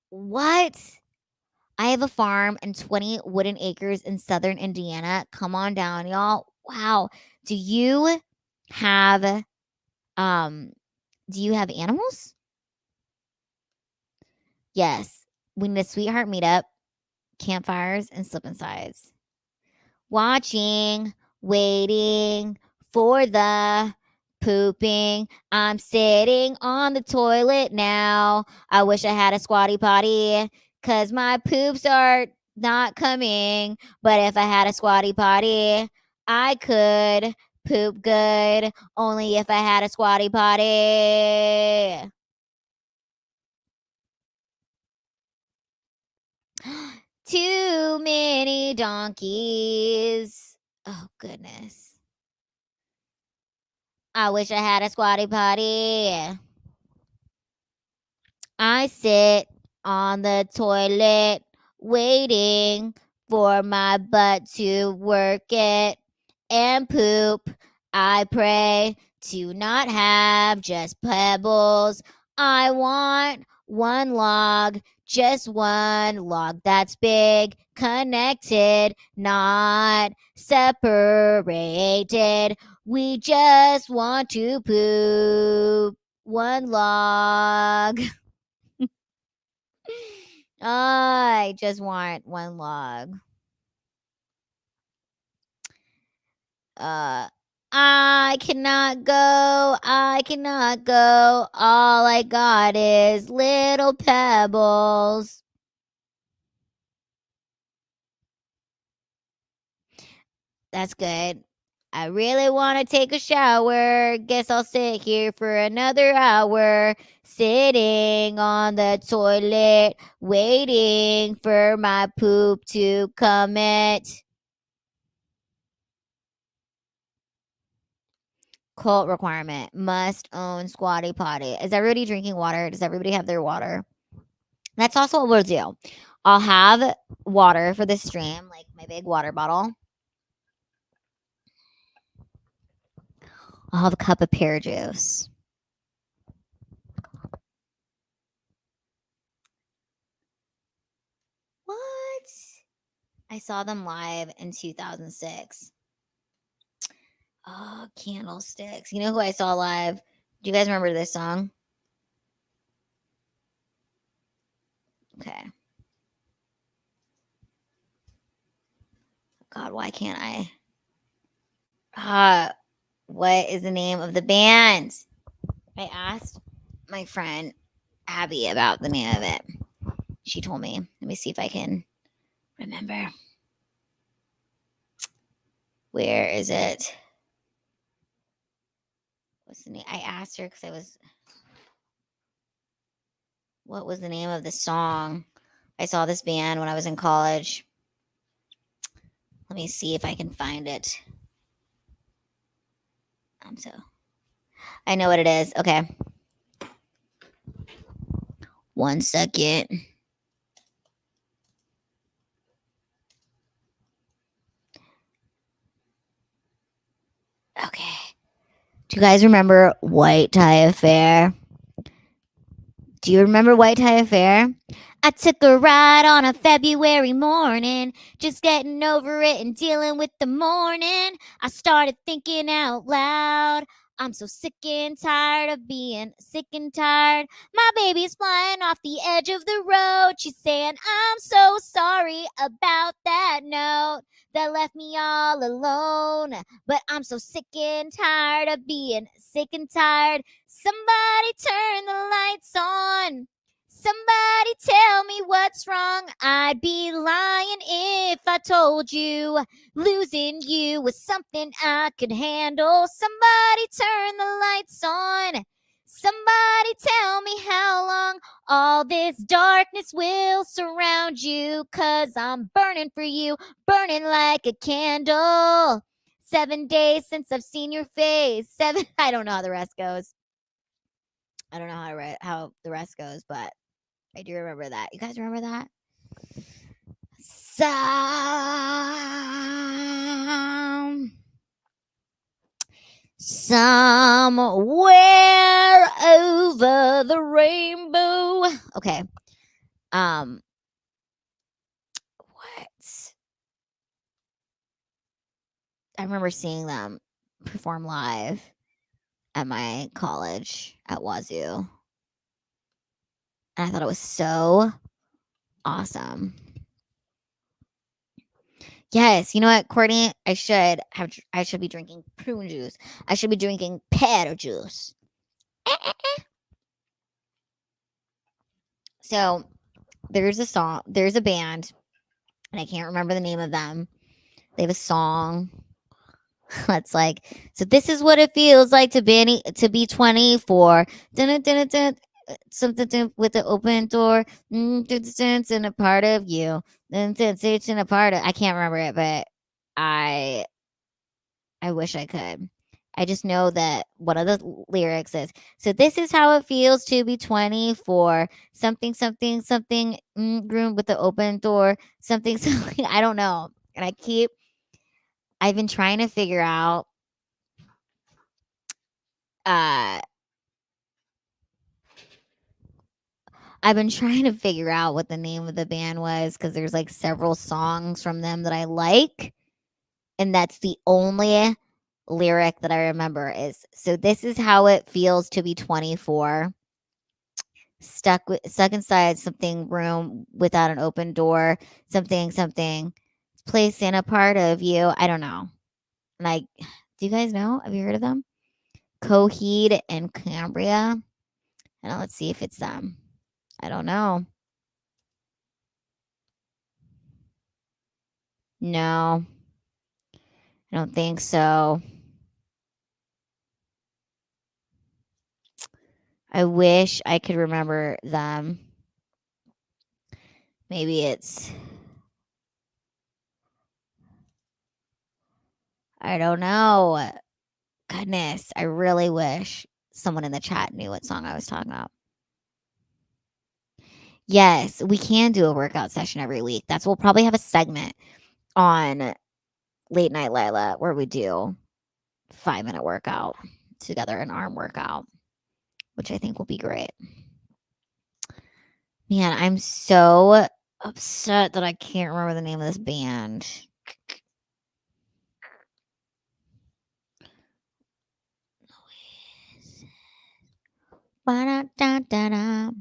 What? I have a farm and 20 wooden acres in southern Indiana. Come on down, y'all. Wow. Do you have animals? Yes. We need a sweetheart meetup, campfires, and slip insides. Watching, waiting for the pooping. I'm sitting on the toilet now. I wish I had a squatty potty because my poops are not coming. But if I had a squatty potty, I could poop good. Only if I had a squatty potty. Too many donkeys. Oh, goodness. I wish I had a squatty potty. I sit on the toilet waiting for my butt to work it and poop. I pray to not have just pebbles. I want one log, just one log that's big, connected, not separated. We just want to poop. One log. I just want one log. I cannot go. I cannot go. All I got is little pebbles. That's good. I really want to take a shower. Guess I'll sit here for another hour. Sitting on the toilet, waiting for my poop to commit. Cult requirement. Must own Squatty Potty. Is everybody drinking water? Does everybody have their water? That's also what we'll do. I'll have water for the stream, like my big water bottle. I'll have a cup of pear juice. What? I saw them live in 2006. Oh, Candlesticks. You know who I saw live? Do you guys remember this song? Okay. God, why can't I? What is the name of the band? I asked my friend Abby about the name of it. She told me. Let me see if I can remember. Where is it? What's the name? I asked her because what was the name of the song? I saw this band when I was in college. Let me see if I can find it. I know what it is. Okay. 1 second. Okay. Do you guys remember White Tie Affair? Do you remember White Tie Affair? I took a ride on a February morning, just getting over it and dealing with the morning. I started thinking out loud. I'm so sick and tired of being sick and tired. My baby's flying off the edge of the road. She's saying, I'm so sorry about that note that left me all alone. But I'm so sick and tired of being sick and tired. Somebody turn the lights on. Somebody tell me what's wrong. I'd be lying if I told you losing you was something I could handle. Somebody turn the lights on. Somebody tell me how long all this darkness will surround you. 'Cause I'm burning for you, burning like a candle. 7 days since I've seen your face. I don't know how the rest goes. I don't know how the rest goes, but I do remember that. You guys remember that? Somewhere over the rainbow. Okay. What? I remember seeing them perform live at my college at Wazoo. And I thought it was so awesome. Yes, you know what, Courtney? I should be drinking prune juice. I should be drinking pear juice. So there's a band, and I can't remember the name of them. They have a song that's like, so this is what it feels like to be 24. Something with the open door, and a part of you, and a part of. I can't remember it, but I wish I could. I just know that one of the lyrics is, so this is how it feels to be 24. Something, room with the open door. Something, I don't know. And I've been trying to figure out what the name of the band was, because there's like several songs from them that I like. And that's the only lyric that I remember is, so this is how it feels to be 24. Stuck inside something room without an open door. Something place in a part of you. I don't know. Like, do you guys know? Have you heard of them? Coheed and Cambria. And let's see if it's them. I don't know. No. I don't think so. I wish I could remember them. Maybe it's, I don't know. Goodness, I really wish someone in the chat knew what song I was talking about. Yes, we can do a workout session every week. We'll probably have a segment on Late Night Lila where we do 5-minute workout together, an arm workout, which I think will be great. Man, I'm so upset that I can't remember the name of this band. Ba-da-da-da-da.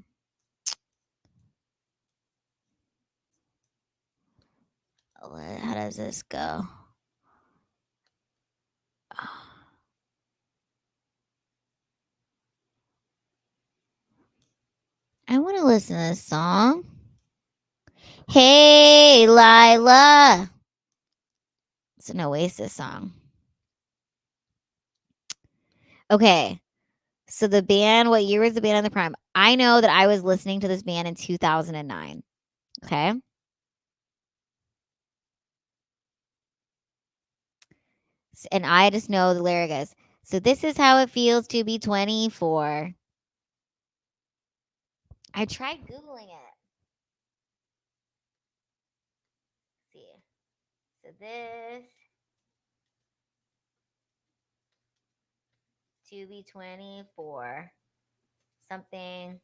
How does this go? I want to listen to this song. Hey, Lila. It's an Oasis song. Okay. So the band, what year was the band on the prime? I know that I was listening to this band in 2009. Okay. And I just know the lyric is, so this is how it feels to be 24. I tried Googling it. Let's see. So this to be 24. Something.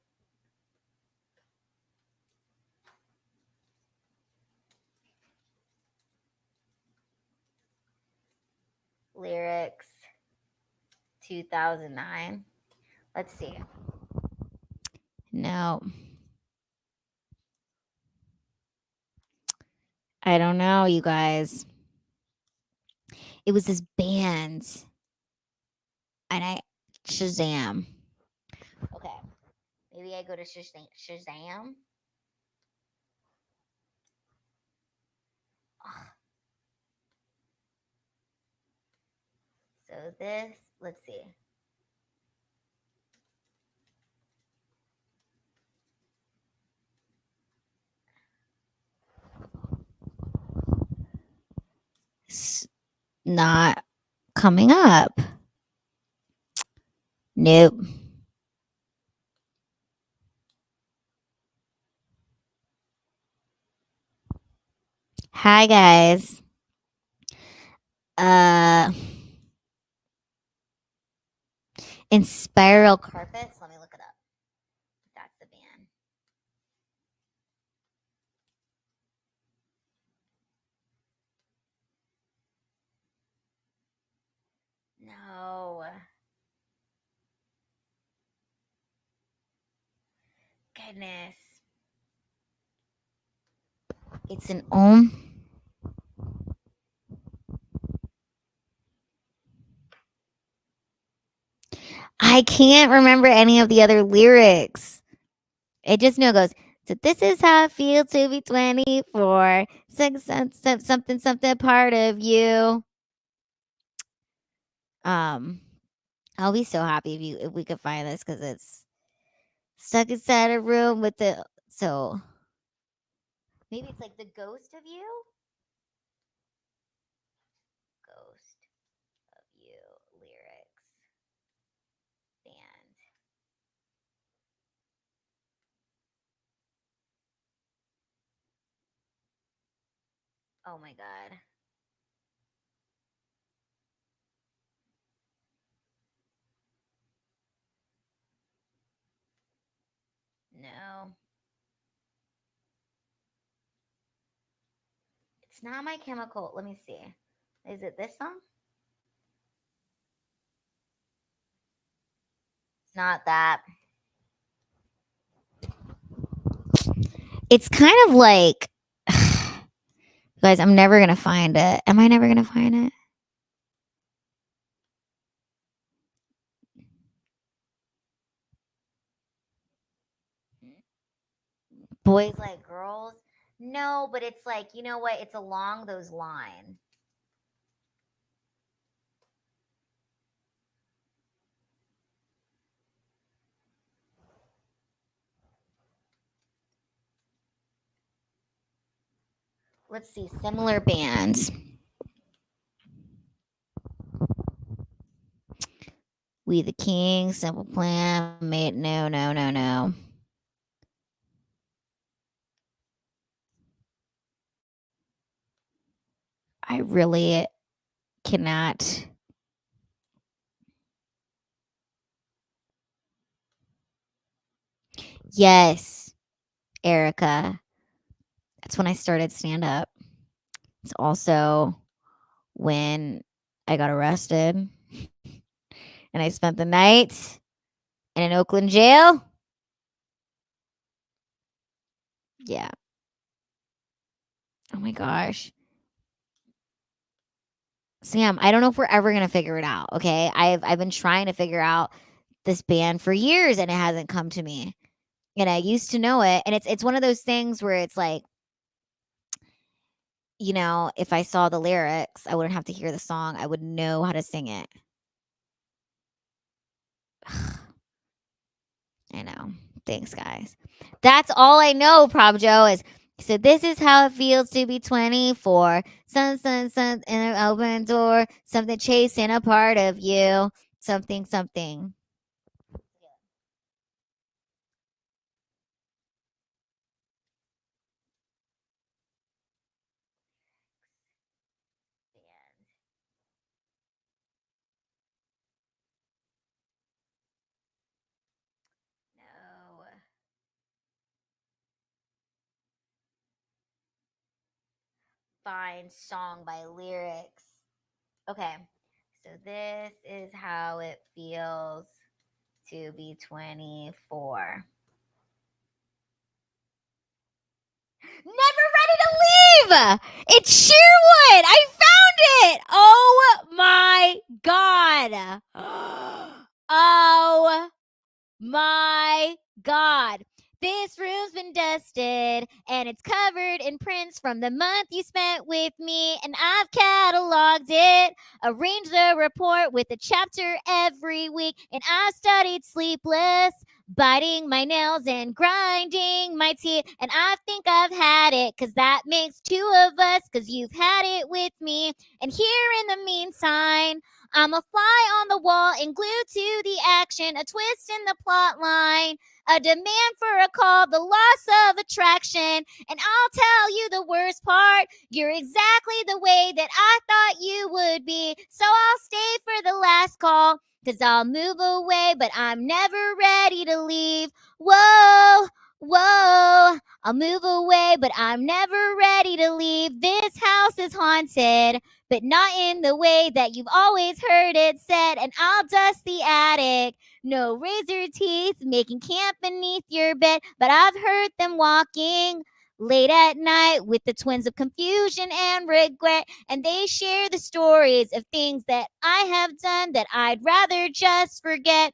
Lyrics 2009. Let's see. No. I don't know, you guys. It was this band. And I Shazam. Okay. Maybe I go to Shazam. Ugh. So this, let's see. It's not coming up. Nope. Hi guys. In Spiral Carpets. Let me look it up. That's the band. No. Goodness. It's an I can't remember any of the other lyrics. It just know it goes, so this is how it feels to be 24. Something part of you. I'll be so happy if we could find this because it's stuck inside a room with so maybe it's like the ghost of you. Ghost of you lyrics band. Oh my god. No. It's not My Chemical. Let me see. Is it this song? It's not that. It's kind of like guys, I'm never going to find it. Am I never going to find it? Boys Like Girls? No, but it's like, you know what? It's along those lines. Let's see, similar bands. We the Kings, Simple Plan, made no. I really cannot. Yes, Erica. That's when I started stand up. It's also when I got arrested and I spent the night in an Oakland jail. Yeah. Oh my gosh. Sam, I don't know if we're ever gonna figure it out. Okay. I've been trying to figure out this band for years and it hasn't come to me. And I used to know it. And it's one of those things where it's like, you know, if I saw the lyrics, I wouldn't have to hear the song. I would know how to sing it. I know. Thanks, guys. That's all I know, Prob Joe, is so this is how it feels to be 24. Sun, in an open door. Something chasing a part of you. Something. No. Find song by lyrics. Okay. So this is how it feels to be 24. Never ready to leave. It's Sherwood. I found it. Oh my God. Oh my God. This room's been dusted and it's covered in prints from the month you spent with me, and I've cataloged it, arranged the report with a chapter every week, and I studied sleepless, biting my nails and grinding my teeth, and I think I've had it, cause that makes two of us, cause you've had it with me. And here in the meantime, I'm a fly on the wall and glued to the action, a twist in the plot line, a demand for a call, the loss of attraction. And I'll tell you the worst part, you're exactly the way that I thought you would be. So I'll stay for the last call, cause I'll move away, but I'm never ready to leave. Whoa, I'll move away, but I'm never ready to leave. This house is haunted, but not in the way that you've always heard it said. And I'll dust the attic, no razor teeth, making camp beneath your bed. But I've heard them walking late at night with the twins of confusion and regret. And they share the stories of things that I have done that I'd rather just forget.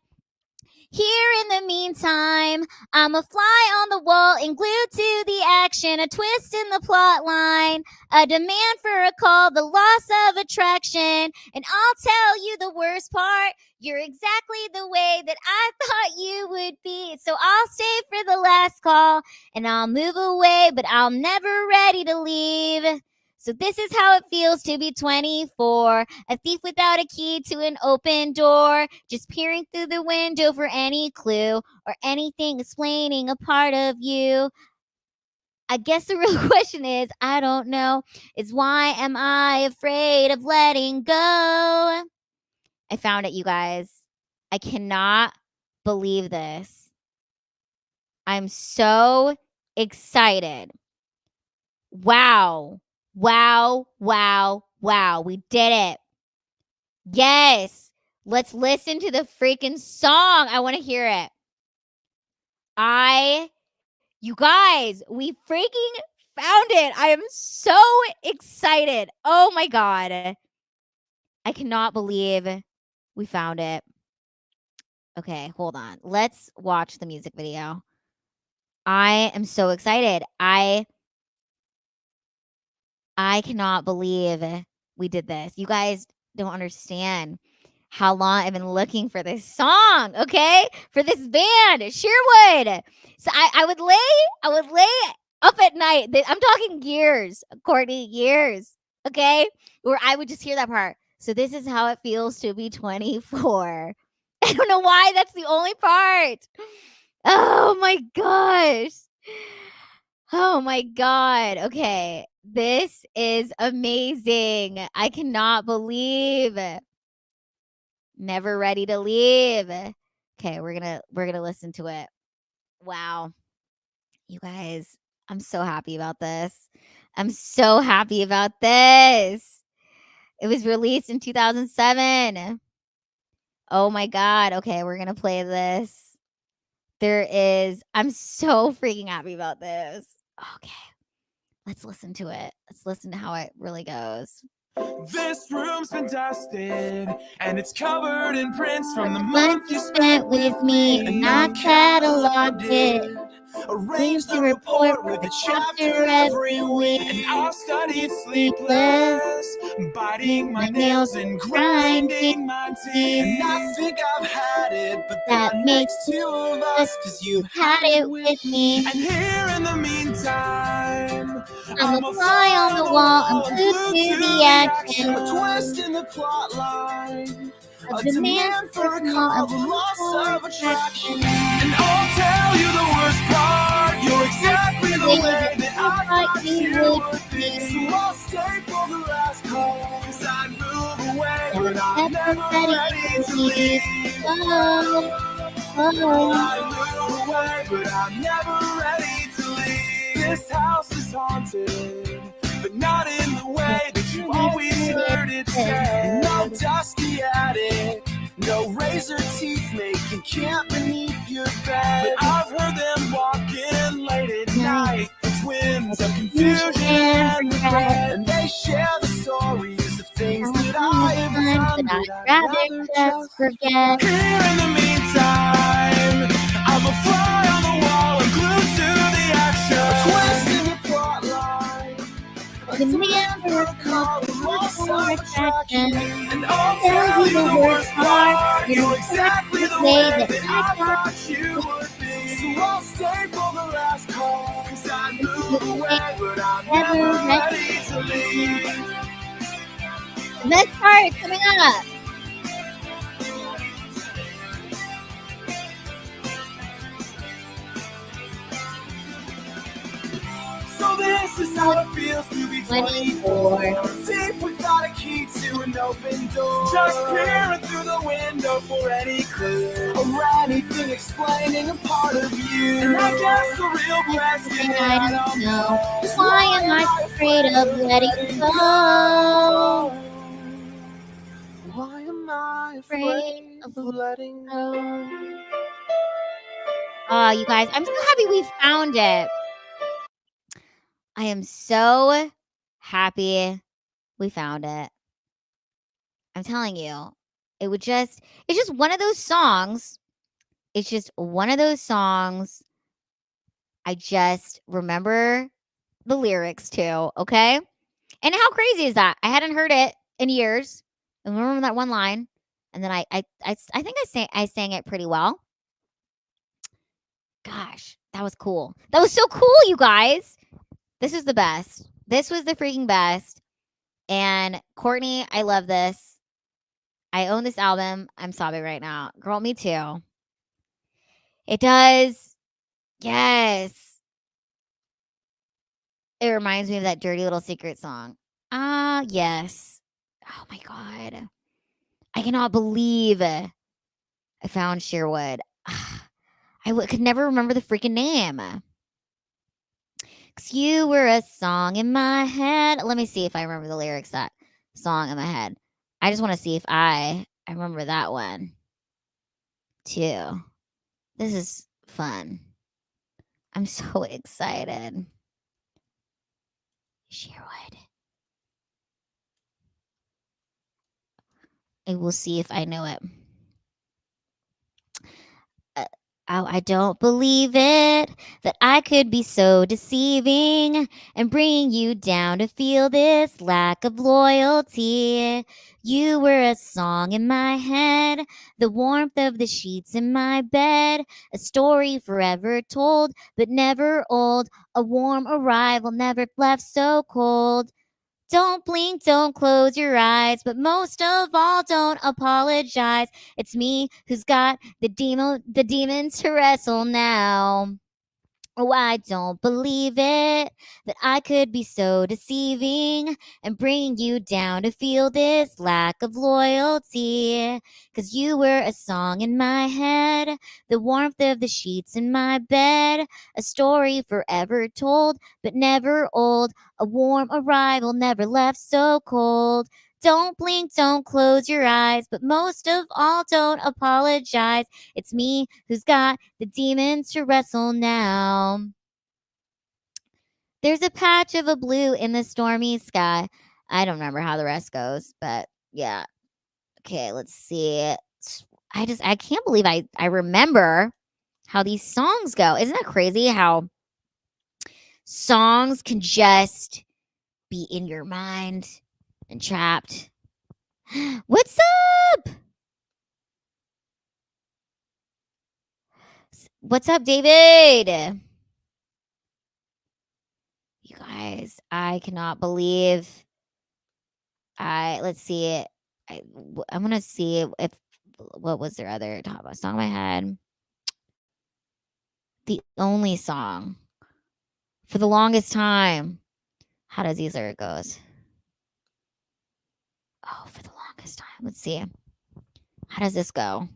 Here in the meantime, I'm a fly on the wall and glued to the action, a twist in the plot line, a demand for a call, the loss of attraction. And I'll tell you the worst part, you're exactly the way that I thought you would be. So I'll stay for the last call and I'll move away, but I'm never ready to leave. So this is how it feels to be 24, a thief without a key to an open door, just peering through the window for any clue or anything explaining a part of you. I guess the real question is, I don't know, is why am I afraid of letting go? I found it, you guys. I cannot believe this. I'm so excited. Wow. We did it. Yes. Let's listen to the freaking song. I want to hear it. You guys, we freaking found it. I am so excited. Oh my God. I cannot believe we found it. Okay, hold on. Let's watch the music video. I am so excited. I cannot believe we did this. You guys don't understand how long I've been looking for this song, okay? For this band, Sherwood. So I would lay up at night. I'm talking years, Courtney, years. Okay, where I would just hear that part. So this is how it feels to be 24. I don't know why that's the only part. Oh my gosh. Oh my god. Okay. This is amazing. I cannot believe. Never ready to leave. Okay, we're going to listen to it. Wow. You guys, I'm so happy about this. I'm so happy about this. It was released in 2007. Oh my god. Okay, we're going to play this. I'm so freaking happy about this. Okay. Let's listen to it. Let's listen to how it really goes. This room's been dusted, and it's covered in prints from the month you spent with me, and I cataloged it. Arrange the report with a chapter every week. And I've studied sleepless, biting my nails and grinding my teeth. And I think I've had it, but that makes two of us, cause you've had it with me. And here in the meantime, I'm a fly on the wall, I'm glued to the action. A twist in the plot line, A demand for a call, the loss of attraction. And I'll tell you the worst part, you're exactly the way that I thought you would be. So I'll stay for the last call, cause I'd move away, but I'm never ready to leave. I'd move away, but I'm never ready to leave. This house is haunted, but not in the way that you've always heard it said. No dusty attic, no razor teeth making camp beneath your bed. But I've heard them walking late at night, the twins of confusion and regret. And they share the stories of things that I have done, but I'd rather just forget. Here in the meantime, I'm a fly on the wall, I'm glued to the action. A twist in the plot line, a demand for a call, the loss of attraction. And I'll tell you the worst part, you're exactly the way that I thought you would be. So I'll stay for the last call, cause I'd move away, but I'm never ready to leave. The next part is coming up. So this is how it feels to be 24. Deep without a key to an open door. Just peering through the window for any clue or anything explaining a part of you. And I guess the real question I don't know. Why am I afraid of letting go? Why am I afraid of letting go? Oh, you guys, I'm so happy we found it. I am so happy we found it. I'm telling you, it's just one of those songs. It's just one of those songs. I just remember the lyrics too, okay? And how crazy is that? I hadn't heard it in years. I remember that one line, and then I think I sang it pretty well. Gosh, that was cool. That was so cool, you guys. This is the best. This was the freaking best. And Courtney, I love this. I own this album. I'm sobbing right now. Girl, me too. It does. Yes. It reminds me of that Dirty Little Secret song. Yes. Oh my God. I cannot believe I found Sherwood. I could never remember the freaking name. 'Cause you were a song in my head. Let me see if I remember the lyrics to that song in my head. I just want to see if I remember that one too. This is fun. I'm so excited. Sherwood. I will see if I know it. Oh, I don't believe it that I could be so deceiving and bring you down to feel this lack of loyalty. You were a song in my head, the warmth of the sheets in my bed, a story forever told but never old, a warm arrival never left so cold. Don't blink, don't close your eyes, but most of all, don't apologize. It's me who's got the demons to wrestle now. Oh, I don't believe it that I could be so deceiving and bring you down to feel this lack of loyalty. 'Cause you were a song in my head, the warmth of the sheets in my bed, a story forever told but never old, a warm arrival never left so cold. Don't blink, don't close your eyes, but most of all, don't apologize. It's me who's got the demons to wrestle now. There's a patch of a blue in the stormy sky. I don't remember how the rest goes, but yeah. Okay, let's see. I can't believe I remember how these songs go. Isn't that crazy how songs can just be in your mind and trapped? What's up? What's up, David? You guys, I cannot believe let's see. I'm gonna see if what was their other top song I had. The only song for the longest time. How does these lyric goes? Oh, for the longest time. Let's see. How does this go?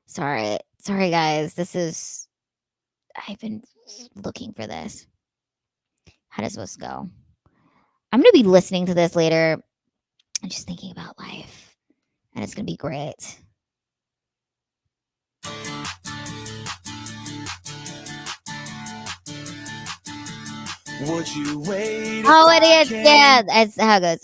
Sorry, guys. I've been looking for this. How does this go? I'm gonna be listening to this later and just thinking about life, and it's gonna be great. Would you wait? Oh, it is. Yeah, that's how it goes.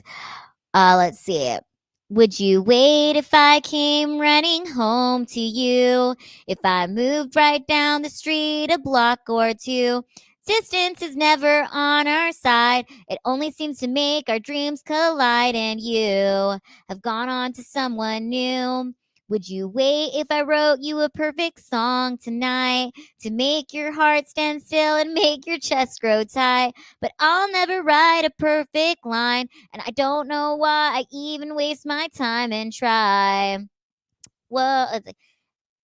Let's see it. Would you wait if I came running home to you? If I moved right down the street a block or two? Distance is never on our side. It only seems to make our dreams collide. And you have gone on to someone new. Would you wait if I wrote you a perfect song tonight to make your heart stand still and make your chest grow tight? But I'll never write a perfect line, and I don't know why I even waste my time and try. Well,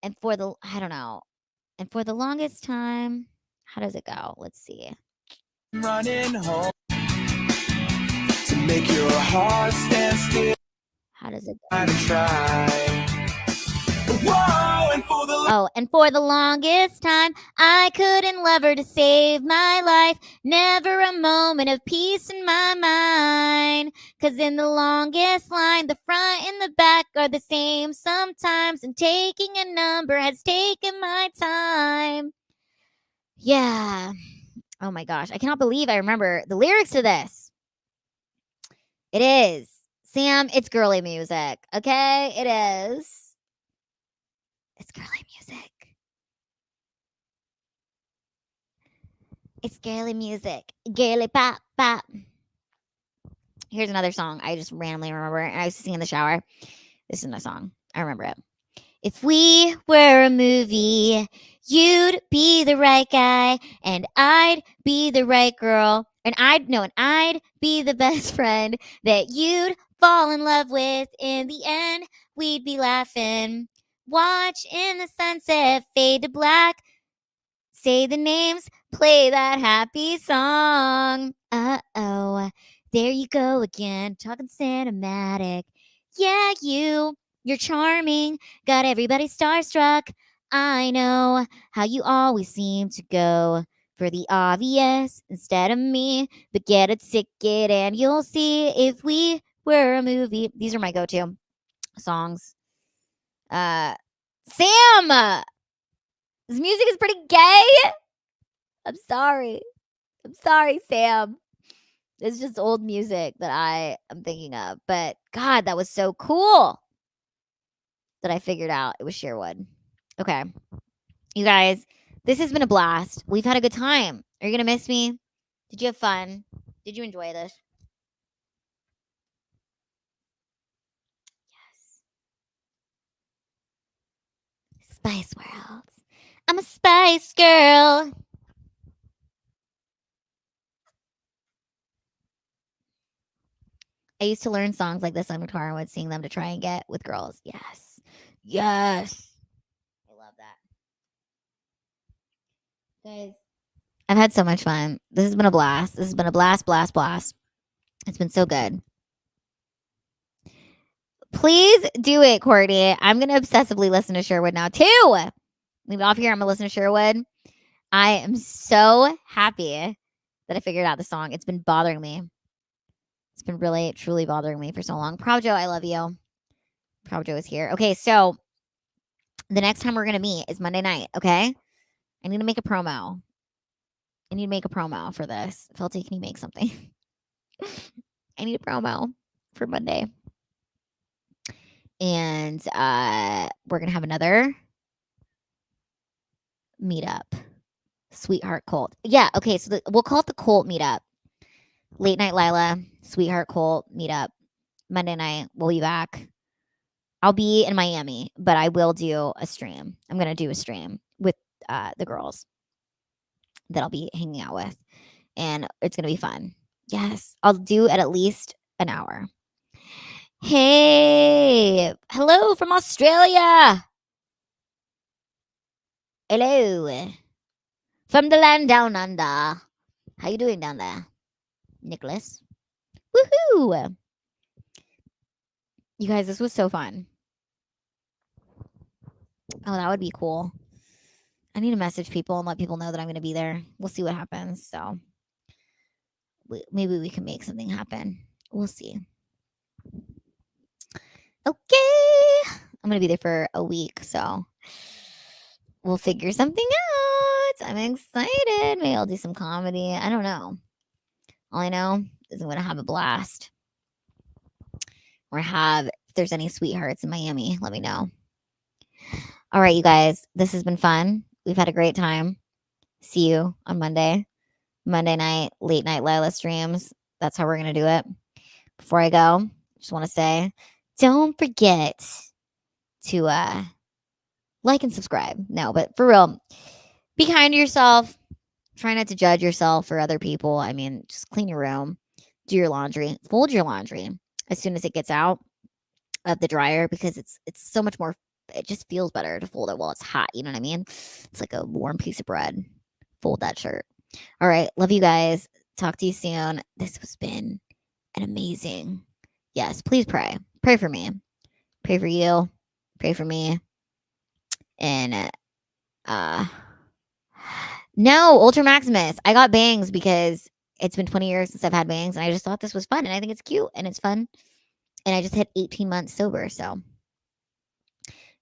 and for the I don't know, and for the longest time, how does it go? Let's see. Running home to make your heart stand still. How does it go? Try. Whoa, and for the longest time, I couldn't love her to save my life. Never a moment of peace in my mind. 'Cause in the longest line, the front and the back are the same sometimes. And taking a number has taken my time. Yeah. Oh my gosh. I cannot believe I remember the lyrics to this. It is. Sam, it's girly music. Okay? It is. It's girly music. It's girly music. Girly pop, pop. Here's another song I just randomly remember. And I was singing in the shower. This is another song. I remember it. If we were a movie, you'd be the right guy, and I'd be the right girl. And I'd be the best friend that you'd fall in love with. In the end, we'd be laughing. Watch in the sunset fade to black. Say the names, play that happy song. Uh-oh, there you go again, talking cinematic. Yeah, you're charming, got everybody starstruck. I know how you always seem to go for the obvious instead of me. But get a ticket and you'll see if we were a movie. These are my go-to songs. Sam! This music is pretty gay. I'm sorry, Sam. It's just old music that I am thinking of. But God, that was so cool that I figured out it was Sherwood. Okay. You guys, this has been a blast. We've had a good time. Are you going to miss me? Did you have fun? Did you enjoy this? Yes. Spice World. I'm a spice girl. I used to learn songs like this on guitar and would sing them to try and get with girls. Yes. Yes. I love that. Guys, I've had so much fun. This has been a blast. This has been a blast, blast, blast. It's been so good. Please do it, Courtney. I'm going to obsessively listen to Sherwood now, too. Leave it off here. I'm going to listen to Sherwood. I am so happy that I figured out the song. It's been bothering me. It's been really, truly bothering me for so long. Proud Joe, I love you. Proud Joe is here. Okay, so the next time we're going to meet is Monday night, okay? I need to make a promo. I need to make a promo for this. Felty, can you make something? I need a promo for Monday. And we're going to have another meetup. Sweetheart Cult. Yeah, okay, so we'll call it the Cult meetup. Late Night Lila, Sweetheart Cult meetup. Monday night, we'll be back. I'll be in Miami, but I will do a stream. I'm going to do a stream with the girls that I'll be hanging out with. And it's going to be fun. Yes, I'll do it at least an hour. Hey, hello from Australia. Hello. From the land down under. How you doing down there, Nicholas? Woohoo! You guys, this was so fun. Oh, that would be cool. I need to message people and let people know that I'm going to be there. We'll see what happens. So maybe we can make something happen. We'll see. Okay. I'm going to be there for a week, so we'll figure something out. I'm excited. Maybe I'll do some comedy. I don't know. All I know is I'm going to have a blast. Or if there's any sweethearts in Miami, let me know. All right, you guys. This has been fun. We've had a great time. See you on Monday. Monday night, late night Lila streams. That's how we're going to do it. Before I go, just want to say, don't forget to like and subscribe. No, but for real, be kind to yourself. Try not to judge yourself or other people. I mean, just clean your room, do your laundry, fold your laundry as soon as it gets out of the dryer, because it's so much more. It just feels better to fold it while it's hot. You know what I mean? It's like a warm piece of bread. Fold that shirt. All right. Love you guys. Talk to you soon. This has been an amazing. Yes. Please pray. Pray for me. Pray for you. Pray for me. And no, Ultra Maximus. I got bangs because it's been 20 years since I've had bangs, and I just thought this was fun, and I think it's cute and it's fun. And I just hit 18 months sober, so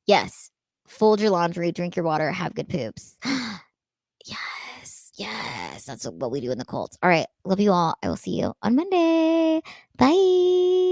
yes, fold your laundry, drink your water, have good poops. Yes, that's what we do in the cult. All right, love you all. I will see you on Monday. Bye.